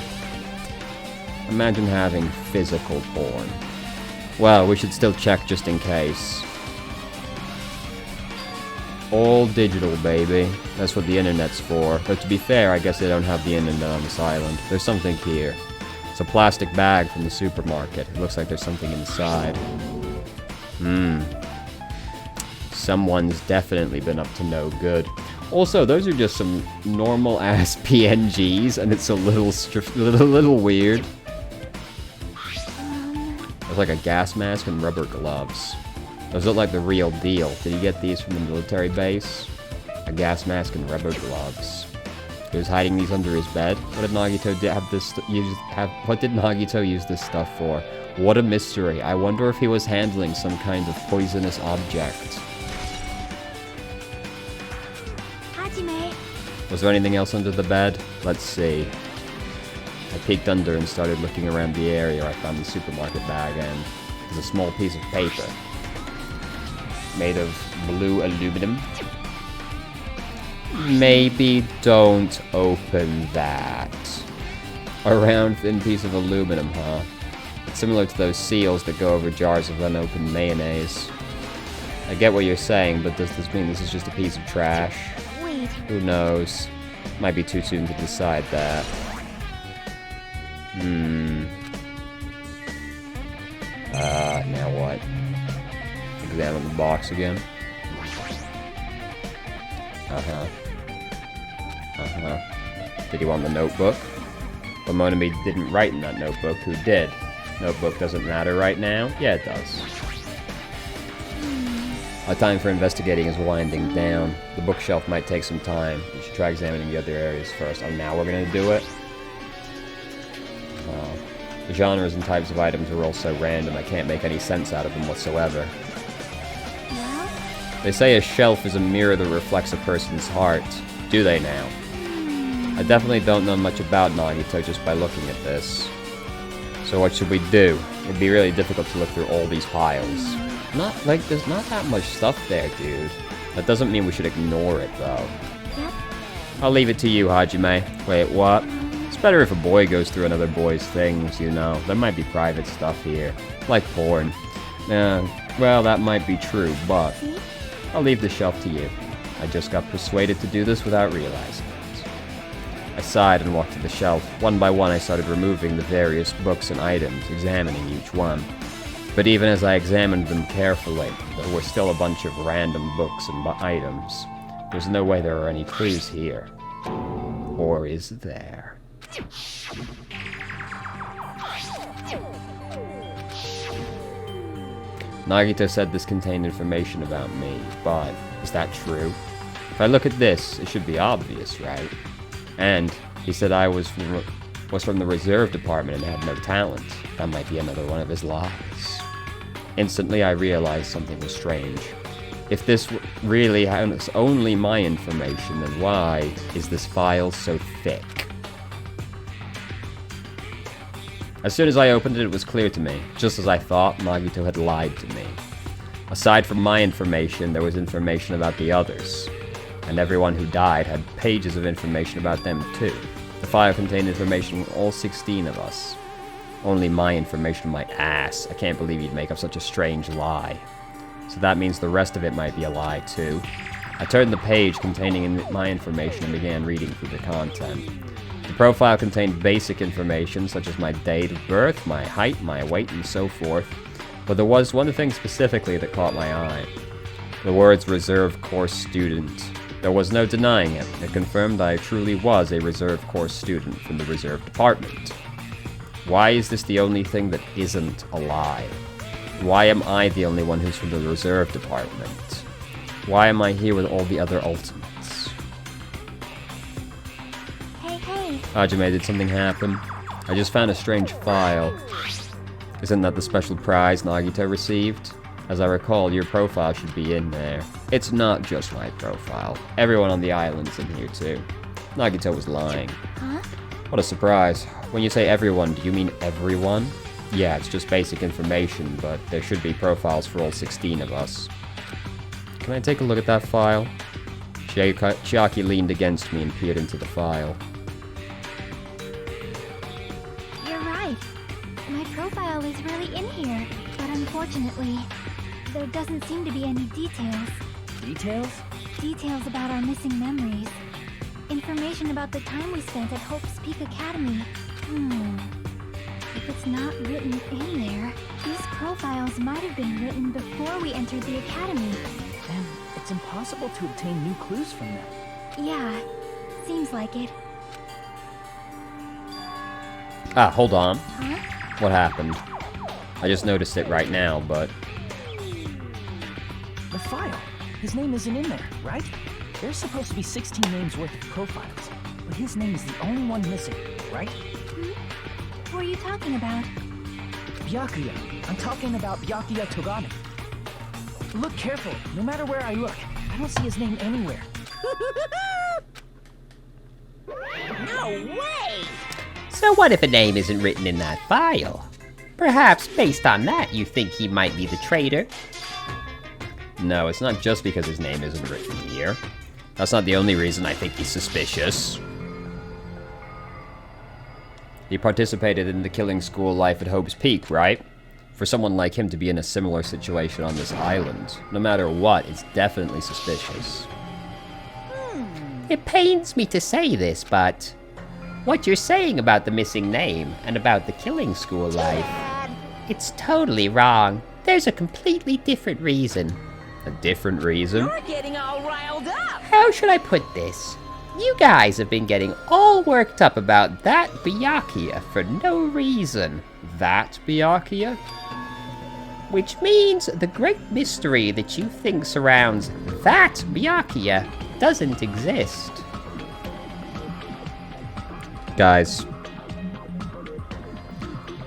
Imagine having physical porn. Well, we should still check just in case. All digital, baby. That's what the internet's for. But to be fair, I guess they don't have the internet on this island. There's something here. It's a plastic bag from the supermarket. It looks like there's something inside. Someone's definitely been up to no good. Also, those are just some normal-ass PNGs, and it's a little weird. There's like a gas mask and rubber gloves. Those look like the real deal. Did he get these from the military base? A gas mask and rubber gloves. He was hiding these under his bed. What did Nagito what did Nagito use this stuff for? What a mystery. I wonder if he was handling some kind of poisonous object. Hajime. Was there anything else under the bed? Let's see. I peeked under and started looking around the area. I found the supermarket bag and there's a small piece of paper made of blue aluminum. Maybe don't open that. A round thin piece of aluminum, huh? It's similar to those seals that go over jars of unopened mayonnaise. I get what you're saying, but does this mean this is just a piece of trash? Wait. Who knows? Might be too soon to decide that. Now what? Examine the box again. Did he want the notebook? But Monami didn't write in that notebook. Who did? Notebook doesn't matter right now? Yeah, it does. Our time for investigating is winding down. The bookshelf might take some time. We should try examining the other areas first. Oh, now we're gonna do it? Wow. The genres and types of items are all so random, I can't make any sense out of them whatsoever. Well? They say a shelf is a mirror that reflects a person's heart. Do they now? I definitely don't know much about Nagito just by looking at this. So what should we do? It'd be really difficult to look through all these piles. There's not that much stuff there, dude. That doesn't mean we should ignore it, though. Yep. I'll leave it to you, Hajime. Wait, what? It's better if a boy goes through another boy's things, you know. There might be private stuff here. Like porn. Well, that might be true, but I'll leave the shelf to you. I just got persuaded to do this without realizing it. I sighed and walked to the shelf. One by one, I started removing the various books and items, examining each one. But even as I examined them carefully, there were still a bunch of random books and items. There's no way there are any clues here. Or is there? Nagito said this contained information about me, but is that true? If I look at this, it should be obvious, right? And he said I was from the reserve department and had no talent. That might be another one of his lies. Instantly, I realized something was strange. If this really has only my information, then why is this file so thick? As soon as I opened it, it was clear to me. Just as I thought, Nagito had lied to me. Aside from my information, there was information about the others. And everyone who died had pages of information about them too. The file contained information on all 16 of us. Only my information, my ass. I can't believe you'd make up such a strange lie. So that means the rest of it might be a lie too. I turned the page containing my information and began reading through the content. The profile contained basic information such as my date of birth, my height, my weight, and so forth. But there was one thing specifically that caught my eye. The words reserve course student. There was no denying it. It confirmed I truly was a reserve course student from the reserve department. Why is this the only thing that isn't a lie? Why am I the only one who's from the reserve department? Why am I here with all the other ultimates? Hey. Hajime, did something happen? I just found a strange file. Isn't that the special prize Nagito received? As I recall, your profile should be in there. It's not just my profile. Everyone on the island's in here too. Nagito was lying. Huh? What a surprise. When you say everyone, do you mean everyone? Yeah, it's just basic information, but there should be profiles for all 16 of us. Can I take a look at that file? Chiaki leaned against me and peered into the file. You're right. My profile is really in here, but unfortunately, there doesn't seem to be any details. Details? Details about our missing memories. Information about the time we spent at Hope's Peak Academy. If it's not written in there, these profiles might have been written before we entered the academy. Then it's impossible to obtain new clues from them. Yeah, seems like it. Ah, hold on. Huh? What happened? I just noticed it right now, but... his name isn't in there, right? There's supposed to be 16 names worth of profiles, but his name is the only one missing, right? What are you talking about? Byakuya. I'm talking about Byakuya Togane. Look carefully. No matter where I look, I don't see his name anywhere. No way! So what if a name isn't written in that file? Perhaps based on that, you think he might be the traitor? No, it's not just because his name isn't written here. That's not the only reason I think he's suspicious. He participated in the killing school life at Hope's Peak, right? For someone like him to be in a similar situation on this island, no matter what, it's definitely suspicious. It pains me to say this, but what you're saying about the missing name and about the killing school life, it's totally wrong. There's a completely different reason. A different reason? You're getting all riled up! How should I put this? You guys have been getting all worked up about that Byakuya for no reason. That Byakuya? Which means the great mystery that you think surrounds that Byakuya doesn't exist. Guys,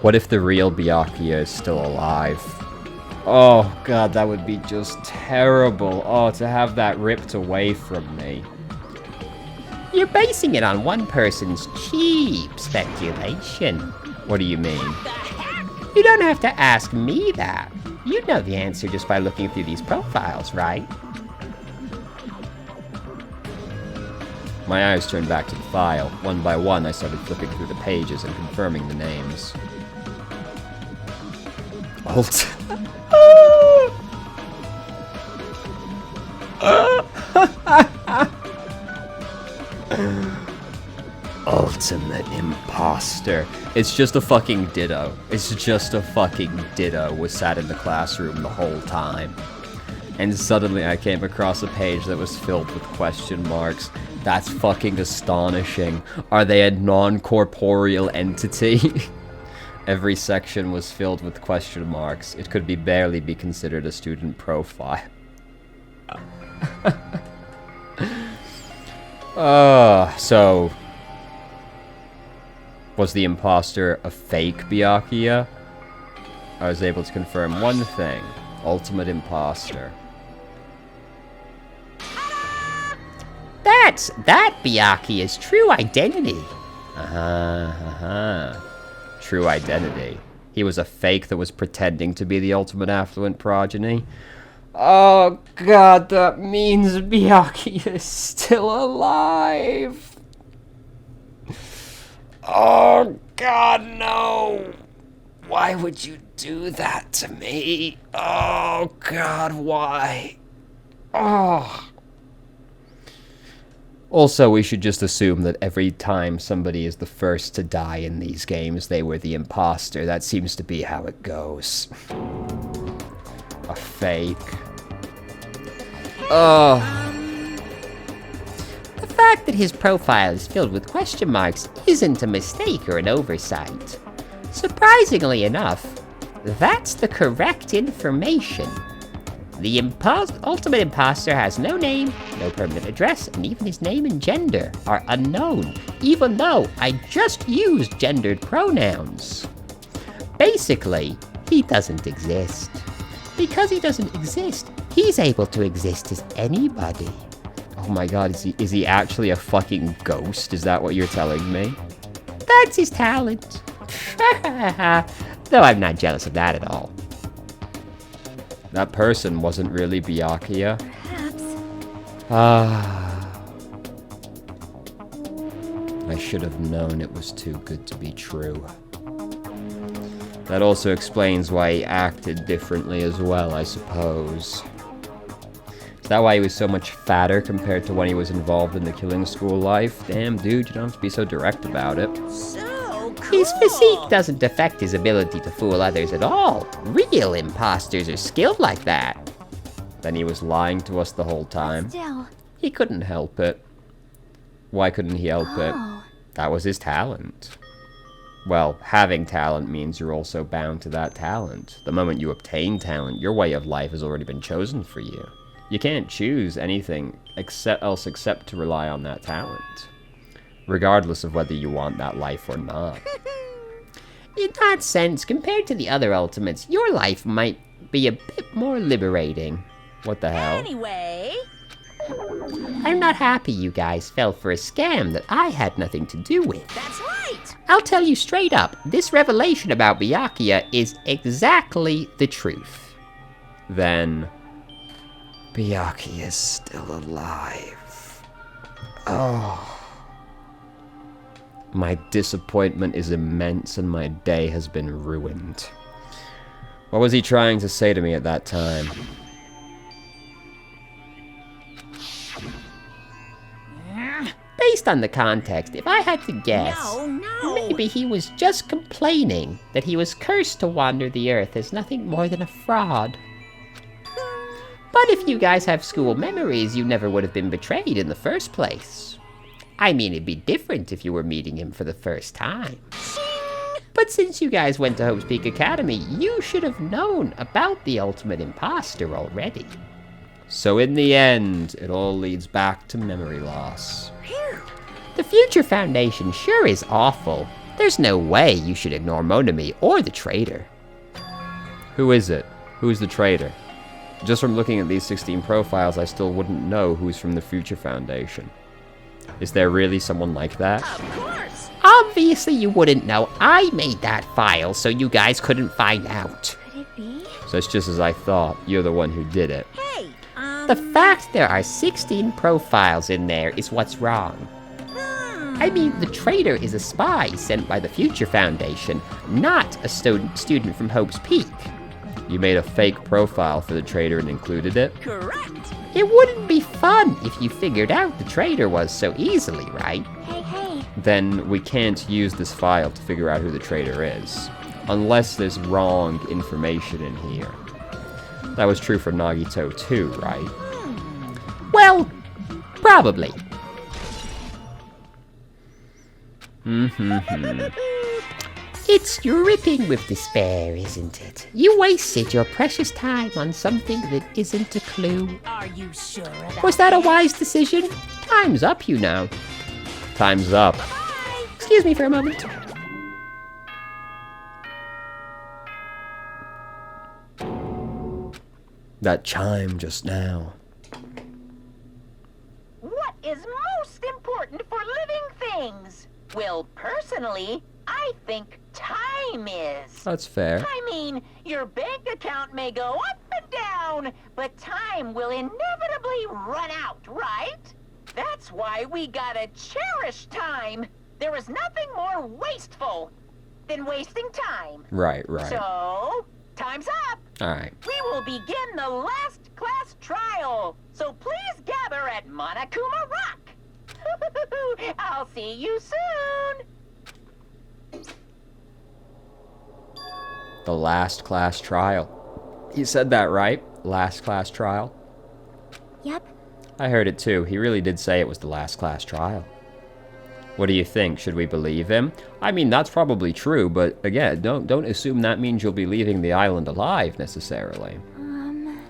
what if the real Byakuya is still alive? Oh god, that would be just terrible. Oh, to have that ripped away from me. You're basing it on one person's cheap speculation. What do you mean? You don't have to ask me that. You know the answer just by looking through these profiles, right? My eyes turned back to the file. One by one, I started flipping through the pages and confirming the names. Alt. Ultimate imposter. It's just a fucking ditto. It's just a fucking ditto was sat in the classroom the whole time. And suddenly I came across a page that was filled with question marks. That's fucking astonishing. Are they a non-corporeal entity? Every section was filled with question marks. It could barely be considered a student profile. So... was the imposter a fake Byakuya? I was able to confirm one thing. Ultimate imposter. That Byakuya's true identity. True identity. He was a fake that was pretending to be the ultimate affluent progeny. Oh god, that means Byakuya is still alive. Oh god, no. Why would you do that to me? Oh god, why? Oh. Also, we should just assume that every time somebody is the first to die in these games, they were the imposter. That seems to be how it goes. A fake. Oh. The fact that his profile is filled with question marks isn't a mistake or an oversight. Surprisingly enough, that's the correct information. The ultimate imposter has no name, no permanent address, and even his name and gender are unknown, even though I just used gendered pronouns. Basically, he doesn't exist. Because he doesn't exist, he's able to exist as anybody. Oh my god, is he actually a fucking ghost? Is that what you're telling me? That's his talent. Though I'm not jealous of that at all. That person wasn't really Byakuya. Perhaps. I should have known it was too good to be true. That also explains why he acted differently as well, I suppose. Is that why he was so much fatter compared to when he was involved in the killing school life? Damn, dude, you don't have to be so direct about it. His physique doesn't affect his ability to fool others at all. Real imposters are skilled like that. Then he was lying to us the whole time. Still. He couldn't help it. Why couldn't he help it? Oh. That was his talent. Well, having talent means you're also bound to that talent. The moment you obtain talent, your way of life has already been chosen for you. You can't choose anything except to rely on that talent. Regardless of whether you want that life or not. In that sense, compared to the other ultimates, your life might be a bit more liberating. What the hell? Anyway... I'm not happy you guys fell for a scam that I had nothing to do with. That's right! I'll tell you straight up, this revelation about Byakuya is exactly the truth. Then... Byakuya is still alive. Oh. My disappointment is immense and my day has been ruined. What was he trying to say to me at that time? Based on the context, if I had to guess, No. maybe he was just complaining that he was cursed to wander the earth as nothing more than a fraud. But if you guys have school memories, you never would have been betrayed in the first place. I mean, it'd be different if you were meeting him for the first time. But since you guys went to Hope's Peak Academy, you should have known about the ultimate imposter already. So in the end, it all leads back to memory loss. The Future Foundation sure is awful. There's no way you should ignore Monami or the traitor. Who is it? Who's the traitor? Just from looking at these 16 profiles, I still wouldn't know who's from the Future Foundation. Is there really someone like that? Of course! Obviously you wouldn't know. I made that file so you guys couldn't find out. Could it be? So it's just as I thought. You're the one who did it. Hey, The fact there are 16 profiles in there is what's wrong. I mean, the traitor is a spy sent by the Future Foundation, not a student from Hope's Peak. You made a fake profile for the traitor and included it? correct! It wouldn't be fun if you figured out the traitor was so easily, right? Hey. Then we can't use this file to figure out who the traitor is. Unless there's wrong information in here. That was true for Nagito too, right? Well, probably. It's dripping with despair, isn't it? You wasted your precious time on something that isn't a clue. Are you sure about Was that a wise decision? Time's up, you know. Time's up. Excuse me for a moment. That chime just now. What is most important for living things? Well, personally, I think time is. That's fair. I mean, your bank account may go up and down, but time will inevitably run out, right? That's why we gotta cherish time. There is nothing more wasteful than wasting time. Right. So, time's up. Alright. We will begin the last class trial. So please gather at Monokuma Rock. I'll see you soon. The last class trial. He said that, right? Last class trial? Yep. I heard it too. He really did say it was the last class trial. What do you think? Should we believe him? I mean, that's probably true, but again, don't assume that means you'll be leaving the island alive, necessarily.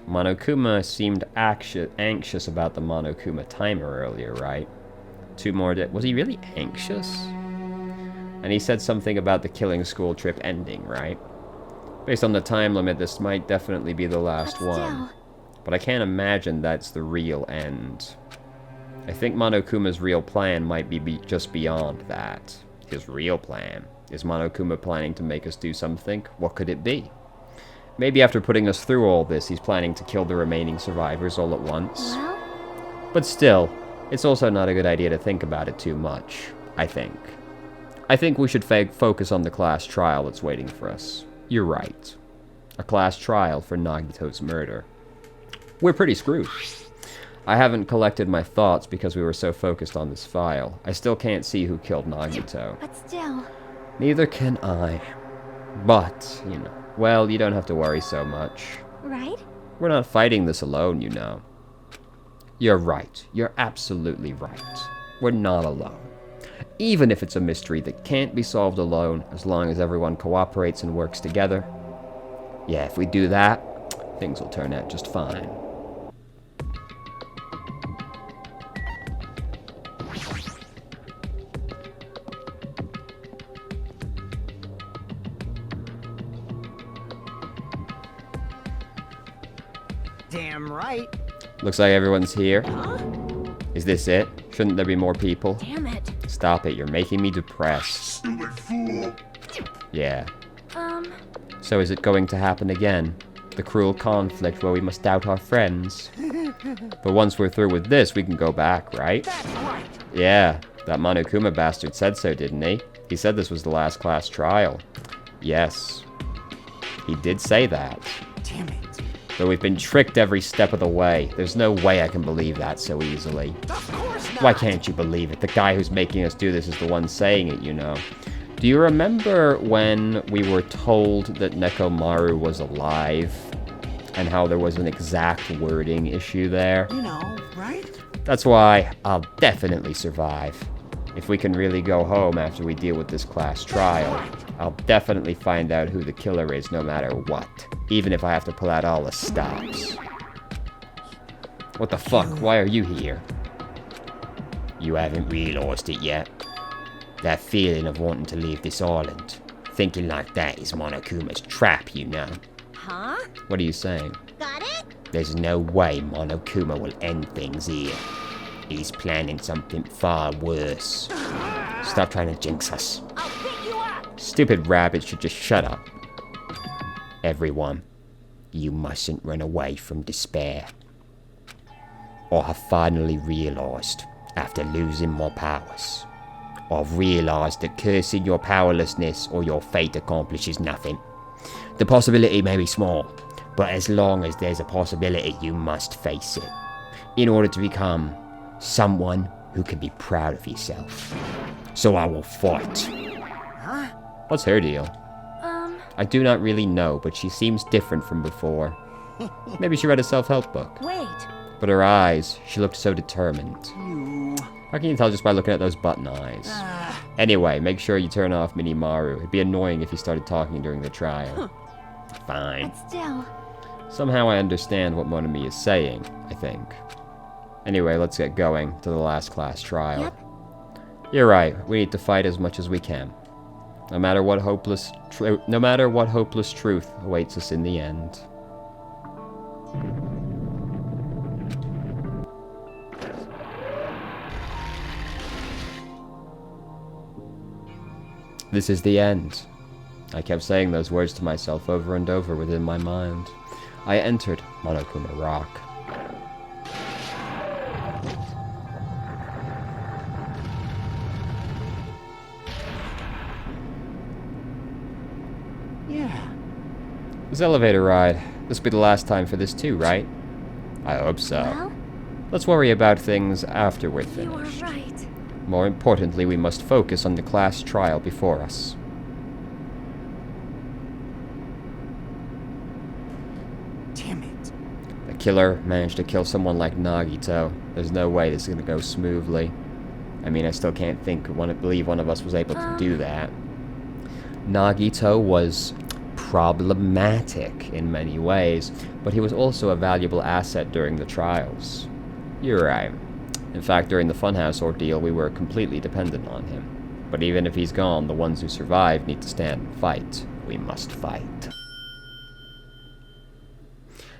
Monokuma seemed anxious about the Monokuma timer earlier, right? 2 more days. Was he really anxious? And he said something about the killing school trip ending, right? Based on the time limit, this might definitely be the last one. But I can't imagine that's the real end. I think Monokuma's real plan might be just beyond that. His real plan. Is Monokuma planning to make us do something? What could it be? Maybe after putting us through all this, he's planning to kill the remaining survivors all at once. Well, But still, it's also not a good idea to think about it too much, I think. I think we should focus on the class trial that's waiting for us. You're right. A class trial for Nagito's murder. We're pretty screwed. I haven't collected my thoughts because we were so focused on this file. I still can't see who killed Nagito. but still. Neither can I. But, you know, well, you don't have to worry so much. Right? We're not fighting this alone, you know. You're right. You're absolutely right. We're not alone. Even if it's a mystery that can't be solved alone, as long as everyone cooperates and works together. Yeah, if we do that, things will turn out just fine. Damn right. Looks like everyone's here. Is this it? Shouldn't there be more people? Damn it. Stop it, you're making me depressed. Yeah. So is it going to happen again? The cruel conflict where we must doubt our friends? But once we're through with this, we can go back, right? That's right. Yeah, that Monokuma bastard said so, didn't he? He said this was the last class trial. Yes. He did say that. Damn it. But we've been tricked every step of the way. There's no way I can believe that so easily. Of course not. Why can't you believe it? The guy who's making us do this is the one saying it, you know. Do you remember when we were told that Nekomaru was alive? And how there was an exact wording issue there? You know, right? That's why I'll definitely survive. If we can really go home after we deal with this class trial, I'll definitely find out who the killer is no matter what. Even if I have to pull out all the stops. What the fuck? Why are you here? You haven't realized it yet. That feeling of wanting to leave this island. Thinking like that is Monokuma's trap, you know. Huh? What are you saying? Got it? There's no way Monokuma will end things here. He's planning something far worse. Stop trying to jinx us. I'll pick you up. Stupid rabbit should just shut up. Everyone, you mustn't run away from despair. I have finally realized, after losing my powers, I've realized that cursing your powerlessness or your fate accomplishes nothing. The possibility may be small, but as long as there's a possibility, you must face it. In order to become someone who can be proud of yourself. So I will fight. Huh? What's her deal? I do not really know, but she seems different from before. Maybe she read a self-help book. Wait. But her eyes, she looked so determined. You. How can you tell just by looking at those button eyes? Anyway, make sure you turn off Minimaru. It'd be annoying if he started talking during the trial. Fine. But still. Somehow I understand what Monami is saying, I think. Anyway, let's get going to the last class trial. Yep. You're right, we need to fight as much as we can. No matter what hopeless truth awaits us in the end. This is the end. I kept saying those words to myself over and over within my mind. I entered Monokuma Rock. Yeah. This elevator ride. This will be the last time for this too, right? I hope so. Well, Let's worry about things after we're you are finished. right. More importantly, we must focus on the class trial before us. Damn it. The killer managed to kill someone like Nagito. There's no way this is gonna go smoothly. I mean, I still can't believe one of us was able to do that. Nagito was problematic in many ways, but he was also a valuable asset during the trials. You're right. In fact, during the Funhouse ordeal, we were completely dependent on him. But even if he's gone, the ones who survive need to stand and fight. We must fight.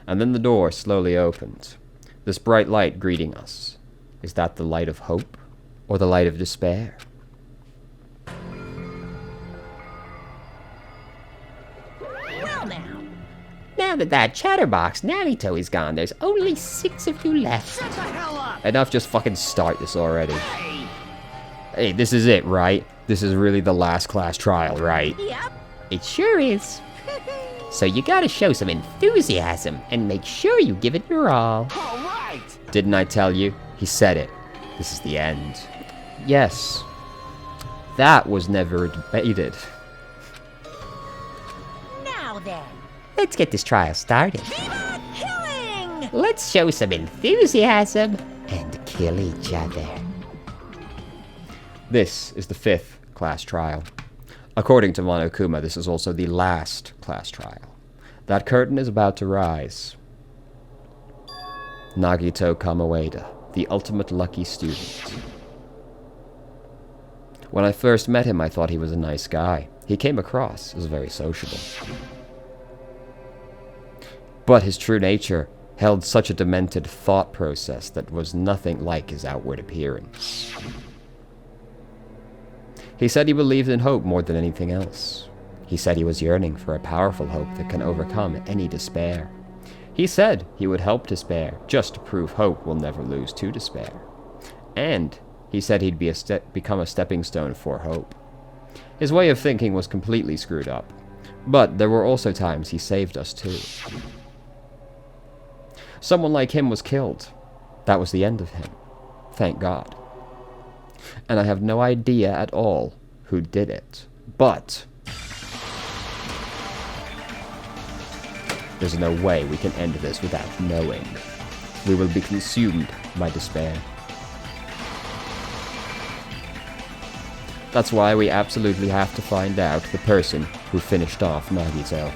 And then the door slowly opened. This bright light greeting us. Is that the light of hope? Or the light of despair? Well now. Now that chatterbox Nagito is gone, there's only 6 of you left. Shut the hell up. Enough, just fucking start this already. Hey. Hey, this is it, right? This is really the last class trial, right? Yep. It sure is. So you gotta show some enthusiasm and make sure you give it your all. All right. Didn't I tell you? He said it. This is the end. Yes. That was never debated. Now then. Let's get this trial started. Viva killing! Let's show some enthusiasm and kill each other. This is the 5th class trial. According to Monokuma, this is also the last class trial. That curtain is about to rise. Nagito Kamaueda, the ultimate lucky student. When I first met him, I thought he was a nice guy. He came across as very sociable. But his true nature held such a demented thought process that was nothing like his outward appearance. He said he believed in hope more than anything else. He said he was yearning for a powerful hope that can overcome any despair. He said he would help despair just to prove hope will never lose to despair. And he said he'd become a stepping stone for hope. His way of thinking was completely screwed up, but there were also times he saved us too. Someone like him was killed. That was the end of him. Thank God. And I have no idea at all who did it. But there's no way we can end this without knowing. We will be consumed by despair. That's why we absolutely have to find out the person who finished off Nagito.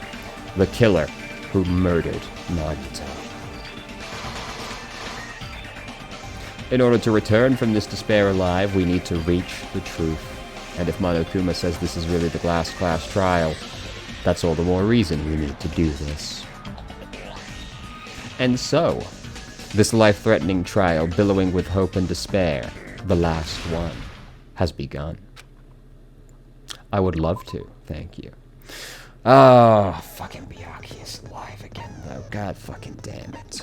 The killer who murdered Nagito. In order to return from this despair alive, we need to reach the truth. And if Monokuma says this is really the last class trial, that's all the more reason we need to do this. And so, this life-threatening trial, billowing with hope and despair, the last one, has begun. I would love to, thank you. Oh, fucking Byakuya is alive again, though. God fucking damn it.